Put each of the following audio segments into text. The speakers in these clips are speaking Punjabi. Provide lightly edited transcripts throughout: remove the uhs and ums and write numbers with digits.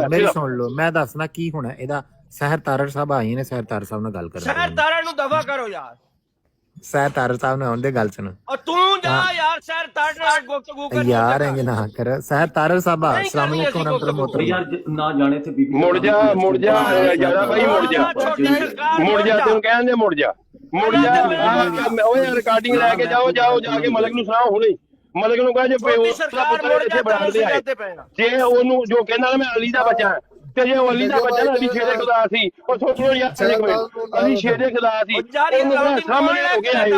ਮੇਰੀ ਸੁਣ ਲਓ, ਮੈਂ ਦੱਸਣਾ ਕੀ ਹੋਣਾ ਇਹਦਾ। ਸਹਿਰ ਤਾਰੜ ਸਾਹਿਬ ਆਈ ਨੇ, ਸਹਿਰ ਤਾਰੜ ਸਾਹਿਬ ਨਾਲ ਗੱਲ ਕਰਾਂ। ਸਹਿਰ ਤਾਰੜ ਨੂੰ ਦਫਾ ਕਰੋ ਯਾਰ। ਸਹਿਰ ਤਾਰੜ ਸਾਹਿਬ ਨੇ ਆਉਂਦੇ ਗੱਲ ਸੁਣ। ਤੂੰ ਜਾ ਯਾਰ ਸਹਿਰ ਤਾਰੜ ਨਾਲ ਗੁਫ਼ਤਗੂ ਕਰ ਯਾਰ ਇਹ ਨਾ ਕਰ। ਸਹਿਰ ਤਾਰੜ ਸਾਹਿਬ अस्सलाम वालेकुम रहमतुल्लाह मोहतरम। यार ना जाने थे बीबी मुड़ जा यारा भाई मुड़ जा तू कहंदे मुड़ जा ओए रिकॉर्डिंग लेके जाओ जाके मलिक नु सुनाओ हुणे मलिक नु कह जे पुत्र इत्थे बना दे जे ओनु जो कहंदा मैं अली दा बच्चा ते जे अली दा बच्चा ना अली शेरे खुदा सी और सोचो यार एक मिनट अली शेरे खुदा सी सामने हो गया है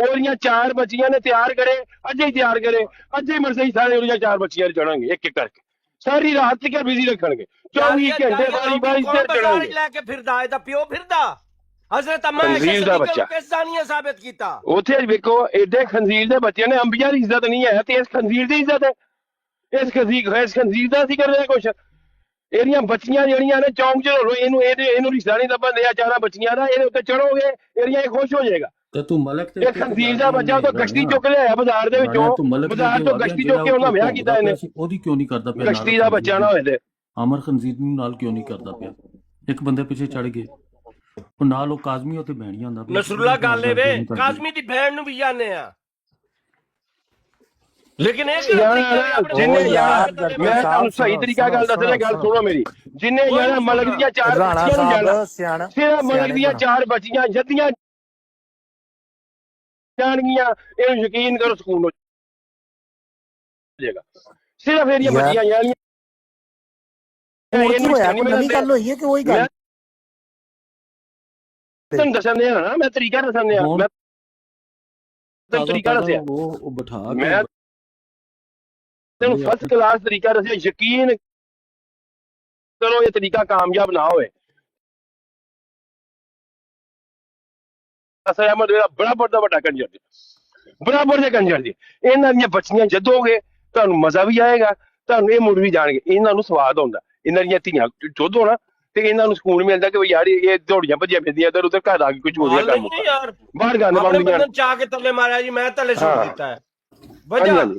ओरियां 4 बच्चियां ने तैयार करे अजे ही तैयार करे अजे ही मरसे सारे ओरियां 4 बच्चियां चढ़ांगे एक एक करके सारी रात तक बिजी रखणगे 24 घंटे बारी सिर चढ़ांगे लेके फिरदा है दा पियो फिरदा हजरत अम्मा खंजीर दा बच्चा किसानिया साबित कीता उथे वेखो एडे खंजीर दे बच्चे ने अंबिया दी इज्जत नहीं है ते इस खंजीर दी इज्जत है इस खंजीर दा सी कर रहे कुछ एरिया बच्चियां जड़ियां ने चौंक च एनू रिश्ता नहीं लभन दिया 4 बच्चियां दा एदे उत्ते चढ़ोगे एरिया खुश हो जाएगा ते तू मलक ते ਇਹ ਖੰਜ਼ੀਰ ਦਾ ਬੱਚਾ ਉਹ ਕਸ਼ਤੀ ਚੁੱਕ ਲਿਆਇਆ ਬਾਜ਼ਾਰ ਦੇ ਵਿੱਚੋਂ ਬਾਜ਼ਾਰ ਤੋਂ ਕਸ਼ਤੀ ਚੁੱਕ ਕੇ ਉਹਨਾਂ ਵਿਆਹ ਕੀਤਾ ਇਹਨੇ ਉਹਦੀ ਕਿਉਂ ਨਹੀਂ ਕਰਦਾ ਪਿਆ ਕਸ਼ਤੀ ਦਾ ਬੱਚਾ ਨਾ ਹੋਏ ਤੇ ਅਮਰ ਖੰਜ਼ੀਰ ਨੂੰ ਨਾਲ ਕਿਉਂ ਨਹੀਂ ਕਰਦਾ ਪਿਆ ਇੱਕ ਬੰਦੇ ਪਿੱਛੇ ਚੜ ਗਏ ਉਹ ਨਾਲ ਉਹ ਕਾਜ਼ਮੀ ਉੱਤੇ ਬਹਿਣੀ ਹੁੰਦਾ ਨਸਰੁੱਲਾ ਗਾਲੇ ਵੇ ਕਾਜ਼ਮੀ ਦੀ ਭੈਣ ਨੂੰ ਵੀ ਜਾਣਦੇ ਆ लेकिन जिन्हें यार मैं ਤੁਹਾਨੂੰ ਸਹੀ ਤਰੀਕਾ ਗੱਲ ਦੱਸ ਰਿਹਾ ਗੱਲ ਸੁਣੋ ਮੇਰੀ ਜਿੰਨੇ ਯਾਰ ਮਲਕ ਦੀਆਂ 4 ਬੱਚੀਆਂ ਨੂੰ ਜਾਣਾ ਸਿਰਫ ਮਲਕ ਦੀਆਂ 4 ਬੱਚੀਆਂ ਜੱਦੀਆਂ ਜਾਣਗੀਆਂ ਇਹਨੂੰ ਯਕੀਨ ਕਰੋ ਸਕੂਨ ਹੋ ਜਾਏਗਾ ਸਿਰਫ ਇਹਦੀਆਂ ਬੱਚੀਆਂ ਜਾਣੀਆਂ ਇਹਨੂੰ ਹੋਇਆ ਕੋਈ ਨਵੀਂ ਗੱਲ ਹੋਈ ਹੈ ਕਿ ਉਹੀ ਗੱਲ ਤੈਨੂੰ ਦੱਸਣ ਦਿਆ ਨਾ ਮੈਂ ਤਰੀਕਾ ਦੱਸਣ ਦਿਆ ਮੈਂ ਤੈਨੂੰ ਤਰੀਕਾ ਦੱਸਿਆ ਉਹ ਬਿਠਾ ਕੇ ਮੈਂ ਤੈਨੂੰ ਫਸਟ ਕਲਾਸ ਤਰੀਕਾ ਦੱਸਿਆ ਯਕੀਨ ਕਰੋ ਇਹ ਤਰੀਕਾ ਕਾਮਯਾਬ ਨਾ ਹੋਵੇ ਅਸਲ ਅਹਿਮਦ ਬੜਾ ਵੱਡਾ ਕੰਜਰ ਜੀ ਬਰਾਬਰ ਦੇ ਕੰਜਰ ਜੀ ਇਹਨਾਂ ਦੀਆਂ ਬੱਚੀਆਂ ਜਦੋਗੇ ਤੁਹਾਨੂੰ ਮਜ਼ਾ ਵੀ ਆਏਗਾ ਤੁਹਾਨੂੰ ਇਹ ਮੁੜ ਵੀ ਜਾਣਗੇ ਇਹਨਾਂ ਨੂੰ ਸਵਾਦ ਆਉਂਦਾ ਇਹਨਾਂ ਦੀਆਂ ਧੀਆਂ ਜੋਧੋ ਨਾ ਤੇ ਇਹਨਾਂ ਨੂੰ ਸਕੂਨ ਮਿਲਦਾ ਕਿ ਯਾਰ ਇਹ ਦੌੜੀਆਂ ਭੱਜੀਆਂ ਫਿਰਦੀਆਂ ਇੱਧਰ ਉੱਧਰ ਘਰ ਆ ਕੇ ਕੁਝ ਹੋ ਰਿਹਾ ਕੰਮ ਬਾਹਰ ਗੰਦ ਪਾਉਂਦੀਆਂ ਚਾਹ ਕੇ ਥੱਲੇ ਮਾਰਿਆ ਜੀ ਮੈਂ ਥੱਲੇ ਸੁੱਟ ਦਿੱਤਾ ਹੈ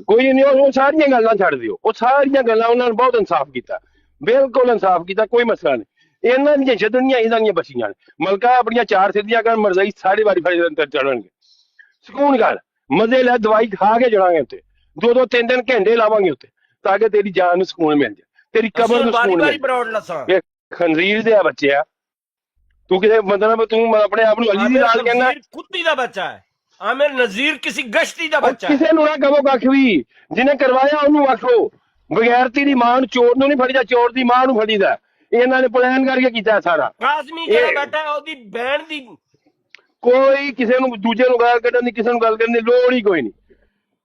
ਕੋਈ ਨਹੀਂ ਉਹ ਸਾਰੀਆਂ ਗੱਲਾਂ ਛੱਡ ਦਿਓ ਉਹ ਸਾਰੀਆਂ ਗੱਲਾਂ ਉਹਨਾਂ ਨੇ ਬਹੁਤ ਇਨਸਾਫ ਕੀਤਾ ਬਿਲਕੁਲ ਇਨਸਾਫ ਕੀਤਾ ਕੋਈ ਮਸਲਾ ਨਹੀਂ ਇਹਨਾਂ ਦੀਆਂ ਜਦਨੀਆਂ ਇਹਨਾਂ ਦੀਆਂ ਬੱਚੀਆਂ ਨੇ ਮਲਕਾ ਆਪਣੀਆਂ 4 ਸਿੱਧੀਆਂ ਕਰ ਮਰਜ਼ਾਈ ਸਾਰੀ ਵਾਰੀ ਫੜੇ ਅੰਦਰ ਚੜਨਗੇ ਸਕੂਨ ਕਰ ਮਜ਼ੇ ਲੈ ਦਵਾਈ ਖਾ ਕੇ ਚੜਾਂਗੇ ਉੱਤੇ 2-2 3 ਘੰਟੇ ਲਾਵਾਂਗੇ ਉੱਤੇ ਤਾਂ ਕਿ ਤੇਰੀ ਜਾਨ ਨੂੰ ਸਕੂਨ ਮਿਲ ਜਾਏ ਤੇਰੀ ਕਬਰ ਨੂੰ ਸਕੂਨ ਮਿਲੇ ਇਹ ਖੰਜ਼ੀਰ ਦੇ ਬੱਚੇ ਆ ਤੂੰ ਕਿਤੇ ਮਤਲਬ ਤੂੰ ਆਪਣੇ ਆਪ ਨੂੰ ਅਲੀ ਦੀ ਲਾਲ ਕਹਿੰਦਾ ਕੁੱਤੀ ਦਾ ਬੱਚਾ ਹੈ आमिर नजीर किसी गश्ती दा बच्चा किसी नु ना कहो कख भी जिन्हें करवाया ओनू आखो बगैरती दी मां नु चोर नु नहीं फड़ीदा चोर दी मां नु फड़ीदा इन्हां ने प्लान करके कीता सारा काज़मी जेड़ा बैठा है ओदी बहन दी कोई किसी नु दूजे नु गाल कढन दी किसी नु गल करन दी लोड़ ही कोई नहीं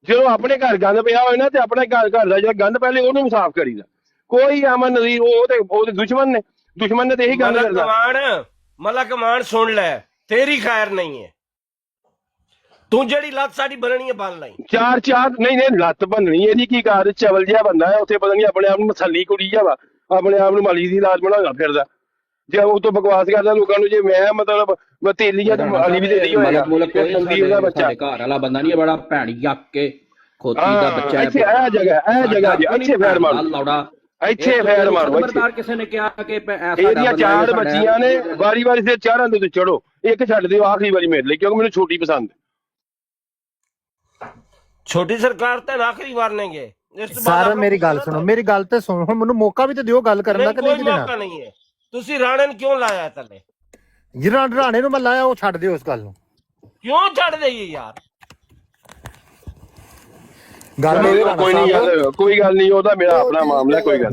जो अपने घर गंद पिया होए ना ते अपने घर दा जेड़ा गंद पहले ओनू साफ करीदा कोई अमन नजीर ओदे दुश्मन ने ते यही गल करदा मलक मान सुन ले तेरी खैर नहीं है तू जड़ी लत साडी बननी है बन लाई 4 नहीं लत बननी एदी की कार चवल जिहा बंदा है उत्थे पता नहीं अपने आप मसली कुड़ी जा वा अपने आप माली दी लाज बनागा फिरदा जे ਉਹ ਤੋਂ ਬਕਵਾਸ ਕਰਦਾ ਲੋਕਾਂ ਨੂੰ ਜੇ ਮੈਂ ਮਤਲਬ ਮੈਂ ਤੇਲੀ ਆ ਅਲੀ ਵੀ ਤੇਲੀ ਹੋਏਗਾ ਸੰਦੀਪ ਦਾ ਬੱਚਾ ਘਰ ਵਾਲਾ ਬੰਦਾ ਨਹੀਂ ਬੜਾ ਭੈੜੀ ਅੱਕ ਕੇ ਖੋਤੀ ਦਾ ਬੱਚਾ ਇੱਥੇ ਇਹ ਜਗ੍ਹਾ ਜੀ ਅੱਛੇ ਫੈਰ ਮਾਰੋ ਲੌੜਾ ਇੱਥੇ ਫੈਰ ਮਾਰੋ ਖਬਰਦਾਰ ਕਿਸੇ ਨੇ ਕਿਹਾ ਕਿ ਇਹਦੀਆਂ 4 ਬੱਚੀਆਂ ਨੇ ਵਾਰੀ ਸਿਰ ਚਾਰਾਂ ਦੇ ਉੱਤੇ ਚੜੋ ਇੱਕ ਛੱਡ ਦਿਓ ਆਖਰੀ ਵਾਰੀ ਮੇਰੇ ਲਈ ਕਿਉਂਕਿ ਮੈਨੂੰ ਛੋਟੀ ਪਸੰਦ छोटी सरकार ते आखिरी वारनेंगे सर मेरी गल सुनो मेरी गल ते सुन हुण मेनू मौका भी ते दियो गल करन दा कि नहीं देना मौका नहीं है तुसी राणे ने क्यों लाया थले जी राणे नु मैं लाया ओ छੱਡ दियो इस गल नु क्यों छੱਡ देइए यार गल कोई नहीं यार कोई गल नहीं ओदा मेरा अपना मामला कोई गल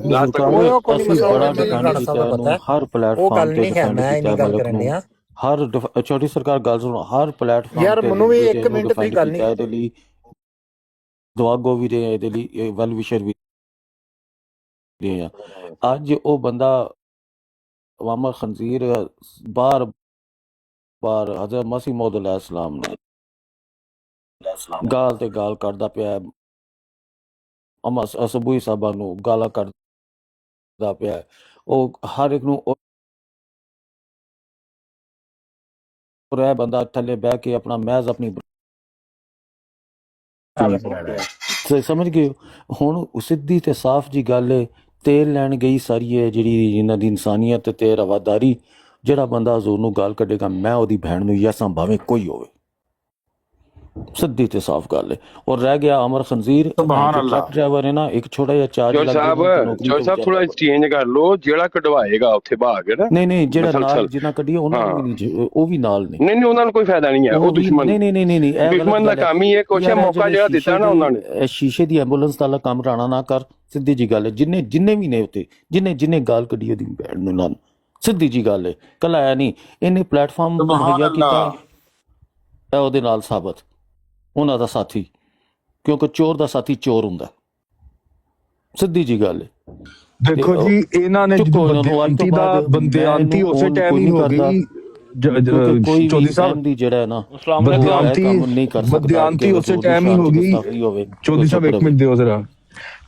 हर प्लेटफार्म ते मैं नहीं गल करनी है हर छोटी सरकार गल सुनो हर प्लेटफार्म यार मनु भी 1 मिनट फ्री गल नहीं ਇਹਦੇ ਲਈ ਦੁਆ ਗੋ ਵੀ ਰਹੇ ਇਹਦੇ ਲਈ ਵੈਲ ਵਿਸ਼ਰ ਵੀ ਰਹੇ ਆ ਅੱਜ ਉਹ ਬੰਦਾ ਵਾਮਾ ਖੰਜ਼ੀਰ ਬਾਰ ਹਜ਼ਰਤ ਮਸੀਹ ਮੌਦ अलैहिस्सलाम ਨੇ ਗਾਲ ਤੇ ਗਾਲ ਕਰਦਾ ਪਿਆ ਅਮਾ ਅਸਬੂਈ ਸਾਹਿਬਾ ਨੂੰ ਗਾਲਾਂ ਕਰਦਾ ਪਿਆ ਉਹ ਹਰ ਇੱਕ ਨੂੰ ਰਹਿ ਬੰਦਾ ਥੱਲੇ ਬਹਿ ਕੇ ਆਪਣਾ ਮਹਿਜ਼ ਆਪਣੀ ਸਮਝ ਗਏ ਹੁਣ ਸਿੱਧੀ ਤੇ ਸਾਫ਼ ਜੀ ਗੱਲ ਹੈ ਤੇਲ ਲੈਣ ਗਈ ਸਾਰੀ ਹੈ ਜਿਹੜੀ ਇਹਨਾਂ ਦੀ ਇਨਸਾਨੀਅਤ ਤੇ ਰਵਾਦਾਰੀ। ਜਿਹੜਾ ਬੰਦਾ ਹਜ਼ੂਰ ਨੂੰ ਗਾਲ ਕੱਢੇਗਾ ਮੈਂ ਉਹਦੀ ਭੈਣ ਨੂੰ ਯਸਾਂ ਭਾਵੇਂ ਕੋਈ ਹੋਵੇ। ਸਿੱਧੀ ਤੇ ਸਾਫ਼ ਗੱਲ ਹੈ। ਔਰ ਰਹਿ ਗਿਆ ਅਮਰ ਖੰਜ਼ੀਰ ਟਰੱਕ ਡਰਾਈਵਰ ਹੈ ਨਾ, ਇੱਕ ਛੋਟਾ ਜਿਹਾ ਚਾਰਜ ਚੋਰ ਸਾਹਿਬ ਥੋੜਾ ਐਕਸਚੇਂਜ ਕਰ ਲਓ। ਜਿਹੜਾ ਕਢਵਾਏਗਾ ਉੱਥੇ ਭਾਗ ਨਾ, ਨਹੀਂ ਜਿਹੜਾ ਨਾਲ ਜਿੰਨਾ ਕੱਢੀ ਉਹਨਾਂ ਨੂੰ ਵੀ ਨਹੀਂ, ਉਹ ਵੀ ਨਾਲ ਨਹੀਂ ਉਹਨਾਂ ਨੂੰ ਕੋਈ ਫਾਇਦਾ ਨਹੀਂ ਹੈ। ਉਹ ਦੁਸ਼ਮਣ ਨਹੀਂ ਦੁਸ਼ਮਣ ਦਾ ਕੰਮ ਹੀ ਹੈ। ਕੁਛ ਮੌਕਾ ਜਿਹੜਾ ਦਿੱਤਾ ਨਾ ਉਹਨਾਂ ਨੇ। ਸ਼ੀਸ਼ੇ ਦੀ ਐਂਬੂਲੈਂਸ ਵਾਲਾ ਕੰਮ ਰਾਣਾ ਨਾ ਕਰ। ਸਿੱਧੀ ਜੀ ਗੱਲ ਹੈ। ਜਿੰਨੇ ਵੀ ਨੇ ਉੱਤੇ ਜਿੰਨੇ ਗਾਲ ਕੱਢੀ ਉਹਦੀ ਭੈਣ ਨੂੰ ਨਾਲ, ਸਿੱਧੀ ਜੀ ਗੱਲ ਹੈ। ਕੱਲ ਆਇਆ ਨਹੀਂ, ਇਹਨੇ ਪਲੇਟਫਾਰਮ ਮੁਹੱਈਆ ਕੀਤਾ ਉਹਦੇ ਨਾਲ ਸਾਬਤ ਉਹਨਾਂ ਦਾ ਸਾਥੀ, ਕਿਉਂਕਿ ਚੋਰ ਦਾ ਸਾਥੀ ਚੋਰ ਹੁੰਦਾ। ਸਿੱਧੀ ਜੀ ਗੱਲ ਹੈ। ਦੇਖੋ ਜੀ ਇਹਨਾਂ ਨੇ ਬੰਦਿਆਂਤੀ ਉਸੇ ਟਾਈਮ ਹੀ ਹੋ ਗਈ। ਚੌਧਰੀ ਸਾਹਿਬ ਦੀ ਜਿਹੜਾ ਹੈ ਨਾ ਬਦਿਆਂਤੀ ਉਸੇ ਟਾਈਮ ਹੀ ਹੋ ਗਈ। ਚੌਧਰੀ ਸਾਹਿਬ ਇੱਕ ਮਿੰਟ ਦਿਓ ਜ਼ਰਾ।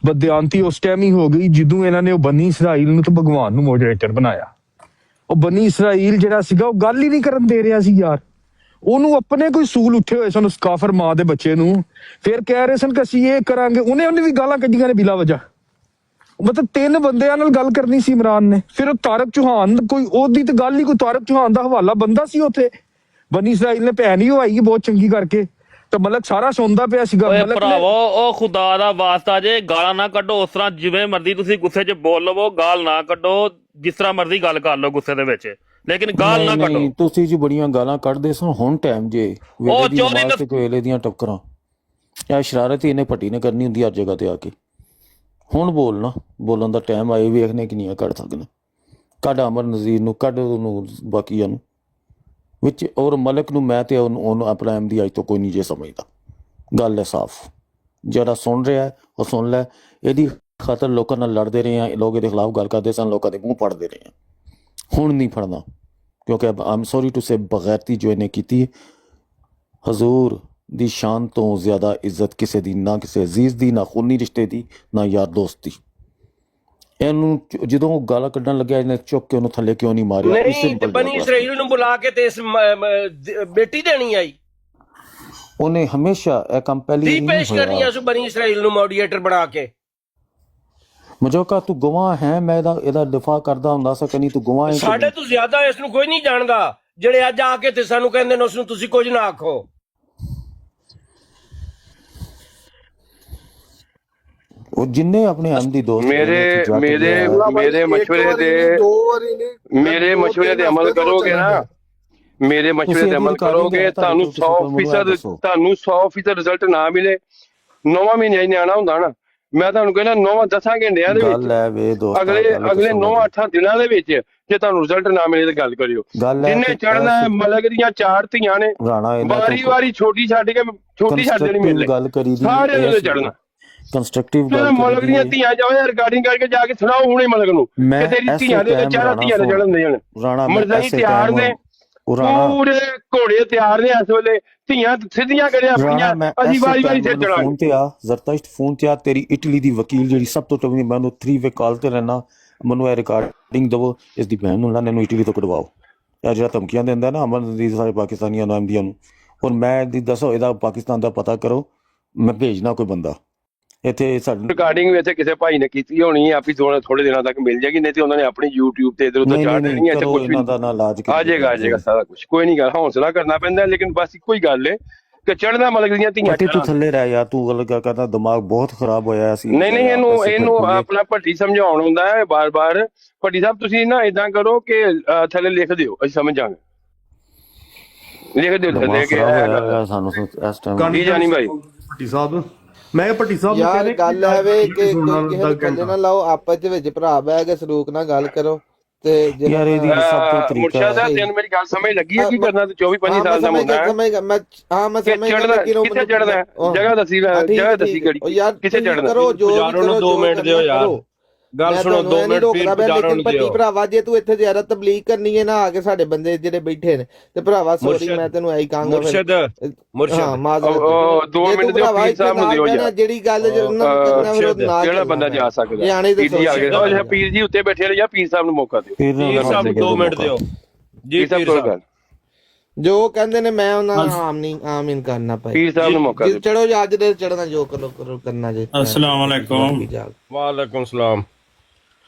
ਬਦਿਆਂਤੀ ਉਸ ਟਾਈਮ ਹੀ ਹੋ ਗਈ ਜਦੋਂ ਇਹਨਾਂ ਨੇ ਉਹ ਬਨੀ ਇਸਰਾਈਲ ਨੂੰ ਤੇ ਭਗਵਾਨ ਨੂੰ ਮੋਡਰੇਟਰ ਬਣਾਇਆ। ਉਹ ਬਨੀ ਇਸਰਾਈਲ ਜਿਹੜਾ ਸੀਗਾ ਉਹ ਗੱਲ ਹੀ ਨਹੀਂ ਕਰਨ ਦੇ ਰਿਹਾ ਸੀ ਯਾਰ। ਉਹਨੂੰ ਆਪਣੇ ਕੋਈ ਸੂਲ ਉੱਠੇ ਹੋਏ ਸਨ ਉਸ ਕਾਫਰ ਮਾਂ ਦੇ ਬੱਚੇ ਨੂੰ, ਫਿਰ ਕਹਿ ਰਹੇ ਸਨ ਕਿ ਅਸੀਂ ਇਹ ਕਰਾਂਗੇ। ਉਹਨੇ ਵੀ ਗਾਲਾਂ ਕੱਢੀਆਂ ਨੇ ਬਿਲਾ ਵਜ੍ਹਾ। ਮਤਲਬ 3 ਬੰਦਿਆਂ ਨਾਲ ਗੱਲ ਕਰਨੀ ਸੀ ਇਮਰਾਨ ਨੇ। ਫਿਰ ਉਹ ਤਾਰਕ ਚੌਹਾਨ ਕੋਈ ਉਹਦੀ ਤੇ ਗੱਲ ਹੀ ਕੋਈ ਤਾਰਕ ਚੌਹਾਨ ਦਾ ਹਵਾਲਾ ਬੰਦਾ ਸੀ ਉੱਥੇ। ਬਨੀ ਇਸਰਾਈਲ ਨੇ ਭੈਣ ਹੀ ਹਵਾਈ ਬਹੁਤ ਚੰਗੀ ਕਰਕੇ, ਤੇ ਮਲਕ ਸਾਰਾ ਸੁਣਦਾ ਪਿਆ ਸੀਗਾ। ਭਰਾਵੋ ਉਹ ਖੁਦਾ ਦਾ ਵਾਸਤਾ ਜੇ ਗਾਲਾਂ ਨਾ ਕੱਢੋ। ਉਸ ਤਰ੍ਹਾਂ ਜਿਵੇਂ ਮਰਜ਼ੀ ਤੁਸੀਂ ਗੁੱਸੇ 'ਚ ਬੋਲ ਲਵੋ, ਗਾਲ ਨਾ ਕੱਢੋ। ਜਿਸ ਤਰ੍ਹਾਂ ਮਰਜ਼ੀ ਗੱਲ ਕਰ ਲਓ ਗੁੱਸੇ ਦੇ ਵਿੱਚ, ਲੇਕਿਨ ਗਾਲ ਨਾ ਕੱਢੋ। ਤੁਸੀਂ ਜੀ ਬੜੀਆਂ ਗਾਲਾਂ ਕੱਢਦੇ ਸਨ। ਹੁਣ ਟਾਈਮ ਜੇ ਵੇਲੇ ਦੀਆਂ ਟੱਕਰਾਂ, ਇਹ ਸ਼ਰਾਰਤ ਹੀ ਇਹਨੇ ਭੱਟੀ ਨੇ ਕਰਨੀ ਹੁੰਦੀ ਹਰ ਜਗ੍ਹਾ ਤੇ ਆ ਕੇ। ਹੁਣ ਬੋਲਣਾ, ਬੋਲਣ ਦਾ ਟਾਈਮ ਆਏ, ਵੇਖਣੇ ਕਿ ਨਹੀਂ ਕੱਢ ਸਕਦੇ। ਕੱਢ ਅਮਰ ਨਜ਼ੀਰ ਨੂੰ, ਕੱਢ ਉਹਨੂੰ ਬਾਕੀਆਂ ਨੂੰ ਵਿੱਚ। ਔਰ ਮਲਕ ਨੂੰ ਮੈਂ ਤੇ ਉਹਨੂੰ ਆਪਣਾ ਐਮ ਦੀ ਅੱਜ ਤੋਂ ਕੋਈ ਨਹੀਂ ਜੇ ਸਮਝਦਾ। ਗੱਲ ਹੈ ਸਾਫ਼। ਜਿਹੜਾ ਸੁਣ ਰਿਹਾ ਉਹ ਸੁਣ ਲੈ। ਇਹਦੀ ਖਾਤਰ ਲੋਕਾਂ ਨਾਲ ਲੜਦੇ ਰਹੇ ਆ, ਲੋਕ ਇਹਦੇ ਖਿਲਾਫ ਗੱਲ ਕਰਦੇ ਸਨ, ਲੋਕਾਂ ਦੇ ਮੂੰਹ ਫੜਦੇ ਰਹੇ ਆ। ਹੁਣ ਨਹੀਂ ਫੜਨਾ, ਕਿਉਂਕਿ ਆਮ ਸੌਰੀ ਟੂ ਸੇ ਬਗੈਰਤੀ ਜੋ ਇਹਨੇ ਕੀਤੀ। ਹਜ਼ੂਰ ਦੀ ਸ਼ਾਨ ਤੋਂ ਜ਼ਿਆਦਾ ਇੱਜ਼ਤ ਕਿਸੇ ਦੀ ਨਾ, ਕਿਸੇ ਅਜ਼ੀਜ਼ ਦੀ, ਨਾ ਖੂਨੀ ਰਿਸ਼ਤੇ ਦੀ, ਨਾ ਯਾਰ ਦੋਸਤ ਦੀ। ਇਹਨੂੰ ਜਦੋਂ ਉਹ ਗਾਲਾਂ ਕੱਢਣ ਲੱਗਿਆ ਇਹਨੇ ਚੁੱਕ ਕੇ ਉਹਨੂੰ ਥੱਲੇ ਕਿਉਂ ਨਹੀਂ ਮਾਰਿਆ? ਨਹੀਂ ਤੇ ਬਨੀ ਇਸਰਾਈਲ ਨੂੰ ਬੁਲਾ ਕੇ ਤੇ ਇਸ ਬੇਟੀ ਦੇਣੀ ਆਈ। ਉਹਨੇ ਹਮੇਸ਼ਾ ਇਹ ਕੰਮ ਪਹਿਲੀ ਪੇਸ਼ ਕਰਨੀ ਆ ਬਨੀ ਇਸਰਾਈਲ ਨੂੰ ਮੋਡੀਏਟਰ ਬਣਾ ਕੇ। ਮਜੋਕਾ ਤੂੰ ਗਵਾਹ ਹੈ, ਮੈਂ ਇਹਦਾ ਦਿਫਾ ਕਰਦਾ ਹੁੰਦਾ ਸਕਨੀ, ਤੂੰ ਗਵਾਹ ਹੈ। ਸਾਡੇ ਤੋਂ ਜ਼ਿਆਦਾ ਇਸ ਨੂੰ ਕੋਈ ਨਹੀਂ ਜਾਣਦਾ। ਜਿਹੜੇ ਅੱਜ ਆ ਕੇ ਤੇ ਸਾਨੂੰ ਕਹਿੰਦੇ ਨੇ ਉਸ ਨੂੰ ਤੁਸੀਂ ਕੁਝ ਨਾ ਆਖੋ। ਉਹ ਜਿੰਨੇ ਆਪਣੇ ਆਮਦੀ ਦੋਸਤ ਮੇਰੇ ਮਸ਼ਵਰੇ ਦੇ ਅਮਲ ਕਰੋਗੇ ਨਾ, ਮੇਰੇ ਮਸ਼ਵਰੇ ਤੇ ਅਮਲ ਕਰੋਗੇ, ਤੁਹਾਨੂੰ 100% ਰਿਜ਼ਲਟ ਨਾ ਮਿਲੇ। 9ਵਾਂ ਮਹੀਨੇ ਹੀ ਨਿਆਣਾ ਹੁੰਦਾ ਨਾ, ਮੈਂ ਤੁਹਾਨੂੰ ਕਹਿੰਦਾ 9-10 ਘੰਟਿਆਂ ਦੇ ਵਿੱਚ, ਅਗਲੇ 9-8 ਦਿਨਾਂ ਦੇ ਵਿੱਚ ਜੇ ਤੁਹਾਨੂੰ ਰਿਜ਼ਲਟ ਨਾ ਮਿਲੇ ਤਾਂ ਗੱਲ ਕਰਿਓ। ਜਿੰਨੇ ਚੜਨਾ ਮਲਕ ਦੀਆਂ 4 ਧੀਆਂ ਨੇ, ਵਾਰੀ ਛੋਟੀ ਛੱਡ ਦੇਣੀ ਮਿਲੇ, ਸਾਰਿਆਂ ਨੇ ਚੜਨਾ। ਕੰਸਟਰਕਟਿਵ ਗੱਲ ਮਲਕ ਦੀਆਂ ਧੀਆਂ ਜਾਓ ਰਿਕਾਰਡਿੰਗ ਕਰਕੇ ਜਾ ਕੇ ਸੁਣਾਓ ਹੁਣੇ ਮਲਕ ਨੂੰ ਕਿ ਤੇਰੀ ਧੀਆਂ ਦੇ 4 ਧੀਆਂ ਨੇ ਚੜਨ ਦੇਣ। ਮਰਜ਼ਾਈ ਤਿਆਰ ਨੇ, ਪੂਰੇ ਘੋੜੇ ਤਿਆਰ ਨੇ ਇਸ ਵੇਲੇ। ਧੀਆਂ ਸਿੱਧੀਆਂ ਕਰਿਆ ਆਪਣੀਆਂ, ਅਸੀਂ ਵਾਰੀ ਸਿਰ ਚੜਾਂਗੇ। ਫੋਨ ਤੇ ਆ ਜ਼ਰਤਾਸ਼ਤ, ਫੋਨ ਤੇ ਆ। ਤੇਰੀ ਇਟਲੀ ਦੀ ਵਕੀਲ ਜਿਹੜੀ ਸਭ ਤੋਂ ਟਵਨੀ, ਮੈਨੂੰ 3 ਵੇ ਕਾਲ ਤੇ ਰਹਿਣਾ, ਮੈਨੂੰ ਇਹ ਰਿਕਾਰਡਿੰਗ ਦਵੋ। ਇਸ ਦੀ ਭੈਣ ਨੂੰ ਲਾਣੇ ਨੂੰ ਇਟਲੀ ਤੋਂ ਕਢਵਾਓ। ਇਹ ਜਿਹੜਾ ਧਮਕੀਆਂ ਦਿੰਦਾ ਨਾ ਅਮਰ ਨਜ਼ੀਰ ਸਾਰੇ ਪਾਕਿਸਤਾਨੀਆਂ ਨੂੰ, ਅਹਿਮਦੀਆਂ ਨੂੰ, ਔਰ ਮੈਂ ਦੀ ਦੱਸੋ ਇਹਦਾ ਪਾਕਿਸਤਾਨ ਦਾ ਪਤਾ ਕਰੋ। ਮੈਂ ਭੇਜਣਾ ਕੋਈ ਬੰਦਾ ਇੱਥੇ। ਸਾਡੀ ਰਿਕਾਰਡਿੰਗ ਵੀ ਇੱਥੇ ਕਿਸੇ ਭਾਈ ਨੇ ਕੀਤੀ ਹੋਣੀ, ਆਪੀ ਥੋੜੇ ਦਿਨਾਂ ਤੱਕ ਮਿਲ ਜਾਏਗੀ। ਨਹੀਂ ਤੇ ਉਹਨਾਂ ਨੇ ਆਪਣੀ YouTube ਤੇ ਇਧਰ ਉਧਰ ਚਾੜ ਦੇਣੀ ਹੈ। ਇੱਥੇ ਕੁਝ ਵੀ ਆ ਜਾਏਗਾ ਸਾਰਾ ਕੁਝ। ਕੋਈ ਨਹੀਂ, ਗੱਲ ਹੌਸਲਾ ਕਰਨਾ ਪੈਂਦਾ। ਲੇਕਿਨ ਬਸ ਇੱਕੋ ਹੀ ਗੱਲ ਹੈ ਕਿ ਚੜਨਾ ਮਲਕ ਦੀਆਂ ਧੀਆਂ। ਤੂੰ ਥੱਲੇ ਰਹਿ ਯਾਰ, ਤੂੰ ਗੱਲ ਕਰਦਾ, ਦਿਮਾਗ ਬਹੁਤ ਖਰਾਬ ਹੋਇਆ ਸੀ। ਨਹੀਂ ਇਹਨੂੰ ਆਪਣਾ ਭੱਟੀ ਸਮਝਾਉਣ ਹੁੰਦਾ ਹੈ ਬਾਰ-ਬਾਰ। ਭੱਟੀ ਸਾਹਿਬ ਤੁਸੀਂ ਨਾ ਏਦਾਂ ਕਰੋ ਕਿ ਥੱਲੇ ਲਿਖ ਦਿਓ, ਅਸੀਂ ਸਮਝ ਜਾਵਾਂਗੇ। ਲਿਖ ਦਿਓ ਥੱਲੇ ਕਿ ਸਾਨੂੰ ਇਸ ਟਾਈਮ ਕੀ ਜਾਨੀ ਭਾਈ ਭੱਟੀ ਸਾਹਿਬ। ਮੈਂ ਭੱਟੀ ਸਾਹਿਬ ਯਾਰ ਗੱਲ ਹੈ ਵੇ ਕਿ ਕਿਸੇ ਨੂੰ ਥੱਲੇ ਨਾ ਲਾਓ, ਆਪਸ ਦੇ ਵਿੱਚ ਭਰਾ ਬਹਿ ਕੇ ਸਲੂਕ ਨਾਲ ਗੱਲ ਕਰੋ। ਤੇ ਯਾਰ ਇਹਦੀ ਸਭ ਤੋਂ ਤਰੀਕਾ ਮੁਰਸ਼ਦ ਹੈ। ਤੈਨੂੰ ਮੇਰੀ ਗੱਲ ਸਮਝ ਲੱਗੀ ਹੈ ਕੀ ਕਰਨਾ? ਤੇ 24-25 ਸਾਲ ਦਾ ਮੁੰਡਾ ਹੈ। ਮੈਂ ਸਮਝ ਕਿੱਥੇ ਚੜਨਾ? ਜਗ੍ਹਾ ਦੱਸੀ ਕਿਹੜੀ, ਕਿੱਥੇ ਚੜਨਾ? ਕਰੋ ਜੋ 2 ਮਿੰਟ ਦਿਓ ਯਾਰ, ਗੱਲ ਸੁਣੋ 2 ਮਿੰਟ ਫਿਰ ਬਜ਼ਾਰੋਂ ਨੂੰ ਦਿਓ। ਭਰਾਵਾ ਜੇ ਤੂੰ ਇੱਥੇ ਜ਼ਿਆਦਾ ਤਬਲੀਗ ਕਰਨੀ ਹੈ ਨਾ, ਆ ਕੇ ਸਾਡੇ ਬੰਦੇ ਜਿਹੜੇ ਬੈਠੇ ਨੇ, ਤੇ ਭਰਾਵਾ ਸੌਰੀ ਮੈਂ ਤੈਨੂੰ ਐਂ ਕਹਾਂਗਾ। ਮੁਰਸ਼ਦ ਹਾਂ ਮਾਜ਼ਰਤ 2 ਮਿੰਟ ਦਿਓ ਪੀਰ ਸਾਹਿਬ ਨੂੰ ਦਿਓ ਯਾਰ। ਜਿਹੜੀ ਗੱਲ ਕਿਹੜਾ ਬੰਦਾ ਜਾ ਸਕਦਾ? ਪੀਰ ਜੀ ਉੱਤੇ ਬੈਠੇ ਨੇ ਜਾਂ ਪੀਰ ਸਾਹਿਬ ਨੂੰ ਮੌਕਾ ਦਿਓ। ਪੀਰ ਸਾਹਿਬ ਨੂੰ 2 ਮਿੰਟ ਦਿਓ ਜੀ। ਪੀਰ ਸਾਹਿਬ ਜੋ ਕਹਿੰਦੇ ਨੇ ਮੈਂ ਉਹਨਾਂ ਨੂੰ ਆਮੀਨ ਕਰਨਾ ਪਏ। ਪੀਰ ਸਾਹਿਬ ਨੂੰ ਮੌਕਾ ਦਿਓ। ਚੜੋ ਅੱਜ ਦੇ ਚੜਨਾ, ਜੋ ਕਰੋ ਕਰਨਾ ਜੇ। अस्सलाम वालेकुम। ਵਾਲੇਕੁਮ ਸਲਾਮ।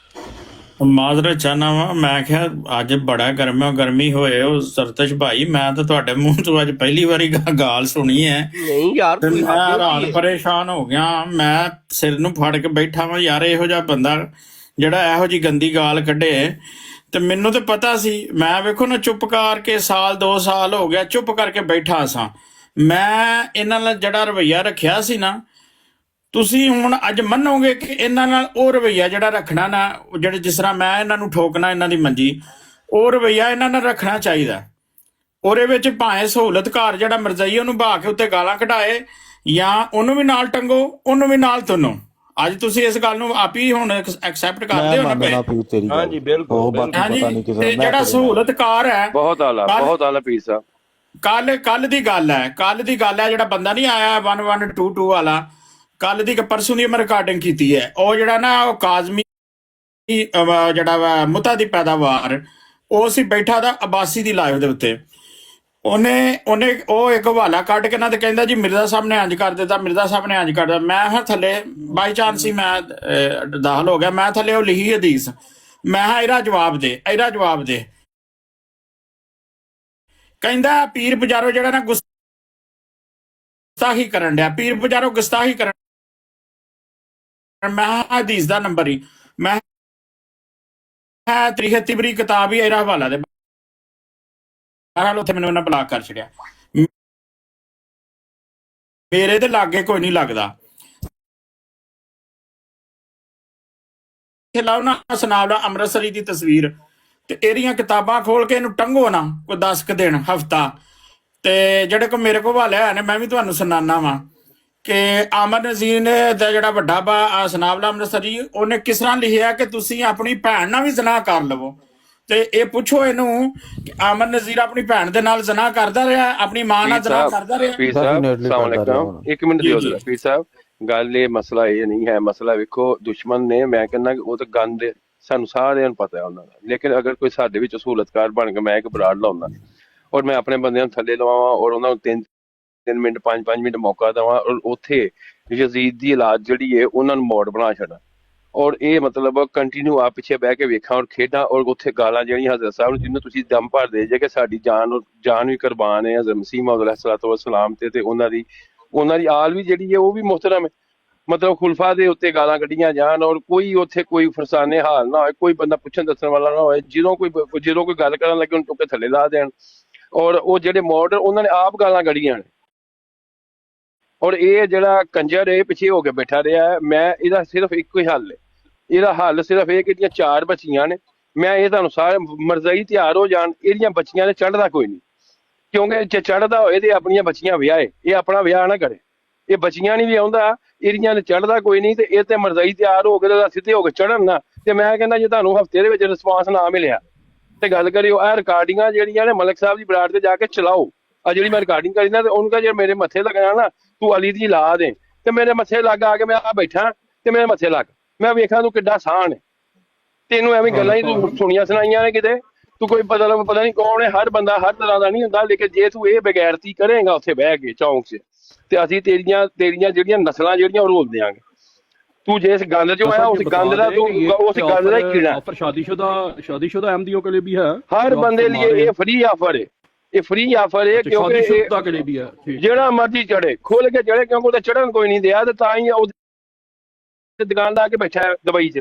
ਮਾਜ਼ਰਤ ਚਾਹਨਾ ਵਾ ਮੈਂ ਕਿਹਾ ਅੱਜ ਬੜਾ ਗਰਮੀ ਹੋਏ ਉਹ ਸਰਤਸ਼ ਭਾਈ ਮੈਂ ਤਾਂ ਤੁਹਾਡੇ ਮੂੰਹ ਤੋਂ ਅੱਜ ਪਹਿਲੀ ਵਾਰੀ ਗਾਲ ਸੁਣੀ ਹੈ ਨਹੀਂ ਯਾਰ ਤੇ ਕੋਈ ਮੈਂ ਹੱਦ ਹੈਰਾਨ ਹੁੰਦੀ ਹੈ। ਪਰੇਸ਼ਾਨ ਹੋ ਗਿਆ ਮੈਂ ਸਿਰ ਨੂੰ ਫੜ ਕੇ ਬੈਠਾ ਵਾਂ ਯਾਰ ਇਹੋ ਜਿਹਾ ਬੰਦਾ ਜਿਹੜਾ ਇਹੋ ਜੀ ਗੰਦੀ ਗਾਲ ਕੱਢੇ ਤੇ ਮੈਨੂੰ ਤੇ ਪਤਾ ਸੀ ਮੈਂ ਵੇਖੋ ਨਾ ਚੁੱਪ ਕਰਕੇ ਸਾਲ 2 ਸਾਲ ਹੋ ਗਿਆ ਚੁੱਪ ਕਰਕੇ ਬੈਠਾ ਸਾਂ ਮੈਂ ਇਹਨਾਂ ਨਾਲ ਜਿਹੜਾ ਰਵੱਈਆ ਰੱਖਿਆ ਸੀ ਨਾ ਤੁਸੀਂ ਹੁਣ ਅੱਜ ਮੰਨੋਗੇ ਕਿ ਇਹਨਾਂ ਨਾਲ ਉਹ ਰਵੱਈਆ ਜਿਹੜਾ ਰੱਖਣਾ ਨਾ ਜਿਹੜੇ ਜਿਸ ਤਰ੍ਹਾਂ ਮੈਂ ਇਹਨਾਂ ਨੂੰ ਠੋਕਣਾ ਇਹਨਾਂ ਦੀ ਮੰਜੀ ਉਹ ਰਵੱਈਆ ਇਹਨਾਂ ਨਾਲ ਰੱਖਣਾ ਚਾਹੀਦਾ ਉਹਦੇ ਵਿੱਚ ਭਾਵੇਂ ਸਹੂਲਤਕਾਰ ਜਿਹੜਾ ਮਰਜ਼ਈ ਉਹਨੂੰ ਬਹਾ ਕੇ ਉੱਤੇ ਗਾਲਾਂ ਕਢਾਏ ਜਾਂ ਉਹਨੂੰ ਵੀ ਨਾਲ ਟੰਗੋ ਉਹਨੂੰ ਵੀ ਨਾਲ ਤੁੰਨੋ ਅੱਜ ਤੁਸੀਂ ਇਸ ਗੱਲ ਨੂੰ ਆਪ ਹੀ ਹੁਣ ਐਕਸੈਪਟ ਕਰਦੇ ਮੈਂ ਹੋ ਨਾ ਮੰਨਣਾ ਪੀਰ ਤੇਰੀ ਗੱਲ ਹਾਂਜੀ, ਬਿਲਕੁਲ, ਉਹ ਬਾਕੀ ਹਾਂਜੀ ਪਤਾ ਨਹੀਂ ਕਿਸੇ ਤੇ ਦਾ ਮੈਂ ਜਿਹੜਾ ਕਰੇ ਨਾ। ਸਹੂਲਤਕਾਰ ਹੈ ਬਹੁਤ ਆਲਾ ਪੀਰ ਸਾਹਿਬ। ਕੱਲ ਦੀ ਗੱਲ ਹੈ ਜਿਹੜਾ ਬੰਦਾ ਨਹੀਂ ਆਇਆ 1122 ਵਾਲਾ ਕੱਲ ਦੀ ਪਰਸੋਂ ਦੀ ਮੈਂ ਰਿਕਾਰਡਿੰਗ ਕੀਤੀ ਹੈ ਉਹ ਜਿਹੜਾ ਨਾ ਉਹ ਕਾਜ਼ਮੀ ਜਿਹੜਾ ਵਾ ਮੁਤਾ ਦੀ ਪੈਦਾਵਾਰ ਉਹ ਸੀ ਬੈਠਾ ਦਾ ਅਬਾਸੀ ਦੀ ਲਾਈਵ ਦੇ ਉੱਤੇ ਉਹਨੇ ਉਹ ਇੱਕ ਹਵਾਲਾ ਕੱਢ ਕੇ ਨਾ ਤੇ ਕਹਿੰਦਾ ਜੀ ਮਿਰਜ਼ਾ ਸਾਹਿਬ ਨੇ ਇੰਜ ਕਰ ਦਿੱਤਾ ਮਿਰਜ਼ਾ ਸਾਹਿਬ ਨੇ ਇੰਜ ਕਰ ਦਿੱਤਾ ਮੈਂ ਹਾਂ ਥੱਲੇ ਬਾਈ ਚਾਂਸ ਸੀ ਮੈਂ ਦਾਖਲ ਹੋ ਗਿਆ ਮੈਂ ਥੱਲੇ ਉਹ ਲਿਖੀ ਹਦੀਸ ਮੈਂ ਹਾਂ ਇਹਦਾ ਜਵਾਬ ਦੇ ਕਹਿੰਦਾ ਪੀਰ ਬਜ਼ਾਰੋ ਜਿਹੜਾ ਨਾ ਗੁਸਤਾਖੀ ਕਰਨ ਡਿਆ ਪੀਰ ਬਜ਼ਾਰੋ ਗੁਸਤਾਖੀ ਕਰਨ ਮੈਂ ਹਦੀਸ ਦਾ ਨੰਬਰ ਹੀ ਮੈਂ 73 ਕਿਤਾਬ ਹੀ ਇਹਦਾ ਹਵਾਲਾ ਦੇ ਬਹਰਾਲ ਉੱਥੇ ਮੈਨੂੰ ਉਹਨਾਂ ਬਲਾਕ ਕਰ ਛੜਿਆ ਮੇਰੇ ਤੇ ਲਾਗੇ ਕੋਈ ਨਹੀਂ ਲੱਗਦਾ ਲਾਓ ਨਾ ਸੁਣਾਵ ਲਾ ਅੰਮ੍ਰਿਤਸਰੀ ਦੀ ਤਸਵੀਰ ਤੇ ਇਹਦੀਆਂ ਕਿਤਾਬਾਂ ਖੋਲ ਕੇ ਇਹਨੂੰ ਟੰਗੋ ਨਾ ਕੋਈ 10 ਕੁ ਦਿਨ ਹਫਤਾ ਤੇ ਜਿਹੜੇ ਕੋ ਮੇਰੇ ਕੋਲ ਹਵਾਲੇ ਹੋਏ ਨੇ ਮੈਂ ਵੀ ਤੁਹਾਨੂੰ ਸੁਣਾਉਣਾ ਵਾਂ ਕਿ ਆਮਰ ਨਜ਼ੀਰ ਨੇ ਦਾ ਜਿਹੜਾ ਵੱਡਾ ਬਾ ਸੁਨਾਵਲਾ ਅੰਮ੍ਰਿਤਸਰੀ ਉਹਨੇ ਕਿਸ ਤਰ੍ਹਾਂ ਲਿਖਿਆ ਕਿ ਤੁਸੀਂ ਆਪਣੀ ਭੈਣ ਨਾਲ ਵੀ ਜ਼ਨਾ ਕਰ ਲਵੋ ਤੇ ਇਹ ਪੁੱਛੋ ਇਹਨੂੰ ਕਿ ਆਮਰ ਨਜ਼ੀਰ ਆਪਣੀ ਭੈਣ ਦੇ ਨਾਲ ਜ਼ਨਾ ਕਰਦਾ ਰਿਹਾ ਆਪਣੀ ਮਾਂ ਨਾਲ ਜ਼ਨਾ ਕਰਦਾ ਰਿਹਾ ਪੀਰ ਸਾਹਿਬ ਅਸਲਾਮ ਅਲੈਕੁਮ 1 ਮਿੰਟ ਦਿਓ ਜਰਾ ਪੀਰ ਸਾਹਿਬ ਗੱਲ ਇਹ ਮਸਲਾ ਇਹ ਨਹੀਂ ਹੈ ਮਸਲਾ ਵੇਖੋ ਦੁਸ਼ਮਣ ਨੇ ਮੈਂ ਕਹਿੰਦਾ ਕਿ ਉਹ ਤਾਂ ਗੰਦ ਸਾਨੂੰ ਸਾਰਿਆਂ ਨੂੰ ਪਤਾ ਹੈ ਉਹਨਾਂ ਦਾ ਲੇਕਿਨ ਅਗਰ ਕੋਈ ਸਾਡੇ ਵਿੱਚ ਸਹੂਲਤਕਾਰ ਬਣ ਕੇ ਮੈਂ ਇੱਕ ਬਰਾੜ ਲਾਉਂਦਾ ਔਰ ਮੈਂ ਆਪਣੇ ਬੰਦਿਆਂ ਨੂੰ ਥੱਲੇ ਲਵਾਵਾਂ ਔਰ ਉਹਨਾਂ ਨੂੰ 3 ਮਿੰਟ 5 ਮਿੰਟ ਮੌਕਾ ਦੇਵਾਂ ਔਰ ਉੱਥੇ ਯਜ਼ੀਦ ਦੀ ਔਲਾਦ ਜਿਹੜੀ ਹੈ ਉਹਨਾਂ ਨੂੰ ਮੋੜ ਬਣਾ ਛੱਡਾਂ ਔਰ ਇਹ ਮਤਲਬ ਕੰਟੀਨਿਊ ਆ ਪਿੱਛੇ ਬਹਿ ਕੇ ਵੇਖਾਂ ਔਰ ਖੇਡਾਂ ਔਰ ਉੱਥੇ ਗਾਲਾਂ ਜਿਹੜੀਆਂ ਹਜ਼ਰਤ ਸਾਹਿਬ ਨੂੰ ਜਿਹਨੂੰ ਤੁਸੀਂ ਦਮ ਭਰ ਦੇ ਜੇ ਕਿ ਸਾਡੀ ਜਾਨ ਵੀ ਕੁਰਬਾਨ ਹੈ ਹਜ਼ਰਤ ਮਸੀਹ ਮੌਦ ਅਲੈਹਿਸਸਲਾਤੁ ਵਸਸਲਾਮ ਤੇ ਉਹਨਾਂ ਦੀ ਆਲ ਵੀ ਜਿਹੜੀ ਹੈ ਉਹ ਵੀ ਮੁਹਤਰਮ ਹੈ ਮਤਲਬ ਖੁਲਫਾ ਦੇ ਉੱਤੇ ਗਾਲਾਂ ਕੱਢੀਆਂ ਜਾਣ ਔਰ ਕੋਈ ਉੱਥੇ ਕੋਈ ਫਰਸਾਨੇ ਹਾਲ ਨਾ ਹੋਏ ਕੋਈ ਬੰਦਾ ਪੁੱਛਣ ਦੱਸਣ ਵਾਲਾ ਨਾ ਹੋਏ ਜਦੋਂ ਕੋਈ ਗੱਲ ਕਰਨ ਲੱਗੇ ਉਹਨੂੰ ਟੁੱਕੇ ਥੱਲੇ ਲਾ ਦੇਣ ਔਰ ਉਹ ਜਿਹੜੇ ਮੋਡਰ ਉਹਨਾਂ ਨੇ ਆਪ ਗਾਲਾਂ ਕੱਢੀਆਂ ਨੇ ਔਰ ਇਹ ਜਿਹੜਾ ਕੰਜਰ ਇਹ ਪਿੱਛੇ ਹੋ ਕੇ ਬੈਠਾ ਰਿਹਾ ਮੈਂ ਇਹਦਾ ਸਿਰਫ ਇੱਕੋ ਹੀ ਹੱਲ ਹੈ ਇਹਦਾ ਹੱਲ ਸਿਰਫ ਇਹ ਕਿ ਇਹਦੀਆਂ 4 ਬੱਚੀਆਂ ਨੇ ਮੈਂ ਇਹ ਤੁਹਾਨੂੰ ਸਾਰੇ ਮਰਜ਼ਈ ਤਿਆਰ ਹੋ ਜਾਣ ਇਹਦੀਆਂ ਬੱਚੀਆਂ ਨੇ ਚੜ੍ਹਦਾ ਕੋਈ ਨਹੀਂ ਕਿਉਂਕਿ ਜੇ ਚੜ੍ਹਦਾ ਹੋਏ ਤੇ ਆਪਣੀਆਂ ਬੱਚੀਆਂ ਵਿਆਹੇ ਇਹ ਆਪਣਾ ਵਿਆਹ ਨਾ ਕਰੇ ਇਹ ਬੱਚੀਆਂ ਨਹੀਂ ਵੀ ਆਉਂਦਾ ਇਹਦੀਆਂ ਨੇ ਚੜ੍ਹਦਾ ਕੋਈ ਨਹੀਂ ਤੇ ਇਹ ਤੇ ਮਰਜ਼ਈ ਤਿਆਰ ਹੋ ਕੇ ਤੇ ਸਿੱਧੇ ਹੋ ਕੇ ਚੜ੍ਹਨ ਨਾ ਤੇ ਮੈਂ ਕਹਿੰਦਾ ਜੇ ਤੁਹਾਨੂੰ ਹਫਤੇ ਦੇ ਵਿੱਚ ਰਿਸਪਾਂਸ ਨਾ ਮਿਲਿਆ ਤੇ ਗੱਲ ਕਰਿਓ ਇਹ ਰਿਕਾਰਡਿੰਗਾਂ ਜਿਹੜੀਆਂ ਨੇ ਮਲਕ ਸਾਹਿਬ ਦੀ ਬਰਾੜ ਤੇ ਜਾ ਕੇ ਚਲਾਓ ਆ ਜਿਹੜੀ ਮੈਂ ਰਿਕਾਰਡਿੰਗ ਕਰੀ ਨਾ ਤੇ ਉਹਨੂੰ ਕਹ ਜੇ ਮੇਰੇ ਮੱਥੇ ਲੱਗਣਾ ਨਾ ਤੂੰ ਅਲੀ ਦੀ ਲਾ ਦੇ ਤੇ ਮੇਰੇ ਮੱਥੇ ਲੱਗ ਆ ਕੇ ਮੈਂ ਆ ਬੈਠਾ ਤੇ ਮੇਰੇ ਮੱਥੇ ਲੱਗ ਮੈਂ ਵੇਖਾਂ ਤੂੰ ਕਿੱਡਾ ਸਾਨ ਹੈ ਤੈਨੂੰ ਐਵੇਂ ਗੱਲਾਂ ਹੀ ਤੂੰ ਸੁਣੀਆਂ ਸੁਣਾਈਆਂ ਨੇ ਕਿਤੇ ਤੂੰ ਕੋਈ ਪਤਾ ਨਹੀਂ ਕੌਣ ਹੈ ਹਰ ਬੰਦਾ ਹਰ ਤਰ੍ਹਾਂ ਦਾ ਨਹੀਂ ਹੁੰਦਾ ਲੇਕਿਨ ਜੇ ਤੂੰ ਇਹ ਬਗੈਰਤੀ ਕਰੇਗਾ ਉੱਥੇ ਬਹਿ ਕੇ ਚੌਂਕ 'ਚ ਤੇ ਅਸੀਂ ਤੇਰੀਆਂ ਜਿਹੜੀਆਂ ਨਸਲਾਂ ਜਿਹੜੀਆਂ ਉਹ ਰੋਲ ਦਿਆਂਗੇ ਤੂੰ ਜੇ ਇਸ ਗੰਦ 'ਚੋਂ ਆਇਆ ਉਸ ਗੰਦ ਦਾ ਤੂੰ ਉਸ ਗੰਦ ਦਾ ਹੀ ਕੀੜਾ ऑफर शादीशुदा अहमदियों के लिए भी है हर बंदे लिए ये फ्री ऑफर है ये फ्री ऑफर है क्योंकि शादीशुदा के लिए भी है ਜਿਹੜਾ ਮਰਜ਼ੀ ਚੜੇ ਖੋਲ ਕੇ ਚੜੇ ਕਿਉਂਕਿ ਉਹਦੇ ਚੜਨ ਕੋਈ ਨਹੀਂ ਦਿਆ ਤੇ ਤਾਂ ਹੀ ਉਹ ਦੁਕਾਨ ਲਾ ਕੇ ਬੈਠਾ ਹੈ ਦੁਬਈ 'ਚ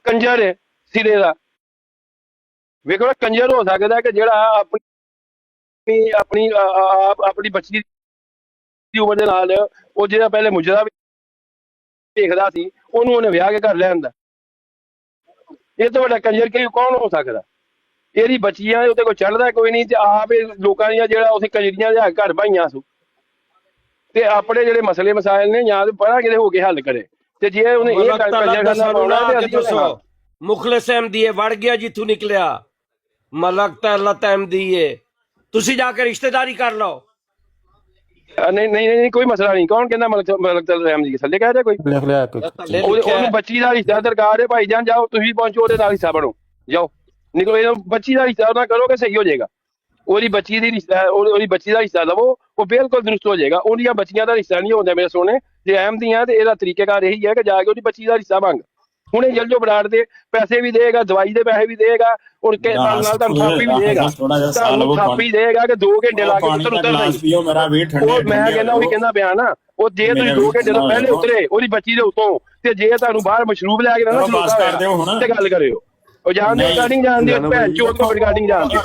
ਕੰਜਰ ਹੈ ਸਿਰੇ ਦਾ ਵੇਖੋ ਨਾ ਕੰਜਰ ਹੋ ਸਕਦਾ ਕਿ ਜਿਹੜਾ ਆਪਣੀ ਬੱਚੀ ਦੀ ਉਮਰ ਦੇ ਨਾਲ ਉਹ ਜਿਹੜਾ ਪਹਿਲੇ ਮੁਜਰਾ ਵੇਖਦਾ ਸੀ ਉਹਨੇ ਵਿਆਹ ਕੇ ਘਰ ਲੈ ਆਂਦਾ ਇਹ ਤੋਂ ਵੱਡਾ ਕੰਜਰ ਕਿ ਕੌਣ ਹੋ ਸਕਦਾ ਇਹਦੀ ਬੱਚੀਆਂ ਉੱਤੇ ਕੋਈ ਚੜ੍ਹਦਾ ਕੋਈ ਨਹੀਂ ਤੇ ਆਪ ਲੋਕਾਂ ਦੀਆਂ ਜਿਹੜਾ ਉੱਥੇ ਕੰਜਰੀਆਂ ਲਿਆ ਘਰ ਭਾਈਆਂ ਸੂ ਤੇ ਆਪਣੇ ਜਿਹੜੇ ਮਸਲੇ ਮਸਾਇਲ ਨੇ ਜਾਂ ਪੜਾ ਕਿਤੇ ਹੋ ਕੇ ਹੱਲ ਕਰੇ ਤੇ ਜੇ ਉਹਨੇ ਇਹ ਕੰਜਰਖਾਨਾ ਪਾਉਣਾ ਤੇ ਅਸੀਂ ਦੱਸੋ ਮੁਖਲਿਸ ਅਹਿਮਦੀਏ ਵੜ ਗਿਆ ਜਿੱਥੋਂ ਨਿਕਲਿਆ ਮਲਕ ਤਾਂ ਅੱਲਾ ਤਹਿਮਦੀਏ ਤੁਸੀਂ ਜਾ ਕੇ ਰਿਸ਼ਤੇਦਾਰੀ ਕਰ ਲਓ ਨਹੀਂ ਕੋਈ ਮਸਲਾ ਨਹੀਂ ਕੌਣ ਕਹਿੰਦਾ ਮਲਕ ਤਲ ਰਹਿਮ ਜੀ ਥੱਲੇ ਕਹਿ ਰਿਹਾ ਕੋਈ ਲਿਖ ਲਿਆ ਉਹਨੂੰ ਬੱਚੀ ਦਾ ਰਿਸ਼ਤਾ ਦਰਕਾਰ ਹੈ ਭਾਈ ਜਾਨ ਜਾਓ ਤੁਸੀਂ ਪਹੁੰਚੋ ਉਹਦੇ ਨਾਲ ਹਿੱਸਾ ਬਣੋ ਜਾਓ ਨਿਕਲੋ ਇਹ ਬੱਚੀ ਦਾ ਰਿਸ਼ਤਾ ਨਾ ਕਰੋਗੇ ਸਹੀ ਹੋ ਜਾਏਗਾ ਉਹਦੀ ਬੱਚੀ ਦਾ ਹਿੱਸਾ ਲਵੋ ਉਹ ਬਿਲਕੁਲ ਦਰੁਸਤ ਹੋ ਜਾਏਗਾ ਉਹਦੀਆਂ ਬੱਚੀਆਂ ਦਾ ਰਿਸ਼ਤਾ ਨਹੀਂ ਹੁੰਦਾ ਮੇਰੇ ਸੋਹਣੇ ਜੇ ਅਹਿਮਦੀਆਂ ਤੇ ਇਹਦਾ ਤਰੀਕੇਕਾਰ ਇਹੀ ਹੈ ਕਿ ਜਾ ਕੇ ਉਹਦੀ ਬੱਚੀ ਦਾ ਹਿੱਸਾ ਮੰਗ ਹੁਣੇ ਜਲ ਜੋ ਬਰਾੜ ਦੇ ਪੈਸੇ ਵੀ ਦੇਗਾ, ਦਵਾਈ ਦੇ ਪੈਸੇ ਵੀ ਦੇਗਾ, ਔਰ ਨਾਲ ਤੁਹਾਨੂੰ ਥਾਪੀ ਵੀ ਦੇਗਾ, ਤੁਹਾਨੂੰ ਥਾਪੀ ਦੇਗਾ ਕਿ 2 ਘੰਟੇ ਲਾ ਕੇ ਪੁੱਤਰ ਉਤਰਦਾ ਹੀ। ਉਹ ਮੈਂ ਕਹਿੰਦਾ ਉਹੀ ਕਹਿੰਦਾ ਪਿਆ ਨਾ, ਉਹ ਜੇ ਤੁਸੀਂ 2 ਘੰਟੇ ਤੋਂ ਪਹਿਲੇ ਉਤਰੇ ਉਹਦੀ ਬੱਚੀ ਦੇ ਉੱਤੋਂ, ਤੇ ਜੇ ਤੁਹਾਨੂੰ ਬਾਹਰ ਮਸ਼ਰੂਬ ਲੈ ਕੇ ਨਾ ਤੇ ਗੱਲ ਕਰਿਓ। ਉਹ ਜਾਣਦੇ ਰਿਕਾਰਡਿੰਗ ਜਾਣਦੇ ਭੈਣ ਚੋਦ ਤੋਂ ਰਿਕਾਰਡਿੰਗ ਜਾਣਦੇ,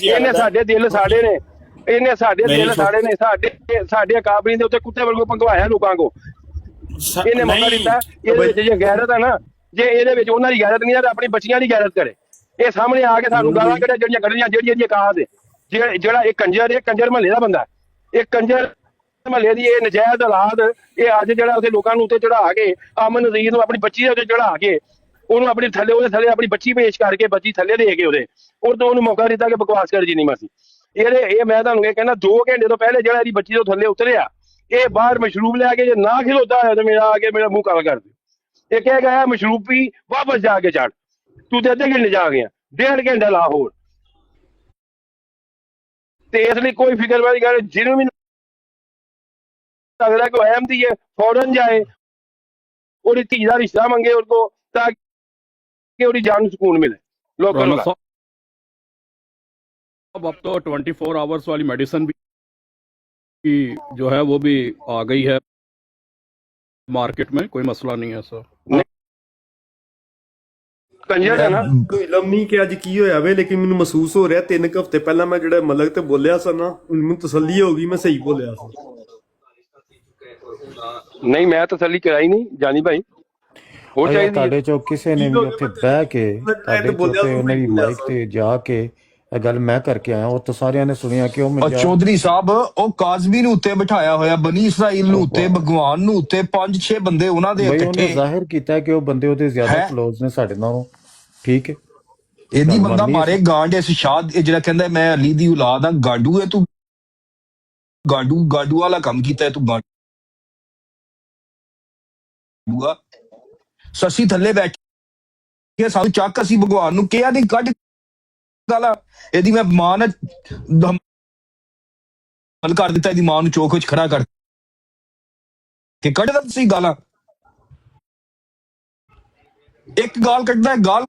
ਇਹਨੇ ਸਾਡੇ ਦਿਲ ਸਾੜੇ ਨੇ, ਇਹਨੇ ਸਾਡੇ ਦਿਲ ਸਾੜੇ ਨੇ, ਸਾਡੇ ਕਾਬਰੀ ਦੇ ਉੱਤੇ ਕੁੱਤੇ ਵਾਂਗੂ ਭੰਗਵਾਇਆ ਲੋਕਾਂ ਕੋ। ਇਹਨੇ ਮੌਕਾ ਦਿੱਤਾ, ਇਹਦੇ ਵਿੱਚ ਜੇ ਗੈਰਤ ਹੈ ਨਾ, ਜੇ ਇਹਦੇ ਵਿੱਚ ਉਹਨਾਂ ਦੀ ਗੈਰਤ ਨਹੀਂ ਹੈ ਤਾਂ ਆਪਣੀ ਬੱਚੀਆਂ ਦੀ ਗੈਰਤ ਕਰੇ। ਇਹ ਸਾਹਮਣੇ ਆ ਕੇ ਸਾਨੂੰ ਗਾਲਾਂ ਕੱਢੇ ਜਿਹੜੀਆਂ ਕੱਢੀਆਂ, ਜਿਹੜੀਆਂ ਕਾਹਦੇ ਜਿਹੜਾ ਇਹ ਕੰਜਰ, ਇਹ ਕੰਜਰ ਮਹੱਲੇ ਦਾ ਬੰਦਾ, ਇਹ ਕੰਜਰ ਮਹੱਲੇ ਦੀ ਇਹ ਨਜਾਇਜ਼ ਔਲਾਦ, ਇਹ ਅੱਜ ਜਿਹੜਾ ਉੱਥੇ ਲੋਕਾਂ ਨੂੰ ਉੱਤੇ ਚੜਾ ਕੇ ਅਮਨ ਨਜ਼ੀਰ ਨੂੰ ਆਪਣੀ ਬੱਚੀ ਦੇ ਉੱਤੇ ਚੜਾ ਕੇ ਉਹਨੂੰ ਆਪਣੀ ਥੱਲੇ, ਉਹਦੇ ਥੱਲੇ ਆਪਣੀ ਬੱਚੀ ਪੇਸ਼ ਕਰਕੇ ਬੱਚੀ ਥੱਲੇ ਦੇ ਕੇ ਉਹਦੇ ਉਹਨੂੰ ਮੌਕਾ ਦਿੱਤਾ ਕਿ ਬਕਵਾਸ ਕਰ ਜਿੰਨੀ ਮਰਜ਼ੀ। ਇਹ ਮੈਂ ਤੁਹਾਨੂੰ ਇਹ ਕਹਿੰਦਾ 2 ਘੰਟੇ ਤੋਂ ਪਹਿਲੇ ਜਿਹੜਾ ਇਹਦੀ ਬੱਚੀ ਤੋਂ ਥੱਲੇ ਉਤਰਿਆ, ਇਹ ਬਾਹਰ ਮਸ਼ਰੂਬ ਲੈ ਕੇ ਜੇ ਨਾ ਖਿਲੋਤਾ ਹੋਇਆ ਤੇ ਮੇਰਾ ਆ ਕੇ ਮੇਰਾ ਮੂੰਹ ਕਾਲਾ ਕਰ ਦਿਓ। ਇਹ ਕਹਿ ਗਿਆ ਮਸ਼ਰੂਬ ਪੀ ਵਾਪਸ ਜਾ ਕੇ ਚੜ, ਤੂੰ ਤੇ ਅੱਧੇ ਘੰਟੇ ਜਾ ਗਿਆ, 1.5 ਘੰਟਾ ਲਾ ਹੋਰ। ਤੇ ਇਸ ਲਈ ਕੋਈ ਫਿਕਰ ਵਾਲੀ ਗੱਲ, ਜਿਹਨੂੰ ਵੀ ਲੱਗਦਾ ਕਿ ਅਹਿਮਦੀ ਹੈ ਫੌਰਨ ਜਾਏ, ਉਹਦੀ ਧੀ ਦਾ ਰਿਸ਼ਤਾ ਮੰਗੇ ਉਹਦੇ ਕੋਲ, ਤਾਂ कि उसकी जान को सुकून मिले लोगों को। अब तो 24 आवर्स वाली मेडिसिन भी जो है वो भी आ गई है मार्केट में, कोई मसला नहीं है सर। ਕੰਜਰ ਹੈ ਨਾ, ਕੋਈ ਇਲਮ ਨਹੀਂ ਕਿ ਅੱਜ ਕੀ ਹੋਇਆ ਵੇ, ਲੇਕਿਨ ਮੈਨੂੰ ਮਹਿਸੂਸ ਹੋ ਰਿਹਾ 3 ਹਫ਼ਤੇ ਪਹਿਲਾਂ ਮੈਂ ਜਿਹੜਾ ਮਲਕ ਤੇ ਬੋਲਿਆ ਸੀ ਨਾ, ਮੈਨੂੰ ਤਸੱਲੀ ਹੋ ਗਈ ਮੈਂ ਸਹੀ ਬੋਲਿਆ ਸੀ। ਨਹੀਂ ਮੈਂ ਤਸੱਲੀ ਕਰਾਈ ਨਹੀਂ ਜਾਨੀ ਭਾਈ, ਹੋਰ ਚਾਹੀਦੀ ਤੁਹਾਡੇ ਚੋਂ ਕਿਸੇ ਨੇ ਵੀ ਉੱਥੇ ਬਹਿ ਕੇ ਤੁਹਾਡੇ ਉੱਤੇ ਉਹਨਾਂ ਦੀ ਮਾਈਕ ਤੇ ਜਾ ਕੇ ਇਹ ਗੱਲ ਮੈਂ ਕਰਕੇ ਆਇਆ, ਉਹ ਤਾਂ ਸਾਰਿਆਂ ਨੇ ਸੁਣਿਆ ਕਿ ਉਹ ਚੌਧਰੀ ਸਾਹਿਬ ਉਹ ਕਾਜ਼ਮੀ ਨੂੰ ਉੱਤੇ ਬਿਠਾਇਆ ਹੋਇਆ, ਬਨੀ ਇਸਰਾਈਲ ਨੂੰ ਉੱਤੇ, ਭਗਵਾਨ ਨੂੰ ਉੱਤੇ, 5-6 ਬੰਦੇ ਉਹਨਾਂ ਦੇ ਉਹਨੇ ਜ਼ਾਹਿਰ ਕੀਤਾ ਕਿ ਉਹ ਬੰਦੇ ਉਹਦੇ ਜ਼ਿਆਦਾ ਕਲੋਜ਼ ਨੇ ਸਾਡੇ ਨਾਲੋਂ। ਠੀਕ ਹੈ, ਇਹਦੀ ਬੰਦਾ ਮਾਰੇ ਗਾਂਡ, ਇਸ ਸ਼ਾਦ ਇਹ ਜਿਹੜਾ ਕਹਿੰਦਾ ਮੈਂ ਅਲੀ ਦੀ ਔਲਾਦ ਆ, ਗਾਂਡੂ ਹੈ ਤੂੰ, ਗਾਂਡੂ ਵਾਲਾ ਕੰਮ ਕੀਤਾ ਤੂੰ, ਗਾਂਡੂ। ਸੱਸੀ ਥੱਲੇ ਬੈਠੇ ਸਾਨੂੰ ਚੱਕ, ਅਸੀਂ ਭਗਵਾਨ ਨੂੰ ਕਿਹਾ ਨਹੀਂ ਕੱਢ ਗਾਲਾਂ, ਇਹਦੀ ਮੈਂ ਮਾਂ ਨੇ ਹੱਲ ਕਰ ਦਿੱਤਾ, ਇਹਦੀ ਮਾਂ ਨੂੰ ਚੌਕ ਵਿੱਚ ਖੜਾ ਕਰ ਕੇ ਕੱਢਦਾ ਤੁਸੀਂ ਗਾਲਾਂ। ਇੱਕ ਗਾਲ ਕੱਢਦਾ, ਗਾਲ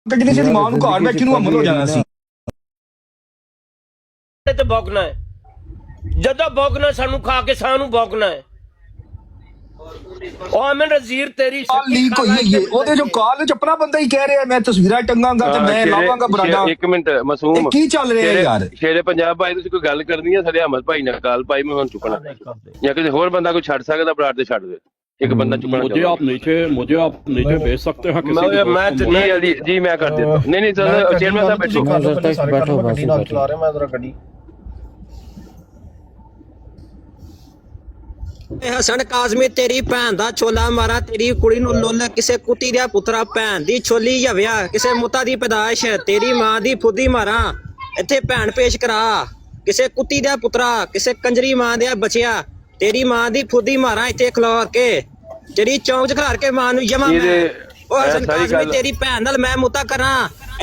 ਕੱਢਣੀ ਸੀ ਮਾਂ ਨੂੰ, ਘਰ ਬੈਠੀ ਨੂੰ ਅਮਲ ਹੋ ਜਾਣਾ ਸੀ। ਤੇ ਭੌਂਕਣਾ ਹੈ, ਜਦੋਂ ਭੌਂਕਣਾ ਸਾਨੂੰ ਖਾ ਕੇ ਸਾਨੂੰ ਭੌਂਕਣਾ ਹੈ। ਉਹ ਅਮਨ ਨਜ਼ੀਰ ਤੇਰੀ ਲੀਕ ਹੋਈ ਹੈ, ਉਹਦੇ ਜੋ ਕਾਲ ਵਿੱਚ ਆਪਣਾ ਬੰਦਾ ਹੀ ਕਹਿ ਰਿਹਾ ਮੈਂ ਤਸਵੀਰਾਂ ਟੰਗਾਂਗਾ ਤੇ ਮੈਂ ਲਾਵਾਂਗਾ ਬਰਾਡਾ। ਇੱਕ ਮਿੰਟ ਮਾਸੂਮ, ਕੀ ਚੱਲ ਰਿਹਾ ਯਾਰ? ਸ਼ੇਰੇ ਪੰਜਾਬ ਭਾਈ ਤੁਸੀਂ ਕੋਈ ਗੱਲ ਕਰਨੀ ਹੈ ਸਾਡੇ ਅਹਿਮਦ ਭਾਈ ਨਾਲ ਗੱਲ ਭਾਈ ਮੈਂ ਹੁਣ ਚੁੱਕਣਾ, ਜਾਂ ਕਿਸੇ ਹੋਰ ਬੰਦਾ ਕੋਈ ਛੱਡ ਸਕਦਾ ਬਰਾੜ ਤੇ ਛੱਡ ਦੇ, ਇੱਕ ਬੰਦਾ ਚੁੱਕਣਾ। मुझे आप नीचे भेज सकते हैं किसी को? मैं नहीं अली जी मैं कर देता हूं। नहीं सर चेयरमैन साहब बैठो। हसन काजमी तेरी भैन दा छोला मारा, तेरी कुड़ी नु लोल किसे कुत्ती दिया पुत्रा, भैन दी छोली हव्या किसे मुता दी पैदाइश, तेरी मां दी फुदी मारा इत्थे भैन पेश करा, किसे कुत्ती दिया पुत्रा, किसे कंजरी मां दिया बचिया, तेरी मां दी फुदी मारा इत्थे खलोर के, तेरी चौंक च खलार के मां नु यमा मैं ओ हसन काजमी तेरी भैन नाल मैं मुता करा,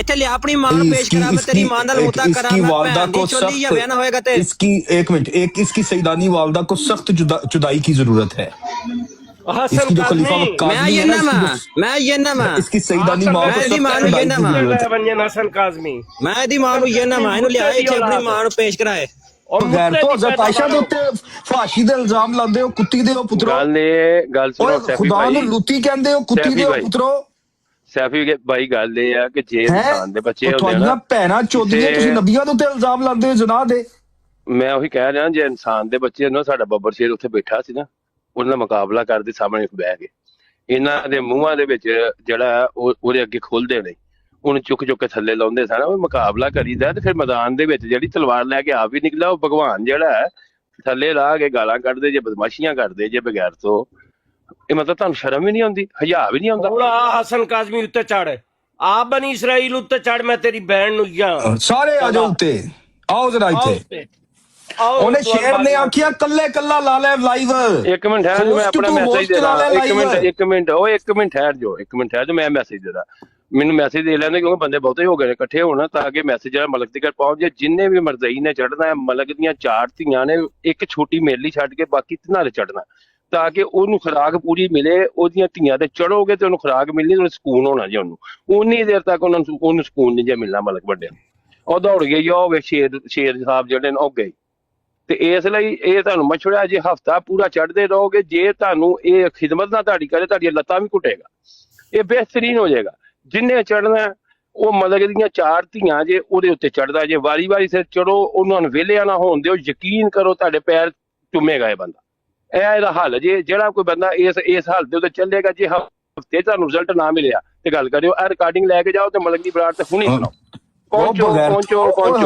इत्थे ले अपनी मां नु पेश करा, मैं तेरी मां नाल मुता करा, मैं वालदा को छोली हव्या ना होएगा ते इसकी एक मिनट, एक इसकी सईदानी वालदा को सख्त जुदाई की जरूरत है। हसन खलीफा मैं ये नाम इसकी सईदानी मां को दी मां नु ये नाम हसन काजमी मैं दी मां नु ये नाम इनु ले आए इत्थे अपनी मां नु पेश कराए। और गैर तो हज़रत आयशा दे उत्ते फाशी दे इल्जाम लांदे हो, कुत्ती दे हो पुत्रो, गल सुनो सैफी खुदा भाई, नु लुत्ती कहंदे हो, कुत्ती दे हो पुत्रो। सैफी भाई गल ये है कि जे इंसान दे बच्चे होंदे ਤੁਹਾਡੀਆਂ ਭੈਣਾਂ ਚੋਦੀਆਂ ਤੁਸੀਂ ਨਬੀਆਂ ਦੇ ਉੱਤੇ ਇਲਜ਼ਾਮ ਲਾਉਂਦੇ ਹੋ ਜਨਾਹ ਦੇ। ਮੈਂ ਉਹੀ ਕਹਿ ਰਿਹਾ ਜੇ ਇਨਸਾਨ ਦੇ ਬੱਚੇ ਨਾ, ਸਾਡਾ ਬੱਬਰ ਸ਼ੇਰ ਉੱਥੇ ਬੈਠਾ ਸੀ ਨਾ, ਉਹਨਾਂ ਦਾ ਮੁਕਾਬਲਾ ਕਰਦੇ ਸਾਹਮਣੇ ਬਹਿ ਕੇ, ਇਹਨਾਂ ਦੇ ਮੂੰਹਾਂ ਦੇ ਵਿੱਚ ਜਿਹੜਾ ਉਹਦੇ ਅੱਗੇ ਖੋਲਦੇ ਨੇ, ਉਹਨੂੰ ਚੁੱਕ ਕੇ ਥੱਲੇ ਲਾਉਂਦੇ ਸਨ, ਉਹ ਮੁਕਾਬਲਾ ਕਰੀਦਾ। ਤੇ ਫਿਰ ਮੈਦਾਨ ਦੇ ਵਿੱਚ ਜਿਹੜੀ ਤਲਵਾਰ ਲੈ ਕੇ ਆਪ ਵੀ ਨਿਕਲਿਆ, ਉਹ ਭਗਵਾਨ ਜਿਹੜਾ ਹੈ ਥੱਲੇ ਲਾ ਕੇ ਗਾਲਾਂ ਕੱਢਦੇ ਜੇ, ਬਦਮਾਸ਼ੀਆਂ ਕਰਦੇ ਜੇ ਬਗੈਰ ਤੋਂ। ਇਹ ਮਤਲਬ ਤੁਹਾਨੂੰ ਸ਼ਰਮ ਵੀ ਨਹੀਂ ਆਉਂਦੀ, ਹਯਾ ਵੀ ਨਹੀਂ ਆਉਂਦਾ? ਆ ਹਸਨ ਕਾਜ਼ਮੀ ਉੱਤੇ ਚੜ, ਆ ਬਨੀ ਇਸਰਾਈਲ ਉੱਤੇ ਚੜ, ਮੈਂ ਤੇਰੀ ਬਹਿਣ ਨੂੰ ਜਾਂ ਸਾਰੇ ਆ ਜਾਓ ਉੱਤੇ, ਆਓ ਜਰਾ ਇੱਥੇ। ਉਹਨੇ ਸ਼ੇਰ ਨੇ ਆਖਿਆ ਕੱਲੇ ਕੱਲਾ ਲਾ ਲੈ ਲਾਈਵ। ਇੱਕ ਮਿੰਟ ਠਹਿਰ ਜਾਓ, ਮੈਂ ਆਪਣਾ ਮੈਸੇਜ ਦੇ ਦਾਂ। ਇੱਕ ਮਿੰਟ ਉਹ ਇੱਕ ਮਿੰਟ ਠਹਿਰ ਜਾਓ, ਮੈਂ ਮੈਸੇਜ ਦੇ ਦਾਂ। ਮੈਨੂੰ ਮੈਸੇਜ ਦੇ ਲੈਂਦੇ ਕਿਉਂਕਿ ਬੰਦੇ ਬਹੁਤੇ ਹੋ ਗਏ ਨੇ ਇਕੱਠੇ ਹੋਣਾ, ਤਾਂ ਕਿ ਮੈਸੇਜ ਜਿਹੜਾ ਮਲਕ ਤੱਕ ਪਹੁੰਚ ਜਾਏ। ਜਿੰਨੇ ਵੀ ਮਰਜ਼ਈ ਨੇ ਚੜਨਾ ਹੈ, ਮਲਕ ਦੀਆਂ 4 ਧੀਆਂ ਨੇ, ਇੱਕ ਛੋਟੀ ਮੇਲੀ ਛੱਡ ਕੇ ਬਾਕੀ ਤਿੰਨਾਂ ਨੇ ਚੜਨਾ। ਤਾਂ ਕਿ ਉਹਨੂੰ ਖੁਰਾਕ ਪੂਰੀ ਮਿਲੇ। ਉਹਦੀਆਂ ਧੀਆਂ ਤੇ ਚੜੋਗੇ ਤੇ ਉਹਨੂੰ ਖੁਰਾਕ ਮਿਲਣੀ, ਉਹਨੂੰ ਸਕੂਨ ਹੋਣਾ ਜੀ। ਉਨੀ ਦੇਰ ਤੱਕ ਉਹਨੂੰ ਸਕੂਨ ਨਹੀਂ ਜੇ ਮਿਲਣਾ। ਮਲਕ ਵੱਡਿਆ ਉਹ ਦੌੜ ਗਏ, ਹੋ ਗਏ ਸ਼ੇਰ ਸਾਹਿਬ ਜਿਹੜੇ ਨੇ ਉਹ ਗਏ। ਤੇ ਇਸ ਲਈ ਇਹ ਤੁਹਾਨੂੰ ਮਛੜਿਆ ਜੇ ਹਫਤਾ ਪੂਰਾ ਚੜ੍ਹਦੇ ਰਹੋਗੇ, ਜੇ ਤੁਹਾਨੂੰ ਇਹ ਖਿਦਮਤ ਨਾ ਤੁਹਾਡੀ ਕਰੇ, ਤੁਹਾਡੀਆਂ ਲੱਤਾਂ ਵੀ ਘੁੱਟੇਗਾ। ਇਹ ਬਿਹਤਰੀਨ ਹੋ ਜਾਏਗਾ। ਜਿੰਨੇ ਚੜ੍ਹਨਾ ਉਹ ਮਲਕ ਦੀਆਂ 4 ਧੀਆਂ ਜੇ ਉਹਦੇ ਉੱਤੇ ਚੜ੍ਹਦਾ ਜੇ, ਵਾਰੀ ਵਾਰੀ ਸਿਰ ਚੜੋ, ਉਹਨਾਂ ਨੂੰ ਵਿਹਲਿਆਂ ਨਾ ਹੋਣ ਦਿਓ। ਯਕੀਨ ਕਰੋ ਤੁਹਾਡੇ ਪੈਰ ਚੁੰਮੇਗਾ ਇਹ ਬੰਦਾ। ਇਹ ਇਹਦਾ ਹੱਲ ਜੇ। ਜਿਹੜਾ ਕੋਈ ਬੰਦਾ ਇਸ ਹੱਲ ਦੇ ਉੱਤੇ ਚੱਲੇਗਾ, ਜੇ ਹਫਤੇ ਤੁਹਾਨੂੰ ਰਿਜ਼ਲਟ ਨਾ ਮਿਲਿਆ ਤੇ ਗੱਲ ਕਰਿਓ। ਇਹ ਰਿਕਾਰਡਿੰਗ ਲੈ ਕੇ ਜਾਓ ਤੇ ਮਲਕ ਦੀ ਬਰਾੜ ਤੇ ਹੁਣੀ ਸੁਣਾਓ। ਪਹੁੰਚੋ।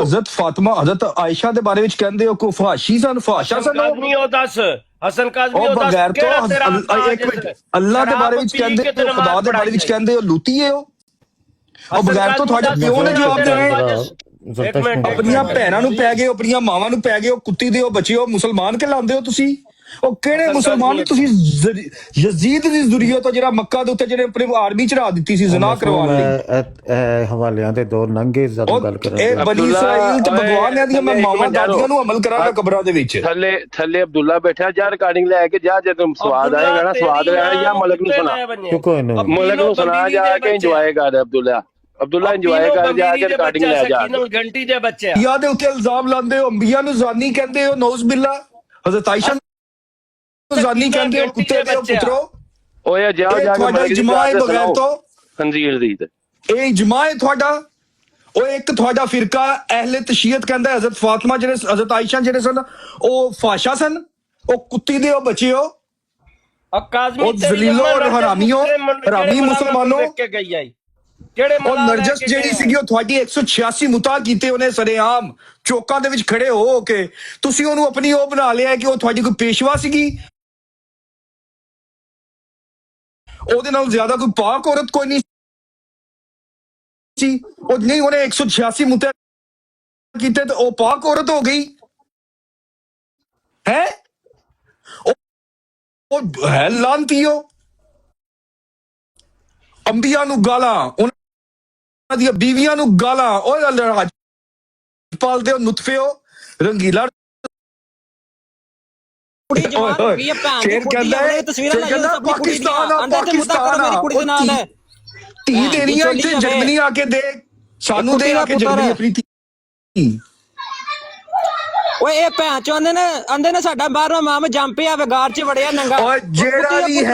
ਹਜ਼ਰਤ ਫਾਤਿਮਾ, ਹਜ਼ਰਤ ਆਇਸ਼ਾ ਦੇ ਬਾਰੇ ਵਿੱਚ ਕਹਿੰਦੇ ਹੋ ਕੋ ਫਹਾਸ਼ੀ ਸਨ, ਫਹਾਸ਼ਾ ਸਨ। ਕਾਜ਼ਮੀ ਉਹ ਦੱਸ, ਹਸਨ ਕਾਜ਼ਮੀ ਉਹ ਦੱਸ, ਬਗੈਰ ਤੋਂ ਇੱਕ ਮਿੰਟ, ਅੱਲਾ ਦੇ ਬਾਰੇ ਵਿੱਚ ਕਹਿੰਦੇ, ਖੁਦਾ ਦੇ ਬਾਰੇ ਵਿੱਚ ਕਹਿੰਦੇ ਹੋ ਲੂਤੀ ਹੈ ਉਹ ਬਗੈਰ ਤੋਂ ਤੁਹਾਡੇ ਪਿਓ ਨੇ ਜਵਾਬ ਦੇਣਾ। ਆਪਣੀਆਂ ਭੈਣਾਂ ਨੂੰ ਪੈ ਗਏ, ਆਪਣੀਆਂ ਮਾਵਾਂ ਨੂੰ ਪੈ ਗਏ, ਉਹ ਕੁੱਤੀ ਦੇ ਉਹ ਬੱਚੇ ਹੋ, ਮੁਸਲਮਾਨ ਕਹਿਲਾਉਂਦੇ ਹੋ ਤੁਸੀਂ। ਉਹ ਕਿਹੜੇ ਮੁਸਲਮਾਨ? ਤੁਸੀਂ ਯਜ਼ੀਦ ਦੀ ਜ਼ੁਰੀਅਤ ਤੋਂ ਜਿਹੜਾ ਮੱਕਾ ਦੇ ਉੱਤੇ ਜਿਹੜੇ ਆਪਣੀ ਆਰਮੀ ਚੜਾ ਦਿੱਤੀ ਸੀ ਜ਼ਨਾ ਕਰਵਾਉਣ ਲਈ। ਹਵਾਲਿਆਂ ਦੇ ਦੋ ਨੰਗੇ ਗੱਲ ਕਰ ਇਹ ਬਨੀ ਇਸਰਾਈਲ ਤੇ ਭਗਵਾਨ ਦੀਆਂ ਮੈਂ ਮਾਵਾਂ ਦਾਦੀਆਂ ਨੂੰ ਅਮਲ ਕਰਾਂਗਾ ਕਬਰਾਂ ਦੇ ਵਿੱਚ। ਥੱਲੇ ਅਬਦੁੱਲਾ ਬੈਠਾ, ਜਾ ਰਿਕਾਰਡਿੰਗ ਲੈ ਕੇ ਜਾ। ਜਦੋਂ ਸਵਾਦ ਆਏਗਾ ਨਾ, ਸਵਾਦ ਲੈਣਾ, ਜਾਂ ਮਲਕ ਨੂੰ ਸੁਣਾ, ਮਲਕ ਨੂੰ ਸੁਣਾ ਜਾ ਕੇ ਇੰਜੋਏ ਕਰ। ਅਬਦੁੱਲਾ ਇੰਜੋਏ ਕਰ ਜਾ ਕੇ, ਰਿਕਾਰਡਿੰਗ ਲੈ ਜਾ। ਘੰਟੀ ਦੇ ਬੱਚੇ ਯਾ ਦੇ ਉੱਤੇ ਇਲਜ਼ਾਮ ਲਾਉਂਦੇ ਹੋ, ਅੰਬੀਆ ਨੂੰ ਜ਼ਾਨੀ ਕਹਿੰਦੇ ਹੋ, ਨੌਜ਼ ਬਿੱਲਾ। ਹਜ਼ਰਤ ਆਇਸ਼ਾ ਨੂੰ ਜ਼ਾਨੀ ਕਹਿੰਦੇ ਹੋ, ਕੁੱਤੇ ਦੇ ਪੁੱਤਰੋ। ਓਏ ਜਾ ਜਾ ਕੇ ਤੁਹਾਡਾ ਇਜਮਾ ਹੈ ਬਗੈਰ ਤੋਂ ਖੰਜ਼ੀਰ ਦੀ ਤੇ ਇਹ ਇਜਮਾ ਹੈ ਤੁਹਾਡਾ। ਉਹ ਇੱਕ ਤੁਹਾਡਾ ਫਿਰਕਾ ਅਹਿਲੇ ਤਸ਼ੀਅਤ ਕਹਿੰਦਾ ਹਜ਼ਰਤ ਫਾਤਿਮਾ ਜਿਹੜੇ ਹਜ਼ਰਤ ਆਇਸ਼ਾ ਜਿਹੜੇ ਸਨ ਉਹ ਫਾਸ਼ਾ ਸਨ, ਉਹ ਕੁੱਤੀ ਦੇ ਉਹ ਬੱਚੇ ਹੋ, ਉਹ ਜ਼ਲੀਲੋ ਔਰ ਹਰਾਮੀਓ, ਹਰਾਮੀ ਮੁਸਲਮਾਨੋ। ਉਹ ਨਰਜਸ ਜਿਹੜੀ ਸੀਗੀ ਉਹ ਤੁਹਾਡੀ 186 ਮੁਤਾ ਕੀਤੇ ਉਹਨੇ ਸਰੇਆਮ ਚੌਕਾਂ ਦੇ ਵਿੱਚ ਖੜੇ ਹੋ ਕੇ। ਤੁਸੀਂ ਉਹਨੂੰ ਆਪਣੀ ਉਹ ਬਣਾ ਲਿਆ ਕਿ ਉਹ ਤੁਹਾਡੀ ਕੋਈ ਪੇਸ਼ਵਾ ਸੀਗੀ। ਉਹਦੇ ਨਾਲ ਜ਼ਿਆਦਾ ਕੋਈ ਪਾਕ ਔਰਤ ਕੋਈ ਨਹੀਂ ਸੀ। ਉਹ ਨਹੀਂ, ਉਹਨੇ 186 ਮੁਤਾ ਕੀਤੇ ਤੇ ਉਹ ਪਾਕ ਔਰਤ ਹੋ ਗਈ ਹੈ। ਉਹ ਹੈ ਲਾਂਤੀਓ। ਅੰਬੀਆਂ ਨੂੰ ਗਾਲਾਂ, ਉਹਨਾਂ ਦੀਆਂ ਬੀਵੀਆਂ ਨੂੰ ਗਾਲਾਂ। ਉਹ ਰਾਜਪਾਲ ਦੇ ਨੁਤਫੇ ਹੋ, ਰੰਗੀਲਾ ਸ਼ੇਰ ਕਹਿੰਦਾ ਪਾਕਿਸਤਾਨ ਆ, ਪਾਕਿਸਤਾਨ ਆ। ਧੀ ਦੇਣੀ ਆ ਇੱਥੇ, ਜਰਮਨੀ ਆ ਕੇ ਦੇ, ਸਾਨੂੰ ਦੇ ਆ ਕੇ ਜਰਮਨੀ ਆਪਣੀ ਧੀ। ਓਏ ਇਹ ਭੈਣ ਚੋ ਆਂਦੇ ਨੇ ਸਾਡਾ ਬਾਹਰੋਂ ਮਾਮ ਜੰਮ ਪਿਆ ਵਿਗਾਰ ਚ ਵੜਿਆ ਨੰਗਾ। ਓਏ ਜਿਹੜਾ ਵੀ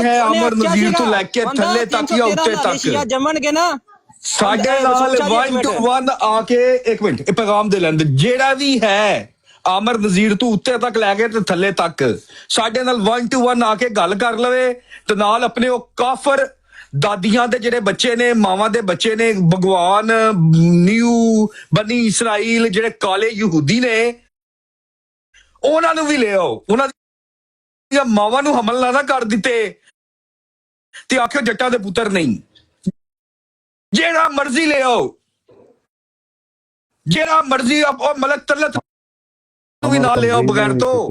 ਹੈ ਅਮਰ ਨਜ਼ੀਰ ਤੋਂ ਲੈ ਕੇ ਥੱਲੇ ਤੱਕ ਜਾਂ ਉੱਤੇ ਤੱਕ ਜੰਮਣਗੇ ਨਾ ਸਾਡੇ ਨਾਲ 1 to 1 ਆ ਕੇ। ਇੱਕ ਮਿੰਟ, ਇਹ ਪੈਗਾਮ ਦੇ ਲੈਂਦੇ। ਜਿਹੜਾ ਵੀ ਹੈ ਆਮਰ ਨਜ਼ੀਰ ਤੋਂ ਉੱਤੇ ਤੱਕ ਲੈ ਕੇ ਤੇ ਥੱਲੇ ਤੱਕ ਸਾਡੇ ਨਾਲ 1 to 1 ਆ ਕੇ ਗੱਲ ਕਰ ਲਵੇ ਤੇ ਨਾਲ ਆਪਣੇ ਉਹ ਕਾਫਰ ਦਾਦੀਆਂ ਦੇ ਜਿਹੜੇ ਬੱਚੇ ਨੇ, ਮਾਵਾਂ ਦੇ ਬੱਚੇ ਨੇ, ਭਗਵਾਨ ਨਿਊ ਬਨੀ ਇਸਰਾਈਲ ਜਿਹੜੇ ਕਾਲੇ ਯਹੂਦੀ ਨੇ, ਉਹਨਾਂ ਨੂੰ ਵੀ ਲੈ ਆਓ। ਉਹਨਾਂ ਦੀਆਂ ਮਾਵਾਂ ਨੂੰ ਹਮਲਾ ਨਾ ਕਰ ਦਿੱਤੇ ਤੇ ਆਖਿਓ ਜੱਟਾਂ ਦੇ ਪੁੱਤਰ ਨਹੀਂ। ਜਿਹੜਾ ਮਰਜ਼ੀ ਲੈ ਆਓ, ਜਿਹੜਾ ਮਰਜ਼ੀ ਉਹ ਮਲਕ ਤਲਤ ਨੂੰ ਵੀ ਨਾਲ ਲੈ ਆਓ ਬਗੈਰ ਤੋਂ।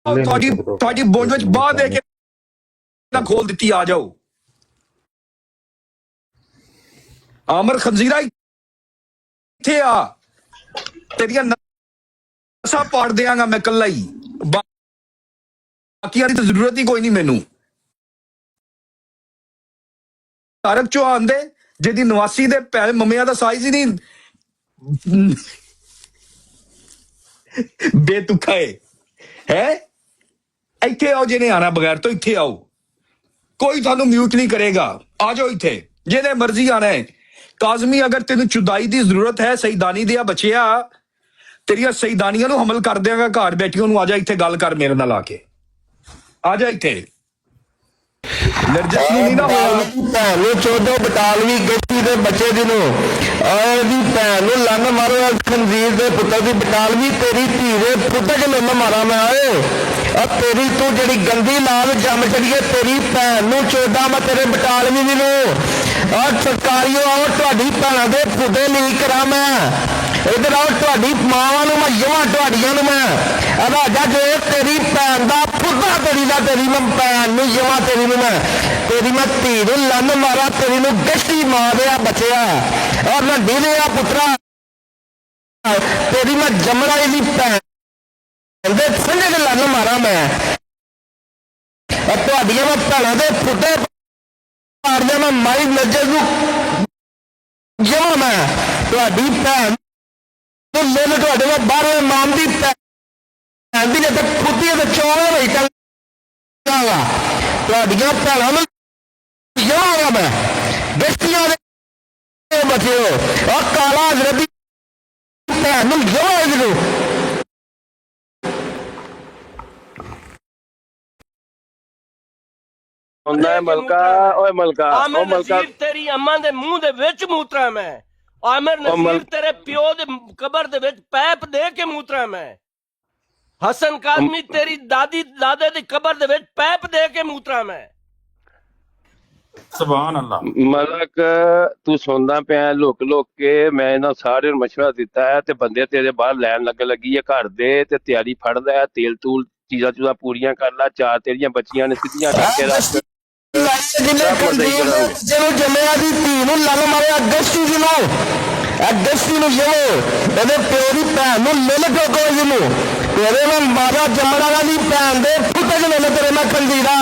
ਤੁਹਾਡੀ ਬੋਝ ਵਿੱਚ ਬਾਹ ਦੇ ਕੇ ਨਾ ਖੋਲ ਦਿੱਤੀ, ਆ ਜਾਓ। ਆਮਰ ਖੰਜ਼ੀਰਾ ਇੱਥੇ ਆ, ਤੇਰੀਆਂ ਨਸਾਂ ਪਾੜ ਦਿਆਂਗਾ ਮੈਂ ਕੱਲਾ ਹੀ, ਬਾਕੀਆਂ ਦੀ ਤਾਂ ਜ਼ਰੂਰਤ ਹੀ ਕੋਈ ਨਹੀਂ ਮੈਨੂੰ। ਤਾਰਕ ਚੌਹਾਨ ਦੇ ਜਿਹਦੀ 89 ਦੇ ਭੈਣ ਮੰਮਿਆਂ ਦਾ ਸਾਈਜ਼ ਹੀ ਨਹੀਂ ਬੇਤੁਕਾ ਹੈ। ਇੱਥੇ ਆਓ, ਜਿਹਨੇ ਆਣਾ ਬਗੈਰ ਤੋਂ ਇੱਥੇ ਆਓ, ਕੋਈ ਤੁਹਾਨੂੰ ਮਿਊਟ ਨਹੀਂ ਕਰੇਗਾ। ਆ ਜਾਓ ਇੱਥੇ, ਜਿਹਨੇ ਮਰਜ਼ੀ ਆਣਾ ਹੈ। ਕਾਜ਼ਮੀ, ਅਗਰ ਤੈਨੂੰ ਚੁਦਾਈ ਦੀ ਜ਼ਰੂਰਤ ਹੈ, ਸਈਦਾਨੀ ਦੀਆਂ ਬੱਚਿਆ, ਤੇਰੀਆਂ ਸਈਦਾਨੀਆਂ ਨੂੰ ਹਮਲ ਕਰ ਦਿਆਂਗਾ ਘਰ ਬੈਠੀਆਂ ਨੂੰ। ਆ ਜਾ ਇੱਥੇ ਗੱਲ ਕਰ ਮੇਰੇ ਨਾਲ ਆ ਕੇ, ਆ ਜਾ ਇੱਥੇ। ਨਰਜਸ ਨੂੰ ਨਹੀਂ ਨਾ ਹੋਇਆ ਭੈਣ ਨੂੰ 14 ਬਟਾਲਵੀ ਗੱਡੀ ਦੇ ਬੱਚੇ ਦੀ ਨੂੰ ਦੀ ਭੈਣ ਨੂੰ ਲੰਨ ਮਾਰੋ। ਖੰਜ਼ੀਰ ਦੇ ਪੁੱਤਰ ਦੀ ਬਟਾਲਵੀ ਤੇਰੀ ਧੀ ਦੇ ਪੁੱਤਰ ਚ ਲੰਨ ਮਾਰਾਂ ਮੈਂ। ਆ ਤੇਰੀ ਤੂੰ ਜਿਹੜੀ ਗੰਦੀ ਲਾਲ ਜੰਮ ਚੜੀਏ, ਤੇਰੀ ਭੈਣ ਨੂੰ 14 ਮੈਂ ਤੇਰੇ ਬਟਾਲਵੀ ਦੀ ਨੂੰ। ਆ ਸਰਕਾਰੀਓ ਆਓ, ਤੁਹਾਡੀ ਭੈਣਾਂ ਦੇ ਪੁੱਤੇ ਨਹੀਂ ਕਰਾਂ ਮੈਂ। ਇਧਰ ਆਓ, ਤੁਹਾਡੀ ਮਾਵਾਂ ਨੂੰ ਮੈਂ ਜਮਾਂ, ਤੁਹਾਡੀਆਂ ਨੂੰ ਮੈਂ ਰਾਜਾ ਜੋ ਤੇਰੀ ਭੈਣ ਦਾ ਪੁੱਤਾ, ਤੇਰੀ ਦਾ ਤੇਰੀ ਮੈਂ ਭੈਣ ਨੂੰ ਜਮਾਂ, ਤੇਰੀ ਨੂੰ ਮੈਂ, ਤੇਰੀ ਮੈਂ ਧੀ ਨੂੰ ਲੰਨ ਮਾਰਾਂ, ਤੇਰੀ ਨੂੰ ਗਸ਼ਤੀ ਮਾਰ ਦਿਆ ਬੱਚਿਆ। ਔਰ ਮੈਂ ਢੀਲੇ ਆ ਪੁੱਤਰਾ, ਤੇਰੀ ਮੈਂ ਜਮਣਾ ਇਹਦੀ ਭੈਣ ਦੇ ਸੰਡੇ ਦੇ ਲੰਨ ਮਾਰਾਂ ਮੈਂ ਤੁਹਾਡੀਆਂ ਮੈਂ ਭੈਣਾਂ ਦੇ ਫੁੱਟੇ ਮਾਰਦੇ ਮੈਂ ਮਾਈ ਨਜ਼ਰ ਨੂੰ ਜਮਾ ਮੈਂ ਤੁਹਾਡੀ ਭੈਣ ਨੂੰ ਲੈ ਤੁਹਾਡੇ ਮੈਂ ਬਾਹਰ ਮਾਮ ਦੀ ਭੈਣ ਦੀ ਜਦ ਫੁੱਟੀ ਤੇ ਚੌੜਾ ਨਹੀਂ ਚੱਲਦਾ ਤੁਹਾਡੀਆਂ ਭੈਣਾਂ ਨੂੰ ਜਮਾ ਮੈਂ ਬੇਟੀਆਂ ਦੇ ਬਚਿਓ ਉਹ ਕਾਲਾ ਹਜ਼ਰਤ ਭੈਣ ਨੂੰ ਜਮਾ ਇਹਨੂੰ ਹੁੰਦਾ ਮਲਕਾ ਓਏ ਮਲਕਾ ਆਮਰ ਉਹ ਮਲਕਾ ਨਜ਼ੀਰ ਤੇਰੀ ਅੰਮਾਂ ਦੇ ਮੂੰਹ ਦੇ ਵਿੱਚ ਮੂਤਰਾ ਮੈਂ ਆਮਰ ਨਜ਼ੀਰ ਤੇਰੇ ਪਿਓ ਦੇ ਕਬਰ ਦੇ ਵਿੱਚ ਪੈਪ ਦੇ ਕੇ ਮੂਤਰਾ ਮੈਂ ਹਸਨ ਕਾਜ਼ਮੀ ਤੇਰੀ ਦਾਦੀ ਦਾਦੇ ਦੀ ਕਬਰ ਦੇ ਵਿੱਚ ਪੈਪ ਦੇ ਕੇ ਮੂਤਰਾ ਮੈਂ ਸੁਭਾਨ ਅੱਲਾ। ਮਲਕ ਤੂੰ ਸੁਣਦਾ ਪਿਆ ਲੁਕ ਲੁਕ ਕੇ ਮੈਂ ਇਹਨਾਂ ਸਾਰਿਆਂ ਨੂੰ ਮਸ਼ਵਰਾ ਦਿੱਤਾ ਹੈ ਤੇ ਬੰਦੇ ਤੇਰੇ ਬਾਹਰ ਲੈਣ ਲੱਗੀ ਹੈ ਘਰ ਦੇ ਤੇ ਤਿਆਰੀ ਫੜ ਲੈ ਤੇਲ ਤੂਲ ਚੀਜ਼ਾਂ ਪੂਰੀਆਂ ਕਰ ਲੈ ਚਾਰ ਤੇਰੀਆਂ ਬੱਚੀਆਂ ਨੇ ਸਿੱਧੀਆਂ ਕਰਕੇ ਰੱਖ ਜਦੋਂ ਜੰਮਿਆ ਦੀ ਧੀ ਨੂੰ ਲੰਨ ਮਾਰਿਆ ਅਗਸਤੀ ਨੂੰ ਜਿਵੇਂ ਇਹਦੇ ਪਿਓ ਦੀ ਭੈਣ ਨੂੰ ਮਿਲ ਟੋਕੋ ਜਿਹਨੂੰ ਤੇਰੇ ਮੈਂ ਮਾਰਾ ਜੰਮਣਾ ਵਾਲੀ ਭੈਣ ਦੇ ਫੁੱਟੇ ਚ ਮਿਲ ਤੇਰੇ ਮੈਂ ਖੰਜੀਰਾ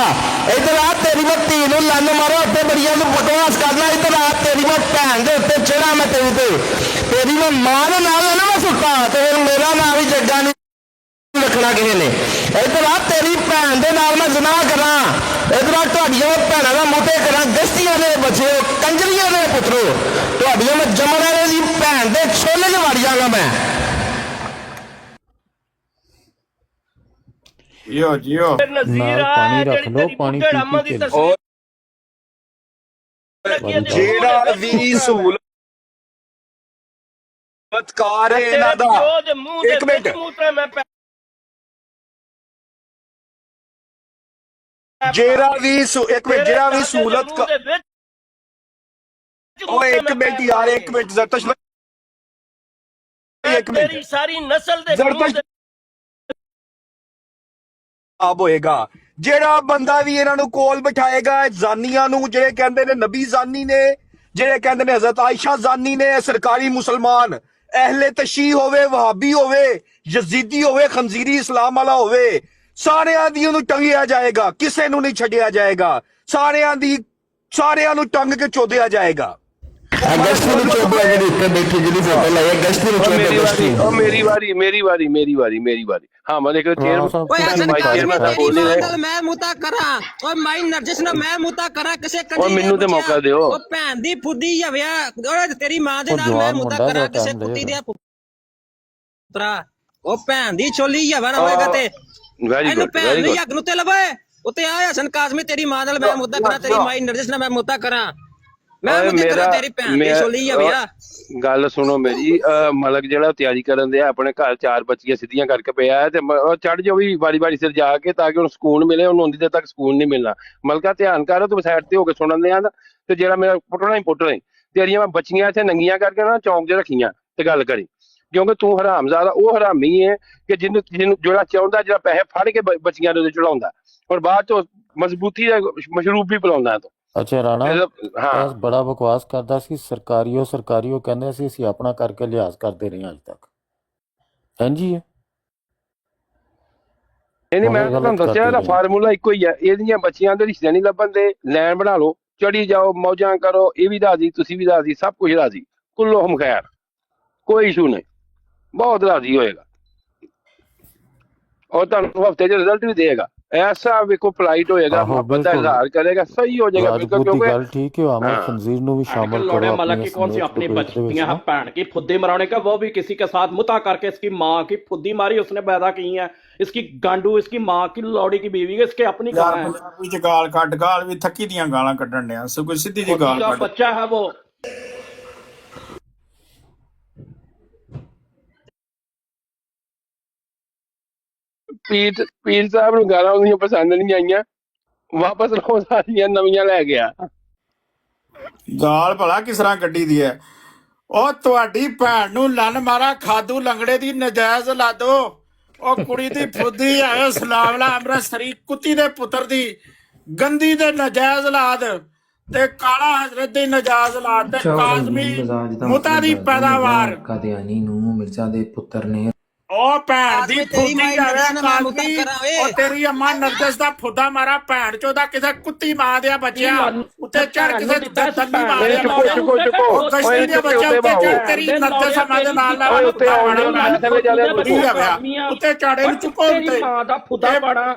ਇੱਧਰ ਆ ਤੇਰੀ ਮੈਂ ਧੀ ਨੂੰ ਲੰਨ ਮਾਰਿਆ ਉੱਤੇ ਬੜੀਆਂ ਨੂੰ ਬਕਵਾਸ ਕਰਨਾ ਇੱਧਰ ਆ ਤੇਰੀ ਮੈਂ ਭੈਣ ਦੇ ਉੱਤੇ ਚੜਾ ਮੈਂ ਤੇਰੀ ਮੈਂ ਮਾਂ ਦੇ ਨਾਲ ਨਾ ਮੈਂ ਸੁੱਟਾ ਤੇ ਫਿਰ ਮੇਰਾ ਨਾਂ ਵੀ ਜੱਗਾ ਨਹੀਂ ਰੱਖਣਾ ਕਿਸੇ ਨੇ ਇੱਧਰ ਆ ਤੇਰੀ ਭੈਣ ਦੇ ਨਾਲ ਮੈਂ ਜ਼ਨਾਹ ਕਰਾਂ ਇੱਧਰ ਆ ਤੁਹਾਡੀਆਂ ਭੈਣਾਂ ਦਾ ਮੋਟੇ ਕਰਾਂ ਗਸਤੀਆਂ ਦੇ ਬੱਚੇ ਕੰਜਰੀਆਂ ਦੇ ਪੁੱਤਰੋ ਤੁਹਾਡੀਆਂ ਮੈਂ ਜੰਮਣ ਵਾਲੇ ਦੀ ਭੈਣ ਦੇ ਛੋਲੇ 'ਚ ਵੜ ਜਾਵਾਂਗਾ ਮੈਂ ਜਿਓ ਨਜ਼ੀਰ ਪਾਣੀ ਰੱਖ ਲਓ ਪਾਣੀ ਪੀ ਕੇ ਜਿਹੜਾ ਵੀ ਸਹੂਲਤਕਾਰ ਹੈ ਇਹਨਾਂ ਦਾ ਇੱਕ ਮਿੰਟ ਜਿਹੜਾ ਵੀ ਸਹੂਲਤ ਓਏ ਇੱਕ ਮਿੰਟ ਯਾਰ ਇੱਕ ਮਿੰਟ ਜ਼ਰਤਸ਼ ਇੱਕ ਮਿੰਟ ਤੇਰੀ ਸਾਰੀ ਨਸਲ ਦੇ ਜ਼ਰਤਸ਼ ਆਬ ਹੋਏਗਾ ਜਿਹੜਾ ਬੰਦਾ ਵੀ ਇਹਨਾਂ ਨੂੰ ਕੋਲ ਬਿਠਾਏਗਾ ਜ਼ਾਨੀਆਂ ਨੂੰ ਜਿਹੜੇ ਕਹਿੰਦੇ ਨੇ ਨਬੀ ਜ਼ਾਨੀ ਨੇ ਜਿਹੜੇ ਕਹਿੰਦੇ ਨੇ ਹਜ਼ਰਤ ਆਇਸ਼ਾ ਜ਼ਾਨੀ ਨੇ ਸਰਕਾਰੀ ਮੁਸਲਮਾਨ ਅਹਿਲੇ ਤਸ਼ੀਹ ਹੋਵੇ ਵਹਾਬੀ ਹੋਵੇ ਯਜ਼ੀਦੀ ਹੋਵੇ ਖੰਜ਼ੀਰੀ ਇਸਲਾਮ ਵਾਲਾ ਹੋਵੇ ਸਾਰਿਆਂ ਦੀ ਉਹਨੂੰ ਟੰਗਿਆ ਜਾਏਗਾ ਕਿਸੇ ਨੂੰ ਨਹੀਂ ਛੱਡਿਆ ਜਾਏਗਾ ਸਾਰਿਆਂ ਨੂੰ ਟੰਗ ਕੇ ਚੋਦਿਆ ਜਾਏਗਾ ਅਗਸਤੀ ਨੂੰ ਚੋਦਿਆ ਜਿਹੜੀ ਉੱਤੇ ਬੈਠੀ ਜਿਹੜੀ ਫੋਟੋ ਲਾਈ ਅਗਸਤੀ ਨੂੰ ਚੋਦਿਆ ਮੇਰੀ ਵਾਰੀ ਹਾਂ ਮੈਂ ਦੇਖ ਓਏ ਹਸਨ ਕਾਜ਼ਮੀ ਤੇਰੀ ਮਾਂ ਨਾਲ ਮੈਂ ਮੁਤਾ ਕਰਾਂ ਓਏ ਮਾਈ ਨਰਜਿਸ ਨਾਲ ਮੈਂ ਮੁਤਾ ਕਰਾਂ ਕਿਸੇ ਕੰਜਰੀ ਓਏ ਮੈਨੂੰ ਤੇ ਮੌਕਾ ਦਿਓ ਓ ਭੈਣ ਦੀ ਫੁੱਦੀ ਜਾਵਿਆ ਓਏ ਤੇਰੀ ਮਾਂ ਦੇ ਨਾਲ ਮੈਂ ਮੁਤਾ ਕਰਾਂ ਕਿਸੇ ਕੁੱਤੀ ਦੇ ਪੁੱਤਰਾ ਓ ਭੈਣ ਦੀ ਛੋਲੀ ਜਾਵਾ ਨਾ ਹੋਏਗਾ ਤੇ ਇਹਨੂੰ ਭੈਣ ਦੀ ਅੱਗ ਨੂੰ ਤੇ ਲਵੇ ਉੱਤੇ ਆ ਹਸਨ ਕਾਜ਼ਮੀ ਤੇਰੀ ਮਾਂ ਨਾਲ ਮੈਂ ਮੁਤਾ ਕਰਾਂ ਤੇਰੀ ਮਾਈ ਨਰਜਿਸ ਨਾਲ ਮੈਂ ਮੁਤਾ ਕਰਾਂ ਮੈਂ ਮੁਤਾ ਕਰਾਂ ਤੇਰੀ ਭੈਣ ਦੀ ਛੋਲੀ ਜਾਵਿਆ ਗੱਲ ਸੁਣੋ ਮੇਰੀ ਮਲਕ ਜਿਹੜਾ ਤਿਆਰੀ ਕਰਨ ਦਿਆ ਆਪਣੇ ਘਰ ਚਾਰ ਬੱਚੀਆਂ ਸਿੱਧੀਆਂ ਕਰਕੇ ਪਿਆ ਤੇ ਚੜ ਜਾਓ ਵੀ ਵਾਰੀ ਸਿਰ ਜਾ ਕੇ ਤਾਂ ਕਿ ਉਹਨੂੰ ਸਕੂਨ ਮਿਲੇ ਉਹਨੂੰ ਉਹਦੀ ਦੇਰ ਤੱਕ ਸਕੂਨ ਨਹੀਂ ਮਿਲਣਾ ਮਲਕਾ ਧਿਆਨ ਕਰ ਤੂੰ ਸਾਈਡ ਤੇ ਹੋ ਕੇ ਸੁਣਨ ਦਿਆਂ ਤੇ ਜਿਹੜਾ ਮੇਰਾ ਪੁੱਟਣਾ ਹੀ ਤੇਰੀਆਂ ਮੈਂ ਬੱਚੀਆਂ ਇੱਥੇ ਨੰਗੀਆਂ ਕਰਕੇ ਨਾ ਚੌਂਕ 'ਚ ਰੱਖੀਆਂ ਤੇ ਗੱਲ ਕਰੀ ਕਿਉਂਕਿ ਤੂੰ ਹਰਾਮਜ਼ਾਦਾ ਉਹ ਹਰਾਮੀ ਹੈ ਕਿ ਜਿਹਨੂੰ ਜਿਹੜਾ ਚਾਹੁੰਦਾ ਜਿਹੜਾ ਪੈਸੇ ਫੜ ਕੇ ਬੱਚੀਆਂ ਦੇ ਚੜਾਉਂਦਾ ਔਰ ਬਾਅਦ ਚੋਂ ਮਜ਼ਬੂਤੀ ਦਾ ਮਸ਼ਰੂਬ ਵੀ ਪਿਲਾਉਂਦਾ ਤੂੰ ਅੱਛਾ ਰਾਣਾ ਹਾਂ ਬੜਾ ਬਕਵਾਸ ਕਰਦਾ ਸੀ ਸਰਕਾਰੀ ਉਹ ਕਹਿੰਦੇ ਸੀ ਅਸੀਂ ਆਪਣਾ ਕਰਕੇ ਲਿਹਾਜ਼ ਕਰਦੇ ਰਹੇ ਅੱਜ ਤੱਕ ਹਾਂਜੀ ਨਹੀਂ ਮੈਂ ਤੁਹਾਨੂੰ ਦੱਸਿਆ ਇਹਦਾ ਫਾਰਮੂਲਾ ਇੱਕੋ ਹੀ ਹੈ ਇਹਦੀਆਂ ਬੱਚੀਆਂ ਦੇ ਰਿਸ਼ਤੇ ਨਹੀਂ ਲੱਭਣ ਦੇ ਲੈਣ ਬਣਾ ਲਓ ਚੜੀ ਜਾਓ ਮੌਜਾਂ ਕਰੋ ਇਹ ਵੀ ਰਾਜ਼ੀ ਤੁਸੀਂ ਵੀ ਰਾਜ਼ੀ ਸਭ ਕੁਝ ਰਾਜ਼ੀ ਕੁੱਲੋ ਹਮ ਖੈਰ ਕੋਈ ਇਸ਼ੂ ਨਹੀਂ ਬਹੁਤ ਰਾਜ਼ੀ ਹੋਏਗਾ ਔਰ ਤੁਹਾਨੂੰ ਹਫਤੇ 'ਚ ਰਿਜ਼ਲਟ ਵੀ ਦੇਗਾ ਐਸਾ ਵੇਖੋ ਪਲਾਈਟ ਹੋਏਗਾ ਬੰਦਾ ਇਜ਼ਹਾਰ ਕਰੇਗਾ ਸਹੀ ਹੋ ਜਾਏਗਾ क्योंकि गल ठीक है आमिर खंजीर नु भी शामिल करो मलक की कौन सी अपनी बच्चियां हैं भैन की फुद्दी मराने का वो भी किसी के साथ मुता करके इसकी माँ की फुद्दी मारी उसने पैदा की है इसकी गांडू इसकी माँ की लौड़ी की बीवी है इसके अपनी गाल है गाल कट गाल भी थकी दियां गालां कड्डन दे सब कोई सीधी जी गाल कट बच्चा है वो ਪੀਰ ਸਾਹਿਬ ਨੂੰ ਗਾਲਾਂ ਉਹਦੀਆਂ ਪਸੰਦ ਨਹੀਂ ਆਈਆਂ ਵਾਪਸ ਲਓ ਸਾਰੀਆਂ ਨਵੀਆਂ ਲੈ ਗਿਆ ਗਾਲ ਭਲਾ ਕਿਸ ਤਰ੍ਹਾਂ ਕੱਢੀ ਦੀ ਹੈ ਉਹ ਤੁਹਾਡੀ ਭੈਣ ਨੂੰ ਲੰਨ ਮਾਰਾ ਖਾਦੂ ਲੰਗੜੇ ਦੀ ਨਜਾਇਜ਼ ਲਾਦੋ ਉਹ ਕੁੜੀ ਦੀ ਫੁੱਦੀ ਆਇਓ ਸਲਾਮਲਾ ਅੰਮ੍ਰਿਤਸਰੀ ਕੁੱਤੀ ਦੇ ਪੁੱਤਰ ਦੀ ਗੰਦੀ ਦੇ ਨਜਾਇਜ਼ ਲਾਦ ਤੇ ਕਾਲਾ ਹਜ਼ਰਤ ਦੀ ਨਜਾਇਜ਼ ਲਾਦ ਤੇ ਕਾਜ਼ਮੀ ਮੁਤਾ ਦੀ ਪੈਦਾਵਾਰ ਕਾਦੀਆਨੀ ਨੂੰ ਮਿਰਜ਼ਾ ਦੇ ਪੁੱਤਰ ਨੇ ਉਹ ਭੈਣ ਦੀ ਆਦਮੀ ਤੇਰੀ ਫੁੱਦੀ ਮਾਈ ਜਾਵੇ ਨਰਜਸ ਨਾ ਮੈਂ ਮੁੱਦਾ ਕਾਲਮੀ ਕਰਾਂ ਓਏ। ਉਹ ਤੇਰੀ ਅੰਮਾ ਨਰਜਸ ਦਾ ਫੁੱਦਾ ਮਾਰਾ ਭੈਣ ਚੋਦਾ ਕਿਸੇ ਕੁੱਤੀ ਮਾਂ ਦੇ ਬੱਚਿਆ ਉੱਤੇ ਚੜ ਕਿਸੇ ਤੱਲੀ ਮਾਂ ਦੇ ਉਹ ਗਸ਼ਤੀ ਦੇ ਬੱਚੇ ਉੱਤੇ ਚੜ ਤੇਰੀ ਨਰਜਸ ਮਾਂ ਦੇ ਨਾਲ ਨਾਲ ਉੱਤੇ ਆਉਣੇ ਮੈਂ ਥੱਲੇ ਜਾ ਉੱਤੇ ਚਾੜੇ ਨੂੰ ਚੁੱਕੋ ਉੱਤੇ ਮਾਂ ਦਾ ਫੁੱਦਾ ਬੜਾ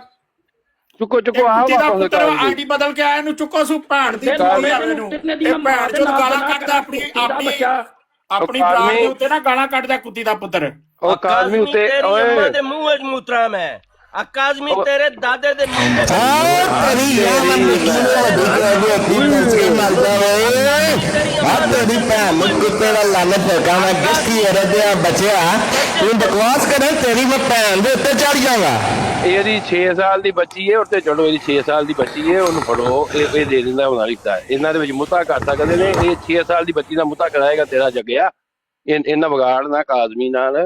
ਚੁੱਕੋ ਆ ਕੁੱਤੀ ਦਾ ਵਾਪਸ ਪੁੱਤਰ ਕਰ ਆਈਡੀ ਬਦਲ ਕੇ ਆਇਆ ਇਹਨੂੰ ਚੁੱਕੋ ਸੂ ਭੈਣ ਦੀ ਫੁੱਦੀ ਆਵੇ ਨੂੰ ਇਹ ਭੈਣ ਚੋਦ ਗਾਲਾਂ ਕੱਢਦਾ ਆਪਣੀ ਬਰਾਤ ਦੇ ਉੱਤੇ ਨਾ ਗਾਲਾਂ ਕੱਢਦਾ ਕੁੱਤੀ ਦਾ ਪੁੱਤਰ ਉਹ ਕਾਜ਼ਮੀ ਉੱਤੇ तेरी ਓਏ अम्मा दे मुंह च मूत्रा मैं अकाजमी तेरे दादे दे मुंह च ਤੇਰੀ ਯਾਰ ਤੇਰੀ ਭੈਣ ਨੂੰ ਕੁੱਤੇ ਦਾ ਲੰਨ ਫੇਕਾ ਮੈਂ ਗਸਤੀ ਰਦਿਆ ਬਚਿਆ ਤੂੰ ਬਕਵਾਸ ਕਰੇ ਤੇਰੀ ਮੈਂ ਭੈਣ ਦੇ ਉੱਤੇ ਚੜ ਜਾਵਾਂ ਇਹਦੀ 6 ਸਾਲ ਦੀ ਬੱਚੀ ਹੈ ਉੱਤੇ ਚੜੋ ਇਹਦੀ 6 ਸਾਲ ਦੀ ਬੱਚੀ ਹੈ ਉਹਨੂੰ ਫੜੋ ਇਹ ਦੇ ਦਿੰਦਾ ਬਣਾ ਲਿਖਦਾ ਇਹਨਾਂ ਦੇ ਵਿੱਚ ਮੁੱਤਾ ਕਰ ਸਕਦੇ ਨੇ ਇਹ 6 ਸਾਲ ਦੀ ਬੱਚੀ ਦਾ ਮੁੱਤਾ ਕਰਾਏਗਾ ਤੇਰਾ ਜੱਗਿਆ ਇਹਨਾਂ ਵਿਗਾੜਨਾ ਕਾਜ਼ਮੀ ਨਾਲ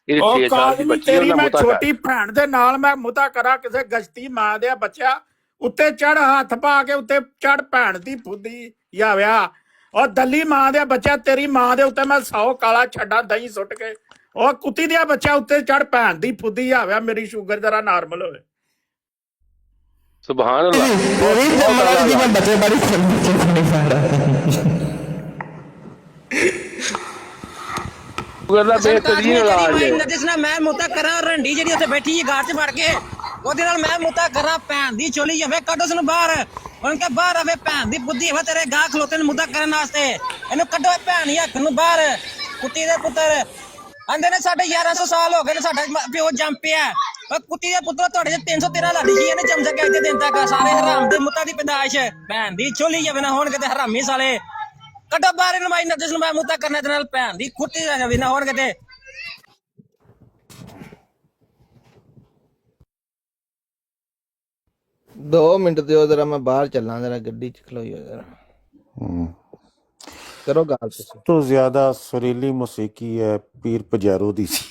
ਇਹ 6 ਸਾਲ ਦੀ ਬੱਚੀ ਤੇਰੀ ਉਹਨਾਂ ਮੈਂ ਮੁੱਤਾ ਛੋਟੀ ਭੈਣ ਦੇ ਨਾਲ ਮੈਂ ਮੁੱਤਾ ਕਰਾਂ ਕਿਸੇ ਗਸ਼ਤੀ ਮਾਂ ਦੇ ਬੱਚਾ ਉੱਤੇ ਚੜ ਹੱਥ ਪਾ ਕੇ ਉੱਤੇ ਚੜ ਭੈਣ ਦੀ ਫੁੱਦੀ ਜਾਵਿਆ ਉਹ ਦੱਲੀ ਮਾਂ ਦੇ ਬੱਚਾ ਤੇਰੀ ਮਾਂ ਦੇ ਉੱਤੇ ਮੈਂ 100 ਕਾਲਾ ਛੱਡਾਂ ਦਹੀਂ ਸੁੱਟ ਕੇ ਉਹ ਕੁੱਤੀ ਦੇ ਬੱਚਾ ਉੱਤੇ ਚੜ ਭੈਣ ਦੀ ਫੁੱਦੀ ਜਾਵਿਆ ਮੇਰੀ ਸ਼ੂਗਰ ਜਰਾ ਨਾਰਮਲ ਹੋਵੇ ਸੁਭਾਨ ਅੱਲਾਹ ਤੇਰੀ ਜਮਰਾ ਦੀ ਮੈਂ ਬੱਚੇ ਬੜੀ ਸ਼ੂਗਰ ਦਾ ਬੇਹਤਰੀਨ ਇਲਾਜ ਹੈ ਨਰਜਸ ਨਾ ਮੈਂ ਮੁੱਦਾ ਕਰਾਂ ਰੰਡੀ ਜਿਹੜੀ ਉੱਥੇ ਬੈਠੀ ਹੈ ਗਾਰ 'ਚ ਵੜ ਕੇ ਉਹਦੇ ਨਾਲ ਮੈਂ ਮੁੱਦਾ ਕਰਾਂ ਭੈਣ ਦੀ ਚੋਲੀ ਜਾਵੇ ਕੱਢੋ ਉਸ ਨੂੰ ਬਾਹਰ ਹੁਣ ਕਿ ਬਾਹਰ ਆਵੇ ਭੈਣ ਦੀ ਬੁੱਧੀ ਹੋਵੇ ਤੇਰੇ ਗਾਹ ਖਲੋਤੇ ਨੂੰ ਮੁੱਦਾ ਕਰਨ ਵਾਸਤੇ ਇਹਨੂੰ ਕੱਢੋ ਭੈਣ ਹੀ ਹੱਕ ਨੂੰ ਬਾਹਰ ਕੁੱਤੀ ਦੇ ਪੁੱਤਰ ਆਂਦੇ ਨੇ ਸਾਡੇ 1100 ਸਾਲ ਹੋ ਗਏ ਨੇ ਸਾਡਾ ਪਿਓ ਜੰਮ ਪਿਆ ਉਹ ਕੁੱਤੀ ਦੇ ਪੁੱਤਰ ਤੁਹਾਡੇ 313 ਲਾੜੀ ਜੀ ਇਹਨੇ ਜੰਮ ਸਕਿਆ ਇੱਥੇ ਦਿਨ ਤੱਕ ਸਾਰੇ ਹਰਾਮ ਦੇ ਮੁੱਤਾ ਦੀ ਪੈਦਾਇਸ਼ ਭੈਣ ਦੀ ਚੋਲੀ ਜਾਵੇ ਨਾ ਹੋਣ ਕਿਤੇ ਹਰਾਮੀ ਸਾਲੇ ਕੱਢੋ ਬਾਹਰ ਇਹਨੂੰ ਮਾਈ ਨਰਜਸ ਨੂੰ ਮੈਂ ਮੁੱਦਾ ਕਰਨਾ ਤੇ ਨਾਲ ਭੈਣ ਦੀ ਕੁੱਤੀ ਦਾ ਜਾਵੇ ਨਾ ਹੋਣ ਕਿਤੇ 2 ਮਿੰਟ ਦਿਓ ਜਰਾ ਮੈਂ ਬਾਹਰ ਚੱਲਾਂ ਜਰਾ ਗੱਡੀ ਚ ਖਲੋਈਓ ਜਰਾ ਕਰੋ ਗੱਲ ਤੁਸੀਂ ਤੋਂ ਜ਼ਿਆਦਾ ਸੁਰੀਲੀ ਮੌਸੀਕੀ ਹੈ ਪੀਰ ਪਜਾਰੋ ਦੀ ਸੀ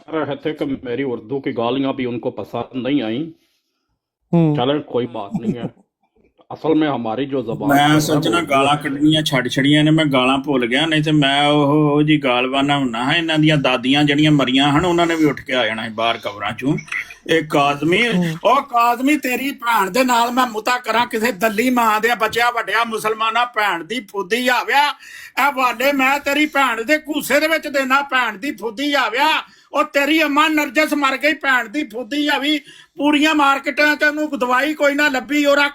रहे थे कि मेरी उर्दू की गालियां भी उनको पसंद नहीं आई चले कोई बात नहीं है असल में हमारी जो जबान ਮੈਂ ਸੱਜਣਾ ਗਾਲਾਂ ਕੱਢਣੀਆਂ ਛੱਡ ਛੜੀਆਂ ਨੇ ਮੈਂ ਗਾਲਾਂ ਭੁੱਲ ਗਿਆ ਨਹੀਂ ਤੇ ਮੈਂ ਉਹ ਜੀ ਗਾਲਵਾਨਾ ਹੁੰਨਾ ਹਾਂ ਇਹਨਾਂ ਦੀਆਂ ਦਾਦੀਆਂ ਜਿਹੜੀਆਂ ਮਰੀਆਂ ਹਨ ਉਹਨਾਂ ਨੇ ਵੀ ਉੱਠ ਕੇ ਆ ਜਾਣਾ ਬਾਹਰ ਕਬਰਾਂ ਚੋਂ ਇਹ ਕਾਜ਼ਮੀ ਤੇਰੀ ਭੈਣ ਦੇ ਨਾਲ ਮੈਂ ਮੁੱਤਾ ਕਰਾਂ ਕਿਸੇ ਦੱਲੀ ਮਾਂ ਦੇ ਬੱਚਿਆ ਵੱਡਿਆ ਮੁਸਲਮਾਨਾ ਭੈਣ ਦੀ ਫੁੱਦੀ ਆਵਿਆ ਇਹ ਵਾਲੇ ਮੈਂ ਤੇਰੀ ਭੈਣ ਦੇ ਘੂਸੇ ਦੇ ਵਿੱਚ ਦੇਣਾ ਭੈਣ ਦੀ ਫੁੱਦੀ ਆਵਿਆ ਉਹ ਤੇਰੀ ਅੰਮਾ ਨਰਜਸ ਮਰ ਗਈ ਭੈਣ ਦੀ ਫੁੱਦੀ ਆਵੀ ਪੂਰੀਆਂ ਮਾਰਕੀਟਾਂ ਤੇ ਉਹਨੂੰ ਦਵਾਈ ਕੋਈ ਨਾ ਲੱਭੀ ਉਹਦਾ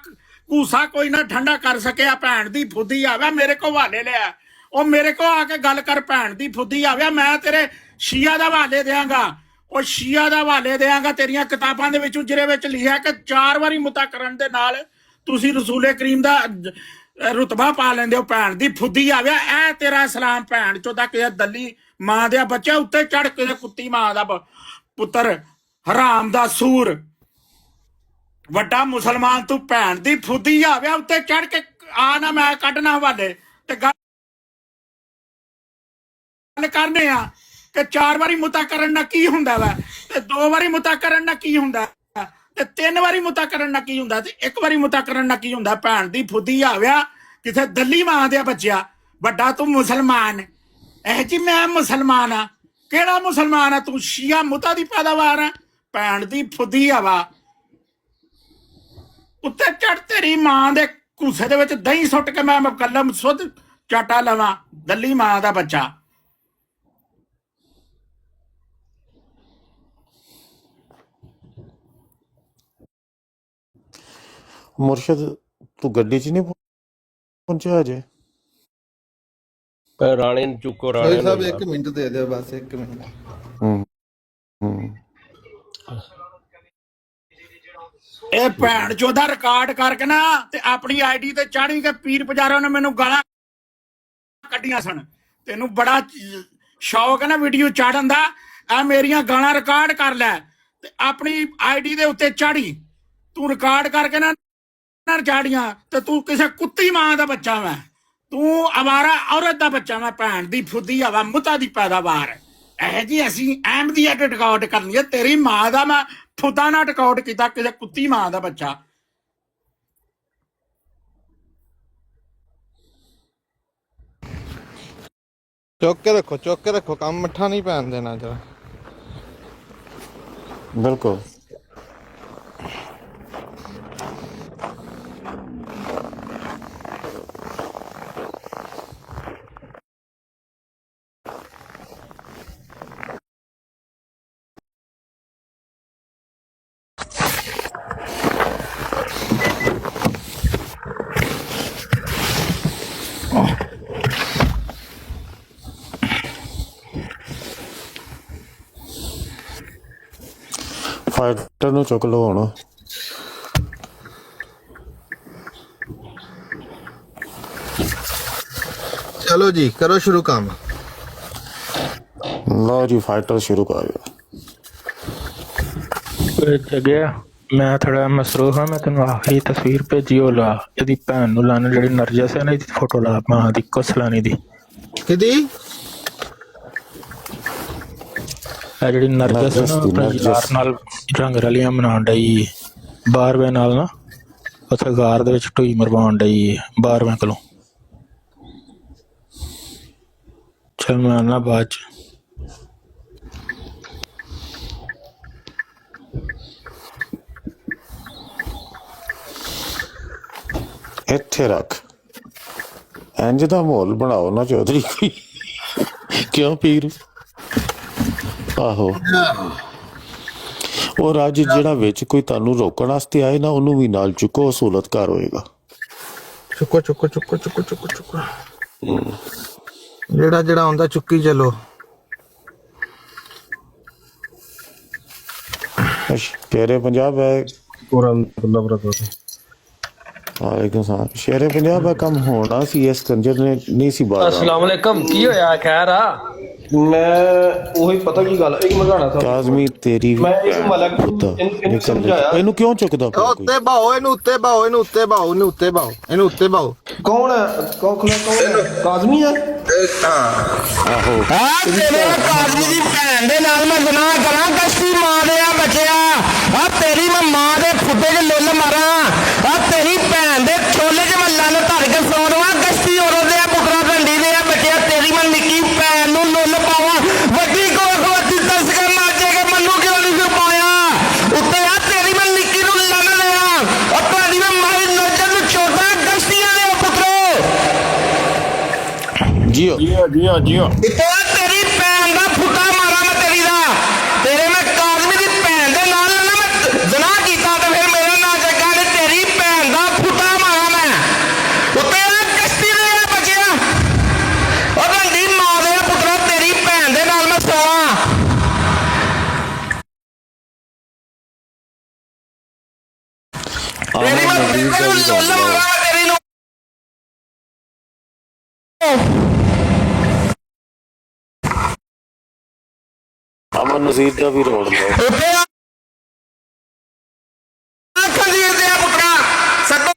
ਘੂਸਾ ਕੋਈ ਨਾ ਠੰਡਾ ਕਰ ਸਕਿਆ ਭੈਣ ਦੀ ਫੁੱਦੀ ਆਵਿਆ ਮੇਰੇ ਕੋ ਹਵਾਲੇ ਲਿਆ ਉਹ ਮੇਰੇ ਕੋ ਆ ਕੇ ਗੱਲ ਕਰ ਭੈਣ ਦੀ ਫੁੱਦੀ ਆਵਿਆ ਮੈਂ ਤੇਰੇ ਸ਼ੀਆ ਦਾ ਹਵਾਲੇ ਦਿਆਂਗਾ ਉਹ ਸ਼ੀਆ ਦਾ ਹਵਾਲੇ ਦਿਆਂਗਾ ਤੇਰੀਆਂ ਕਿਤਾਬਾਂ ਦੇ ਵਿੱਚੋਂ ਜਿਹਦੇ ਵਿੱਚ ਲਿਖਿਆ ਕਿ 4 ਵਾਰੀ ਮੁੱਤਾ ਕਰਨ ਦੇ ਨਾਲ ਤੁਸੀਂ ਰਸੂਲੇ ਕਰੀਮ ਦਾ ਰੁਤਬਾ ਪਾ ਲੈਂਦੇ ਹੋ ਭੈਣ ਦੀ ਫੁੱਦੀ ਆਵਿਆ ਇਹ ਤੇਰਾ ਇਸਲਾਮ ਭੈਣ ਚੋਂ ਦਾ ਕਿਸੇ ਦੱਲੀ ਮਾਂ ਦੇ ਬੱਚਾ ਉੱਤੇ ਚੜ ਕੇ ਕੁੱਤੀ ਮਾਂ ਦਾ ਪੁੱਤਰ ਹਰਾਮ ਦਾ ਸੂਰ ਵੱਡਾ ਮੁਸਲਮਾਨ ਤੂੰ ਭੈਣ ਦੀ ਫੁੱਦੀ ਆਵਿਆ ਉੱਤੇ ਚੜ ਕੇ ਆ ਨਾ ਮੈਂ ਕੱਢਣਾ ਹਵਾਲੇ ਤੇ ਗੱਲ ਕਰਨੇ ਆ ਕਿ 4 ਵਾਰੀ ਮੁੱਤਾ ਕਰਨ ਨਾਲ ਕੀ ਹੁੰਦਾ ਵਾ ਤੇ 2 ਵਾਰੀ ਮੁੱਤਾ ਕਰਨ ਨਾਲ ਕੀ ਹੁੰਦਾ ਤੇ 3 ਵਾਰੀ ਮੁੱਤਾ ਕਰਨ ਨਾਲ ਕੀ ਹੁੰਦਾ ਤੇ 1 ਵਾਰੀ ਮੁੱਤਾ ਕਰਨ ਨਾਲ ਕੀ ਹੁੰਦਾ ਭੈਣ ਦੀ ਫੁੱਦੀ ਆਵਿਆ ਕਿਥੇ ਦੱਲੀ ਮਾਂ ਦੇ ਬੱਚਿਆ ਵੱਡਾ ਤੂੰ ਮੁਸਲਮਾਨ ਇਹ ਜੀ ਮੈਂ ਮੁਸਲਮਾਨ ਆ ਕਿਹੜਾ ਮੁਸਲਮਾਨ ਆ ਤੂੰ ਸ਼ੀਆ ਮੁੱਤਾ ਦੀ ਪੈਦਾਵਾਰ ਆ ਭੈਣ ਦੀ ਫੁੱਦੀ ਆਵਾ ਉੱਤੇ ਚੜ ਤੇਰੀ ਮਾਂ ਦੇ ਘੂਸੇ ਦੇ ਵਿੱਚ ਦਹੀਂ ਸੁੱਟ ਕੇ ਮੈਂ ਕਲਮ ਸੁੱਧ ਚਾਟਾ ਲਵਾਂ ਦੱਲੀ ਮਾਂ ਦਾ ਬੱਚਾ ਮੁਰਸ਼ਦ ਤੂੰ ਗੱਡੀ 'ਚ ਨਹੀਂ ਪਹੁੰਚਿਆ ਅਜੇ ਰਾਣੇ ਨੂੰ ਚੁੱਕੋ ਰਾਣੇ ਸਾਹਿਬ 1 ਮਿੰਟ ਦੇ ਦਿਓ ਬਸ 1 ਮਿੰਟ ਇਹ ਭੈਣ ਚੋਦਾ ਰਿਕਾਰਡ ਕਰਕੇ ਨਾ ਤੇ ਆਪਣੀ ਆਈਡੀ ਤੇ ਚਾੜੀ ਕੇ ਪੀਰ ਪੁਜਾਰਿਆਂ ਨੇ ਮੈਨੂੰ ਗਾਲਾਂ ਕੱਢੀਆਂ ਸਨ ਤੈਨੂੰ ਬੜਾ ਸ਼ੌਕ ਹੈ ਨਾ ਵੀਡੀਓ ਚਾੜਨ ਦਾ ਆ ਮੇਰੀਆਂ ਗਾਲਾਂ ਰਿਕਾਰਡ ਕਰ ਲੈ ਤੇ ਆਪਣੀ ਆਈਡੀ ਦੇ ਉੱਤੇ ਚਾੜੀ ਤੂੰ ਰਿਕਾਰਡ ਕਰਕੇ ਨਾ ਚਾੜੀਆਂ ਤੇ ਤੂੰ ਕਿਸੇ ਕੁੱਤੀ ਮਾਂ ਦਾ ਬੱਚਾ ਵਾ ਤੂੰ ਅਵਾਰਾ ਔਰਤ ਦਾ ਬੱਚਾ ਵਾ ਭੈਣ ਦੀ ਫੁੱਦੀ ਹਵਾ ਮੁੱਤਾ ਦੀ ਪੈਦਾਵਾਰ ਇਹ ਜੀ ਅਸੀਂ ਅਹਿਮਦੀਅਤ ਰਿਕਾਰਡ ਕਰਨੀ ਹੈ ਤੇਰੀ ਮਾਂ ਦਾ ਮੈਂ ਫੁੱਦਾ ਨਾਲ ਰਿਕਾਰਡ ਕੀਤਾ ਕਿਸੇ ਕੁੱਤੀ ਮਾਂ ਦਾ ਬੱਚਾ ਚੁੱਕ ਕੇ ਰੱਖੋ ਕੰਮ ਮੱਠਾ ਨਹੀਂ ਪੈਣ ਦੇਣਾ ਜਰਾ। ਬਿਲਕੁਲ। ਫਾਈਟਰ ਨੂੰ ਚੁੱਕ ਲਓ ਹੁਣ। ਚਲੋ ਜੀ ਕਰੋ ਸ਼ੁਰੂ ਕੰਮ। ਲਓ ਜੀ ਫਾਈਟਰ ਸ਼ੁਰੂ ਕਰ ਦਿਓ। ਜਗਿਆ ਮੈਂ ਥੋੜਾ ਮਸਰੂਫ ਹਾਂ। ਮੈਂ ਤੈਨੂੰ ਆਖਰੀ ਤਸਵੀਰ ਭੇਜੀ ਉਹ ਲਾ, ਇਹਦੀ ਭੈਣ ਨੂੰ ਲਾਣ ਜਿਹੜੀ ਨਰਜਸ ਹੈ ਨਾ, ਇਹਦੀ ਫੋਟੋ ਲਾ ਮਾਂ ਦੀ ਕੁਸਲਾਨੀ ਦੀ। ਕਿਹਦੀ? ਇਹ ਜਿਹੜੀ ਨਰਜਸ ਹੈ ਨਾ, ਆਪਣੇ ਯਾਰ ਨਾਲ ਰੰਗ ਰਲੀਆਂ ਮਨਾਉਣ ਡਈ 12ਵੇਂ ਨਾਲ ਨਾ, ਉੱਥੇ ਗਾਰ ਦੇ ਵਿੱਚ ਢੂਈ ਮਰਵਾਉਣ ਡਈ 12ਵੇਂ ਕੋਲੋਂ। ਚਲ ਮੈਂ ਆਉਣਾ ਬਾਅਦ ਚ। ਇੱਥੇ ਰੱਖ। ਇੰਜ ਦਾ ਮਾਹੌਲ ਬਣਾਓ ਨਾ ਚੌਧਰੀ ਕੋਈ। ਕਿਉਂ ਪੀਰ? ਆਹੋ ਔਰ ਅੱਜ ਜਿਹੜਾ ਵਿੱਚ ਕੋਈ ਤੁਹਾਨੂੰ ਰੋਕਣ ਵਾਸਤੇ ਆਏ ਨਾ, ਉਹਨੂੰ ਵੀ ਨਾਲ ਚੁੱਕੋ, ਸਹੂਲਤਕਾਰ ਹੋਏਗਾ। ਚੁੱਕੋ ਜਿਹੜਾ ਆਉਂਦਾ ਚੁੱਕੀ ਚਲੋ। ਸ਼ੇਰੇ ਪੰਜਾਬ ਹੈ। ਵਾਲੇकुम सलाम। शेरे पंजाब का कम होना सी, इस कंजर ने नहीं सी बात। अस्सलाम वालेकुम, की होया? खैर आ? मैं वही पता की गल एक मजाना था काज़मी तेरी मैं एक मलक इनको समझाया। ਇਹਨੂੰ ਕਿਉਂ ਚੁੱਕਦਾ ਪਿਆ ਕੋਈ? ਉੱਤੇ ਬਾਓ ਇਹਨੂੰ, ਉੱਤੇ ਬਾਓ ਇਹਨੂੰ, ਉੱਤੇ ਬਾਓ ਇਹਨੂੰ, ਉੱਤੇ ਬਾਓ ਇਹਨੂੰ, ਉੱਤੇ ਬਾਓ। कौन है? कौन काज़मी है? ਆਹੋ ਤੇਰੇ ਕਾਜ਼ੀ ਦੀ ਭੈਣ ਦੇ ਨਾਲ ਮੈਂ ਗੁਨਾਹ ਕਰਾਂ? ਕਸ਼ਤੀ ਮਾਂ ਦੇ ਆ ਬੱਚਿਆ। ਆ ਤੇਰੀ ਮੈਂ ਮਾਂ ਦੇ ਫੁੱਟੇ 'ਚ ਲੁੱਲ ਮਾਰਾਂ। ਆ ਤੇਰੀ ਭੈਣ ਦੇ ਛੋਲੇ 'ਚ ਮੈਂ ਲੰਨ ਧਰ ਕੇ ਸੌ ਦਵਾਂ। ਕਸ਼ਤੀ ਔਰਤ ਦੇ ਆ ਪੁੱਤਰਾ ਭੰਡੀ ਦੇ ਆ ਬੱਚਿਆ। ਤੇਰੀ ਮੈਂ ਨਿੱਕੀ ਭੈਣ ਨੂੰ ਲੁੱਲ ਪਾਵਾਂ। ਵੱਡੀ ਕੋਖਵਤੀ ਤਰਸ ਕੇ ਮਾਜੇ ਕੇ ਮੈਨੂੰ ਕਿਉਂ ਨਹੀਂ ਫਿਰ ਪਾਇਆ? ਉੱਤੇ ਆ ਤੇਰੀ ਮੈਂ ਨਿੱਕੀ ਨੂੰ ਲੰਨ ਦਿਆਂ। ਆ ਤੁਹਾਡੀ ਮੈਂ ਮਾਰੀ ਨਜ਼ਰ ਨੂੰ ਛੋਟਾ ਕਸ਼ਤੀਆਂ ਦੇ ਪੁੱਤਰੋ। ਜੀਓ ਤੇਰੀ ਭੈਣ ਦਾ ਫੁੱਟਾ ਮਾਰਾਂ ਮੈਂ ਤੇਰੀ ਦਾ। ਤੇਰੇ ਮੈਂ ਕਾਜ਼ਮੀ ਦੀ ਭੈਣ ਦੇ ਨਾਲ ਨਾ ਮੈਂ ਜ਼ਨਾ ਕੀਤਾ ਤੇ ਫਿਰ ਮੇਰਾ ਨਾਂ ਜੱਗਾ ਨੇ। ਤੇਰੀ ਭੈਣ ਦਾ ਫੁੱਟਾ ਮਾਰਾਂ ਮੈਂ। ਉੱਤੇ ਆ ਕਸ਼ਤੀ ਦੇ ਆ ਬੱਚਿਆ। ਉਹ ਰੰਡੀ ਮਾਂ ਦੇ ਪੁੱਤਰਾ, ਤੇਰੀ ਭੈਣ ਦੇ ਨਾਲ ਮੈਂ ਸੋਵਾਂ। ਤੇਰੀ ਮੈਂ ਬਿਲਕੁਲ ਲੁੱਲ ਮਾਰਾਂ ਮੈਂ ਤੇਰੀ ਨੂੰ। ਅਮਨ ਨਜ਼ੀਰ ਦਾ ਵੀ ਰੋੜ ਲਓ। ਉੱਤੇ ਆ ਖੰਜੀਰ ਦੇ ਆ ਪੁੱਤਰਾ। ਸੱਤੋ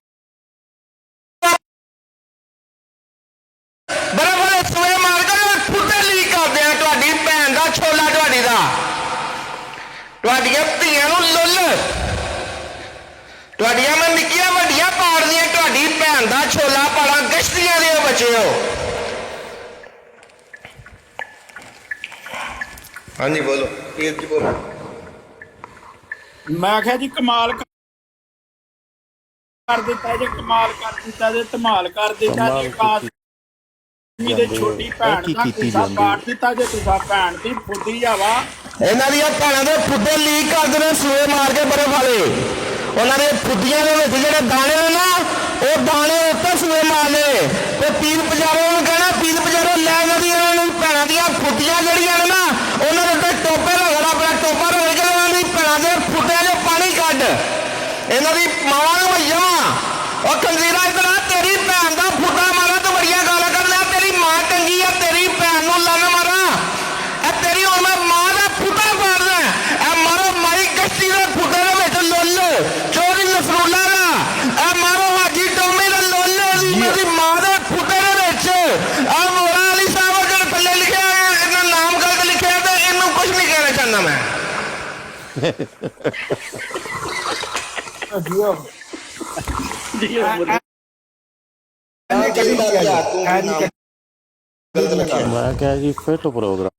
ਬਰਾਬਰ ਸੋਏ ਮਾਰ ਕੇ ਫੁੱਟੇ ਲੀਕ ਕਰਦੇ ਆ। ਤੁਹਾਡੀ ਭੈਣ ਦਾ ਛੋਲਾ, ਤੁਹਾਡੀ ਦਾ, ਤੁਹਾਡੀਆਂ ਧੀਆਂ ਨੂੰ ਲੁੱਲ, ਤੁਹਾਡੀਆਂ ਮੈਂ ਨਿੱਕੀਆਂ ਵੱਡੀਆਂ ਪਾੜਦੀਆਂ। ਤੁਹਾਡੀ ਭੈਣ ਦਾ ਛੋਲਾ ਪਾੜਾ ਗਸ਼ਤੀਆਂ ਦੇ ਬੱਚਿਓ। ਹਾਂਜੀ ਬੋਲੋ ਪੀਰ ਜੀ ਬੋਲੋ। ਮੈਂ ਆਖਿਆ ਜੀ ਕਮਾਲ ਕਰ ਦਿੱਤਾ ਜੇ, ਕਮਾਲ ਕਰ ਦਿੱਤਾ ਜੇ, ਧਮਾਲ ਕਰ ਦਿੱਤਾ ਜੇ। ਕਾਜ਼ਮੀ ਦੇ ਛੋਟੀ ਭੈਣ ਦਾ ਕਿੱਸਾ ਪਾੜ ਦਿੱਤਾ ਜੇ। ਤੁਸੀਂ ਭੈਣ ਦੀ ਫੁੱਦੀ ਜਾਵਾ। ਇਹਨਾਂ ਦੀਆਂ ਭੈਣਾਂ ਦੇ ਫੁੱਦੇ ਲੀਕ ਕਰਦੇ ਨੇ ਸੂਏ ਮਾਰ ਕੇ ਬਰਫ ਵਾਲੇ। ਉਹਨਾਂ ਦੇ ਫੁੱਦੀਆਂ ਦੇ ਵਿੱਚ ਜਿਹੜੇ ਦਾਣੇ ਨੇ ਨਾ, ਉਹ ਦਾਣੇ ਉੱਤੇ ਸੂਏ ਮਾਰਨੇ। ਤੇ ਪੀਰ ਪੁਜਾਰੇ ਨੂੰ ਕਹਿਣਾ, ਪੀਰ ਪੁਜਾਰੇ ਲੈ ਇਹਨਾਂ ਦੀਆਂ ਭੈਣਾਂ ਦੀਆਂ ਫੁੱਦੀਆਂ ਜਿਹੜੀਆਂ ਨੇ ਨਾ, ਉਹਨਾਂ ਦੇ ਉੱਤੇ ਟੋਪੇ ਰਗੜ, ਆਪਣਾ ਟੋਪਾ ਰਗੜ ਕੇ ਉਹਨਾਂ ਦੀ ਭੈਣਾਂ ਦੇ ਫੁੱਦਿਆਂ 'ਚੋਂ ਪਾਣੀ ਕੱਢ। ਇਹਨਾਂ ਦੀ ਮਾਵਾਂ ਨੂੰ ਭਈਆ ਉਹ ਖੰਜ਼ੀਰਾ ਇੱਧਰ ਆ। ਤੇਰੀ ਭੈਣ ਦਾ ਫੁੱਦਾ ਮਾਰਾ ਤੂੰ ਬੜੀਆਂ ਗਾਲਾਂ ਕਰ ਲਿਆ। ਤੇਰੀ ਮਾਂ ਚੰਗੀ ਆ, ਤੇਰੀ ਭੈਣ ਨੂੰ ਲੰਨ ਮਾਰਾ। ਇਹ ਤੇਰੀ ਹੁਣ ਮੈਂ ਮਾਂ ਦਾ ਫੁੱਦਾ ਮਾਰਦਾ। ਇਹ ਮਾਰੋ ਮਾਈ ਗਸ਼ਤੀ ਦੇ ਫੁੱਦੇ ਦੇ ਵਿੱਚ ਲੁੱਲ, ਚੋਰੀ ਨਸਰੂਲਾ ਦਾ। ਇਹ ਮਾਰੋ ਹਾਜੀ ਟੋਮੀ ਦਾ ਲੁੱਲ ਮੇਰੀ ਮਾਂ ਦੇ ਫੁੱਦੇ ਦੇ ਵਿੱਚ। ਆ ਮੋਰਾ ਅਲੀ ਸਾਹਿਬ ਜਿਹੜੇ ਥੱਲੇ ਲਿਖਿਆ, ਇਹਨਾਂ ਨਾਮ ਗਲਤ ਲਿਖਿਆ ਤੇ ਇਹਨੂੰ ਕੁਝ ਨਹੀਂ ਕਹਿਣਾ ਚਾਹੁੰਦਾ ਮੈਂ। ਜੀ ਮੈਂ ਕਿਹਾ ਜੀ ਫਿੱਟ ਪ੍ਰੋਗਰਾਮ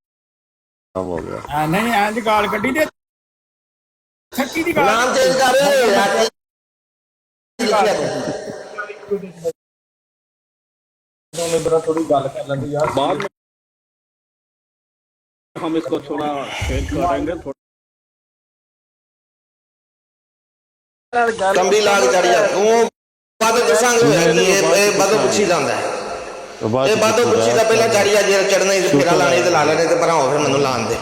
ਹੋ ਗਿਆ। ਨਹੀਂ ਇੰਜ ਗਾਲ ਕੱਢੀ ਤੇ ਛੱਕੀ ਦੀ ਗਾਲ ਨਾਮ ਚੇਂਜ ਕਰ बाद में हम इसको थोड़ा चेंज करेंगे ਕੰਬੀ ਲਾ ਕੇ ਚੜ ਜਾ ਤੂੰ ਬਾਦੋਂ ਦੱਸਾਂਗੇ ਇਹ ਬਾਦੋਂ ਪੁੱਛੀ ਜਾਂਦਾ ਹੈ ਇਹ ਬਾਦੋਂ ਪੁੱਛੀ ਦਾ ਪਹਿਲਾਂ ਚੜ ਜਾ ਜੇ ਚੜਨਾ ਹੀ ਫੇਰਾ ਲਾਣੇ ਤੇ ਲਾ ਲੈਣੇ ਤੇ ਪਰਾਂ ਹੋ ਫਿਰ ਮੈਨੂੰ ਲਾਣ ਦੇ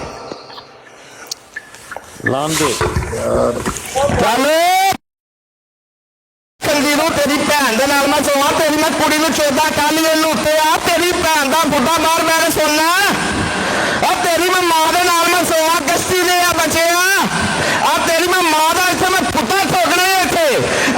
ਚੱਲ ਸੰਦੀਪ ਤੇਰੀ ਭੈਣ ਦੇ ਨਾਲ ਮੈਂ ਸੋਵਾਂ ਤੇਰੀ ਮੈਂ ਕੁੜੀ ਨੂੰ ਚੋਦਾ ਕੱਲ ਇਹਨੂੰ ਉੱਤੇ ਆ ਤੇਰੀ ਭੈਣ ਦਾ ਬੁੱਢਾ ਮਾਰ ਮੈਂ ਸੁਣਨਾ ਆ ਤੇਰੀ ਮੈਂ ਮਾਂ ਦੇ ਨਾਲ ਮੈਂ ਸੋਵਾਂ ਗਸਤੀ ਦੇ ਆ ਬਚਿਆ ਆ ਤੇਰੀ ਮੈਂ ਮਾਂ ਦਾ ਇੱਥੇ ਮੈਂ ਪੁੱਤਾਂ ਠੋਕਣੇ ਇੱਥੇ